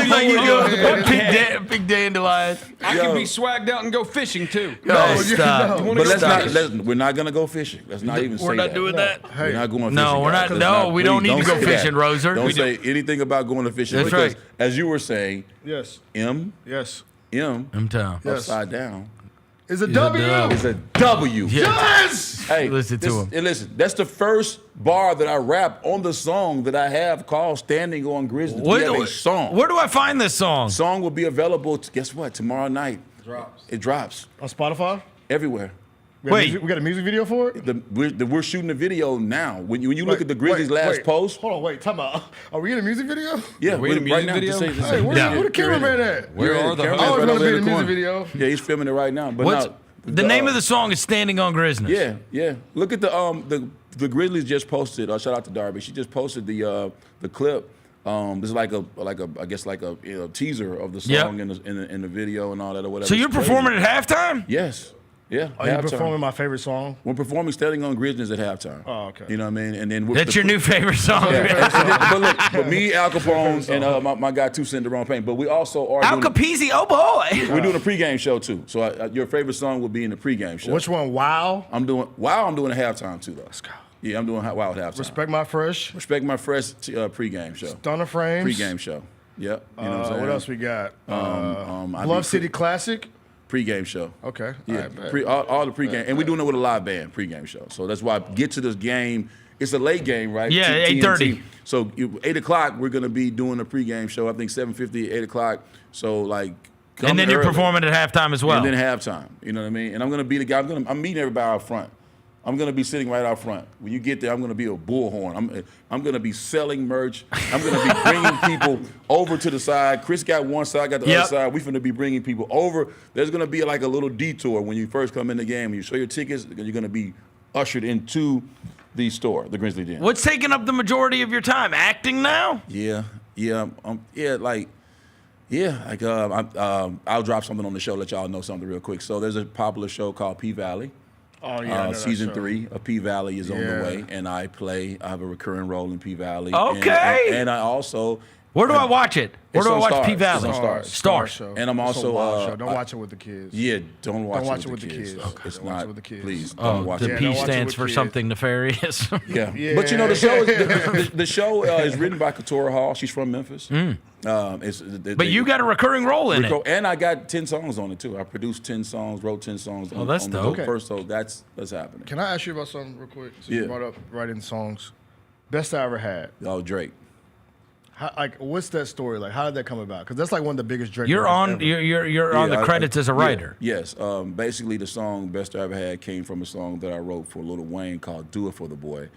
like you do big dandelions.
I can be swagged out and go fishing too.
No, stop.
But we're not gonna go fishing. Let's not even say that.
We're not doing that.
We're not going fishing.
No, we're not. No, we don't need to go fishing, Roser.
Don't say anything about going to fishing.
That's
because,
right.
as you were saying,
Yes.
M
M-Town.
upside down.
It's a W.
It's a W.
Yes.
Hey,
Listen to him.
And listen, that's the first bar that I rap on the song that I have called "Standing on Grizzlies." We have a song.
Where do I find this song?
Song will be available. Guess what? Tomorrow night. It drops.
On Spotify?
Everywhere.
We got a music video for it?
We're shooting a video now. When you look at the Grizzlies' last post.
Hold on, time out. Are we in a music video?
Yeah,
we're in a
music video.
Hey, where the cameraman at?
Where are the
cameraman? I was going to be in a music video.
Yeah, he's filming it right now. But
the name of the song is "Standing on Grizzlies."
Yeah. Look at the Grizzlies just posted. Shout out to Darby. She just posted the clip. This is like a teaser of the song in the video and all that or whatever.
So you're performing at halftime?
Yes. Yeah.
Are you performing my favorite song?
We're performing "Standing on Grizzlies" at halftime.
Oh, okay.
You know what I mean? And then
that's your new favorite song.
But me, Al Capone, and my guy 2 Cent, the Wrong Pain. But we also are
Al Capizzi. Oh boy.
We're doing a pregame show too. So your favorite song will be in the pregame show.
Which one? Wow.
I'm doing a halftime too though. Let's go. Yeah, I'm doing Wow at halftime.
Respect My Fresh
pregame show.
Stunner Frames.
Pregame show. Yep. You know what I'm saying?
What else we got? Love City Classic.
Pregame show.
Okay.
Yeah.
All
the pregame. And we're doing it with a live band pregame show. So that's why get to this game. It's a late game, right?
Yeah, 8:30.
So 8 o'clock, we're going to be doing a pregame show. I think 7:50, 8 o'clock. So like.
And then you're performing at halftime as well.
And then halftime. You know what I mean? And I'm going to be the guy. I'm meeting everybody out front. I'm going to be sitting right out front. When you get there, I'm going to be a bullhorn. I'm going to be selling merch. I'm going to be bringing people over to the side. Chris got one side, I got the other side. We're going to be bringing people over. There's going to be like a little detour when you first come in the game. When you show your tickets, you're going to be ushered into the store, the Grizzly Den.
What's taking up the majority of your time? Acting now?
I'll drop something on the show, let y'all know something real quick. So there's a popular show called P-Valley.
Oh yeah,
season 3 of P-Valley is on the way, and I have a recurring role in P-Valley.
Okay.
And I also.
Where do I watch it? Where do I watch P-Valley?
It's on
Stars.
Show.
And I'm also.
Don't watch it with the kids.
Yeah, don't watch it
with the kids.
Okay. It's
don't
not.
watch it with the kids.
Please don't watch
the
it.
P stands for something nefarious.
Yeah. But you know the show is the show is written by Katora Hall. She's from Memphis.
But you got a recurring role in it.
And I got 10 songs on it too. I produced 10 songs, wrote 10 songs.
Oh, that's dope.
First, so that's happening.
Can I ask you about something real quick? So you brought up writing songs. Best I ever had.
Oh, Drake.
What's that story like? How did that come about? Because that's like one of the biggest Drake.
You're on
ever.
you're on the credits as a writer.
Yes. Basically, the song "Best I Ever Had" came from a song that I wrote for Lil Wayne called "Do It for the Boy."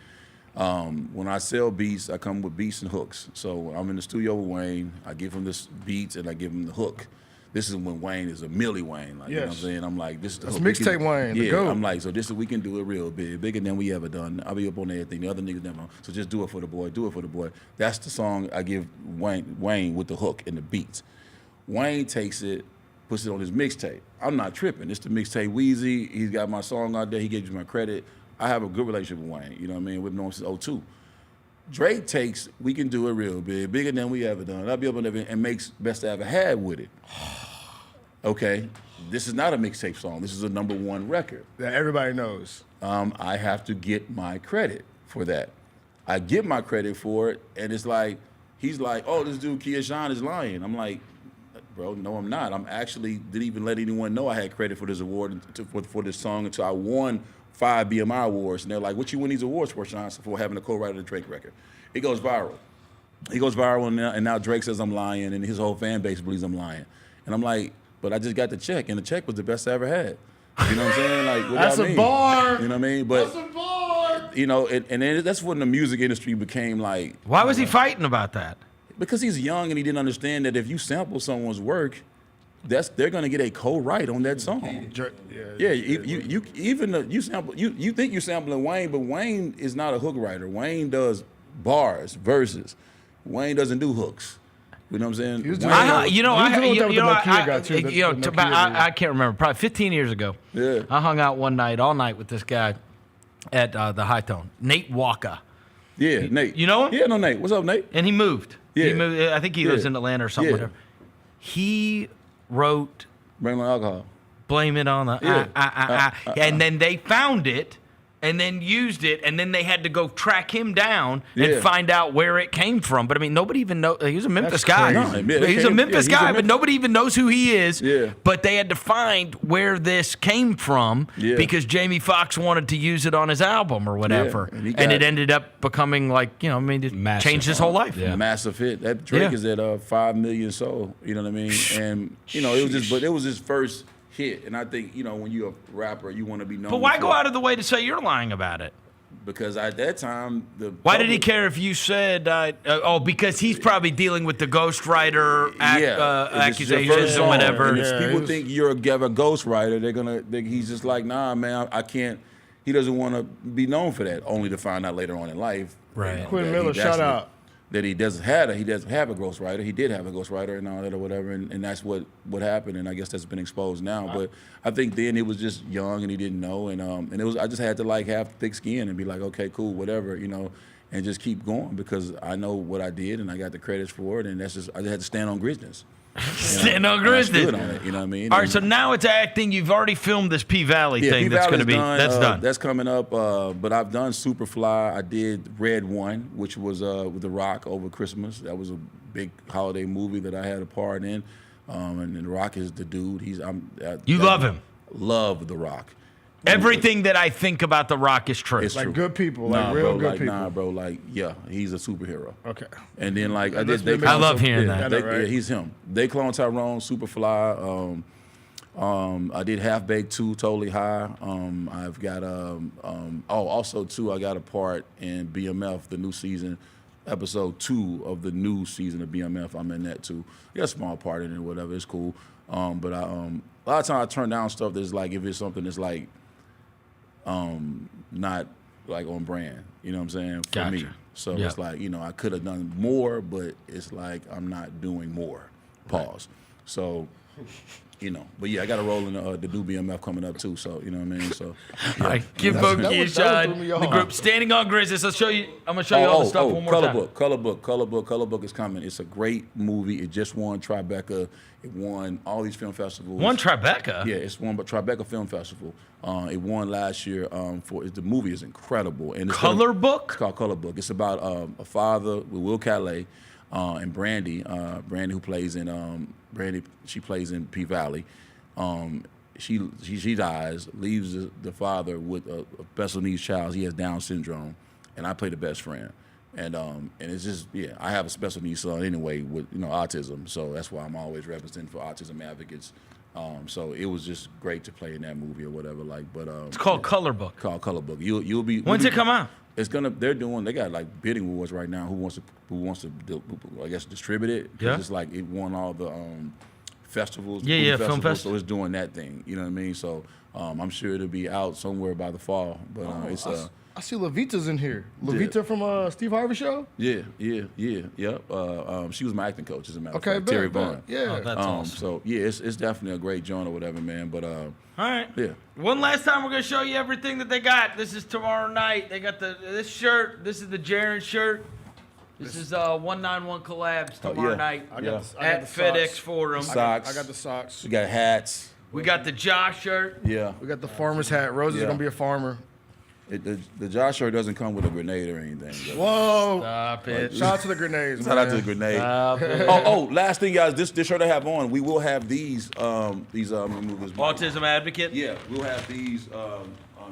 When I sell beats, I come with beats and hooks. So I'm in the studio with Wayne. I give him this beats and I give him the hook. This is when Wayne is a Millie Wayne. Like, you know what I'm saying? I'm like, this is the
That's
hook.
mixtape Wayne.
Yeah,
The GOAT.
I'm like, so this is we can do it real big, bigger than we ever done. I'll be up on everything. The other niggas never. So just do it for the boy. Do it for the boy. That's the song I give Wayne with the hook and the beats. Wayne takes it, puts it on his mixtape. I'm not tripping. It's the mixtape Weezy. He's got my song out there. He gives me my credit. I have a good relationship with Wayne. You know what I mean? We've known since 2002. Drake takes we can do it real big, bigger than we ever done. I'll be up on everything and makes Best I Ever Had with it. Okay, this is not a mixtape song. This is a #1 record
that everybody knows.
I have to get my credit for that. I get my credit for it, and it's like he's like, "Oh, this dude Kia Shine is lying." I'm like, "Bro, no, I'm not. I'm actually didn't even let anyone know I had credit for this award for this song until I won 5 BMI awards." And they're like, "What you win these awards for, Shine?" For having a co-writer the Drake record. It goes viral. He goes viral, and now Drake says I'm lying, and his whole fan base believes I'm lying. And I'm like, but I just got the check, and the check was the best I ever had. You know what I'm saying? Like, what
That's
do I
a
mean?
bar.
You know what I mean? But
That's a bar.
You know, and then that's when the music industry became like.
Why was he fighting about that?
Because he's young and he didn't understand that if you sample someone's work, they're gonna get a co-write on that song. You think you're sampling Wayne, but Wayne is not a hook writer. Wayne does bars, verses. Wayne doesn't do hooks. You know what I'm saying?
I can't remember. Probably 15 years ago.
Yeah.
I hung out one night, all night with this guy at the High Tone, Nate Walker.
Yeah, Nate.
You know him?
Yeah, no, Nate. What's up, Nate?
And he moved.
Yeah.
He moved. I think he lives in Atlanta or something. Whatever. He wrote
Blame It on Alcohol.
Blame It on the and then they found it and then used it, and then they had to go track him down and find out where it came from. But I mean, nobody even knows. He was a Memphis guy. He's a Memphis guy, but nobody even knows who he is.
Yeah.
But they had to find where this came from because Jamie Foxx wanted to use it on his album or whatever.
Yeah.
And it ended up becoming like, it changed his whole life.
Yeah. Massive hit. That Drake is at 5 million sold. You know what I mean? And it was just, but it was his first hit. And I think, when you're a rapper, you want to be known.
But why go out of the way to say you're lying about it?
Because at that time,
why did he care if you said, because he's probably dealing with the ghostwriter accusations or whatever.
And if people think you're a ghostwriter, he's just like, nah, man, I can't. He doesn't want to be known for that, only to find out later on in life.
Right.
Quinn Miller, shout out.
That he doesn't have a ghostwriter. He did have a ghostwriter and all that or whatever, and that's what happened. And I guess that's been exposed now. But I think then it was just young and he didn't know, and it was I just had to have thick skin and be like, okay, cool, whatever, and just keep going because I know what I did and I got the credits for it, and I just had to stand on Grizzlies.
Stand on Grizzlies.
On it, you know what I mean?
All right, so now it's acting. You've already filmed this P Valley thing. That's going to be done.
That's coming up. But I've done Superfly. I did Red One, which was with The Rock over Christmas. That was a big holiday movie that I had a part in. And The Rock is the dude.
You love him.
Love The Rock.
Everything that I think about The Rock is true.
It's
like
true.
Good people, real good people.
Nah, bro, he's a superhero.
Okay.
And then I
love hearing that.
Yeah, he's him. They clone Tyrone, Superfly. I did Half Baked 2, Totally High. I've got also too, I got a part in BMF, the new season, episode 2 of the new season of BMF. I'm in that too. I got a small part in it, whatever. It's cool. But a lot of times I turn down stuff that's if it's something that's not on brand, you know what I'm saying, for me. So it's I could have done more, but it's I'm not doing more. Pause. Right. So, but yeah, I got to roll in the new BMF coming up too. So you know what I mean. So
all right, Kinfolk Kia Shine, the group Standing on Grizz. I'm gonna show you all the stuff one more time.
Color Book is coming. It's a great movie. It just won Tribeca. It won all these film festivals.
Won Tribeca?
Yeah, it's won Tribeca Film Festival. It won last year. The movie is incredible. And it's
Color Book? It's
called Color Book. It's about a father with Will Calais and Brandy. Brandy, who plays in she plays in P Valley. She dies, leaves the father with a special needs child. He has Down syndrome, and I play the best friend. And it's just I have a special needs son anyway with autism, so that's why I'm always representing for autism advocates. So it was just great to play in that movie or whatever.
It's called Color Book.
Called Color Book. You'll be.
When's it come out?
They got bidding wars right now. Who wants to I guess distribute it?
Yeah.
It's it won all the festivals.
Film festivals.
So it's doing that thing. You know what I mean? So I'm sure it'll be out somewhere by the fall. But it's
I see Levita's in here. Levita from Steve Harvey show?
Yeah. She was my acting coach, as a matter of fact.
Bet,
Terry Vaughn.
Yeah.
That's awesome.
So yeah, it's definitely a great joint or whatever, man. But
all right.
Yeah.
One last time, we're gonna show you everything that they got. This is tomorrow night. They got this shirt. This is the Jaren shirt. This is 191 Collabs tomorrow night
I got
at
the
FedEx
socks.
Forum.
Socks.
I got the socks.
We got hats.
We got the Josh shirt.
Yeah.
We got the farmer's hat. Rose is gonna be a farmer.
The Josh shirt doesn't come with a grenade or anything.
Whoa!
Stop it.
Shout out to the grenades.
Shout out to the grenade. Last thing, guys. This shirt I have on, we will have these.
Autism advocate.
Yeah, we'll have these.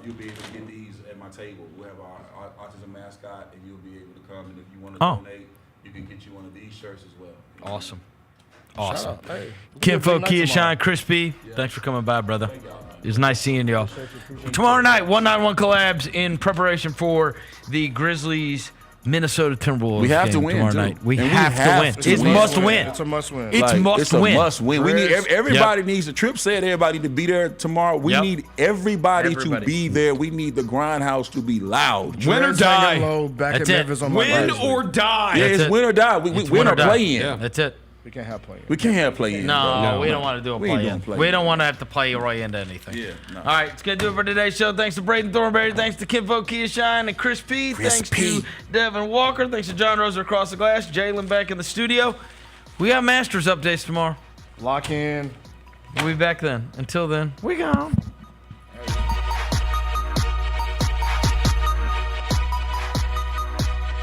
You'll be able to get these at my table. We'll have our autism mascot, and you'll be able to come. And if you want to donate, you can get you one of these shirts as well.
Awesome.
Hey,
Kinfolk Kia Shine, Crispy. Thanks for coming by, brother. It was nice seeing y'all. Tomorrow night, 191 Collabs in preparation for the Grizzlies Minnesota Timberwolves.
We have
game
to win
tomorrow
too.
night. We
And
have to win. It's must win.
It's a must win.
It's must win.
It's a must win. We need everybody
Yep.
needs. The Trip said everybody to be there tomorrow. We need everybody to be there. We need the grindhouse to be loud.
Win or die.
Low back
That's
at
it.
Memphis on
Win
my
or die.
Yeah, it's win or die. We win or play in.
Yeah.
That's it.
We can't have play-in.
We can't have play in.
No, we don't want to do a
We ain't
play-in.
doing play-in.
We don't want to have to play right into anything.
Yeah, no.
All right, it's going to do it for today's show. Thanks to Braden Thornberry. Thanks to Kinfolk Kia Shine and Chris P. Thanks to Devin Walker. Thanks to John Roser across the glass. Jaylen back in the studio. We got Masters updates tomorrow.
Lock in.
We'll be back then. Until then, we gone.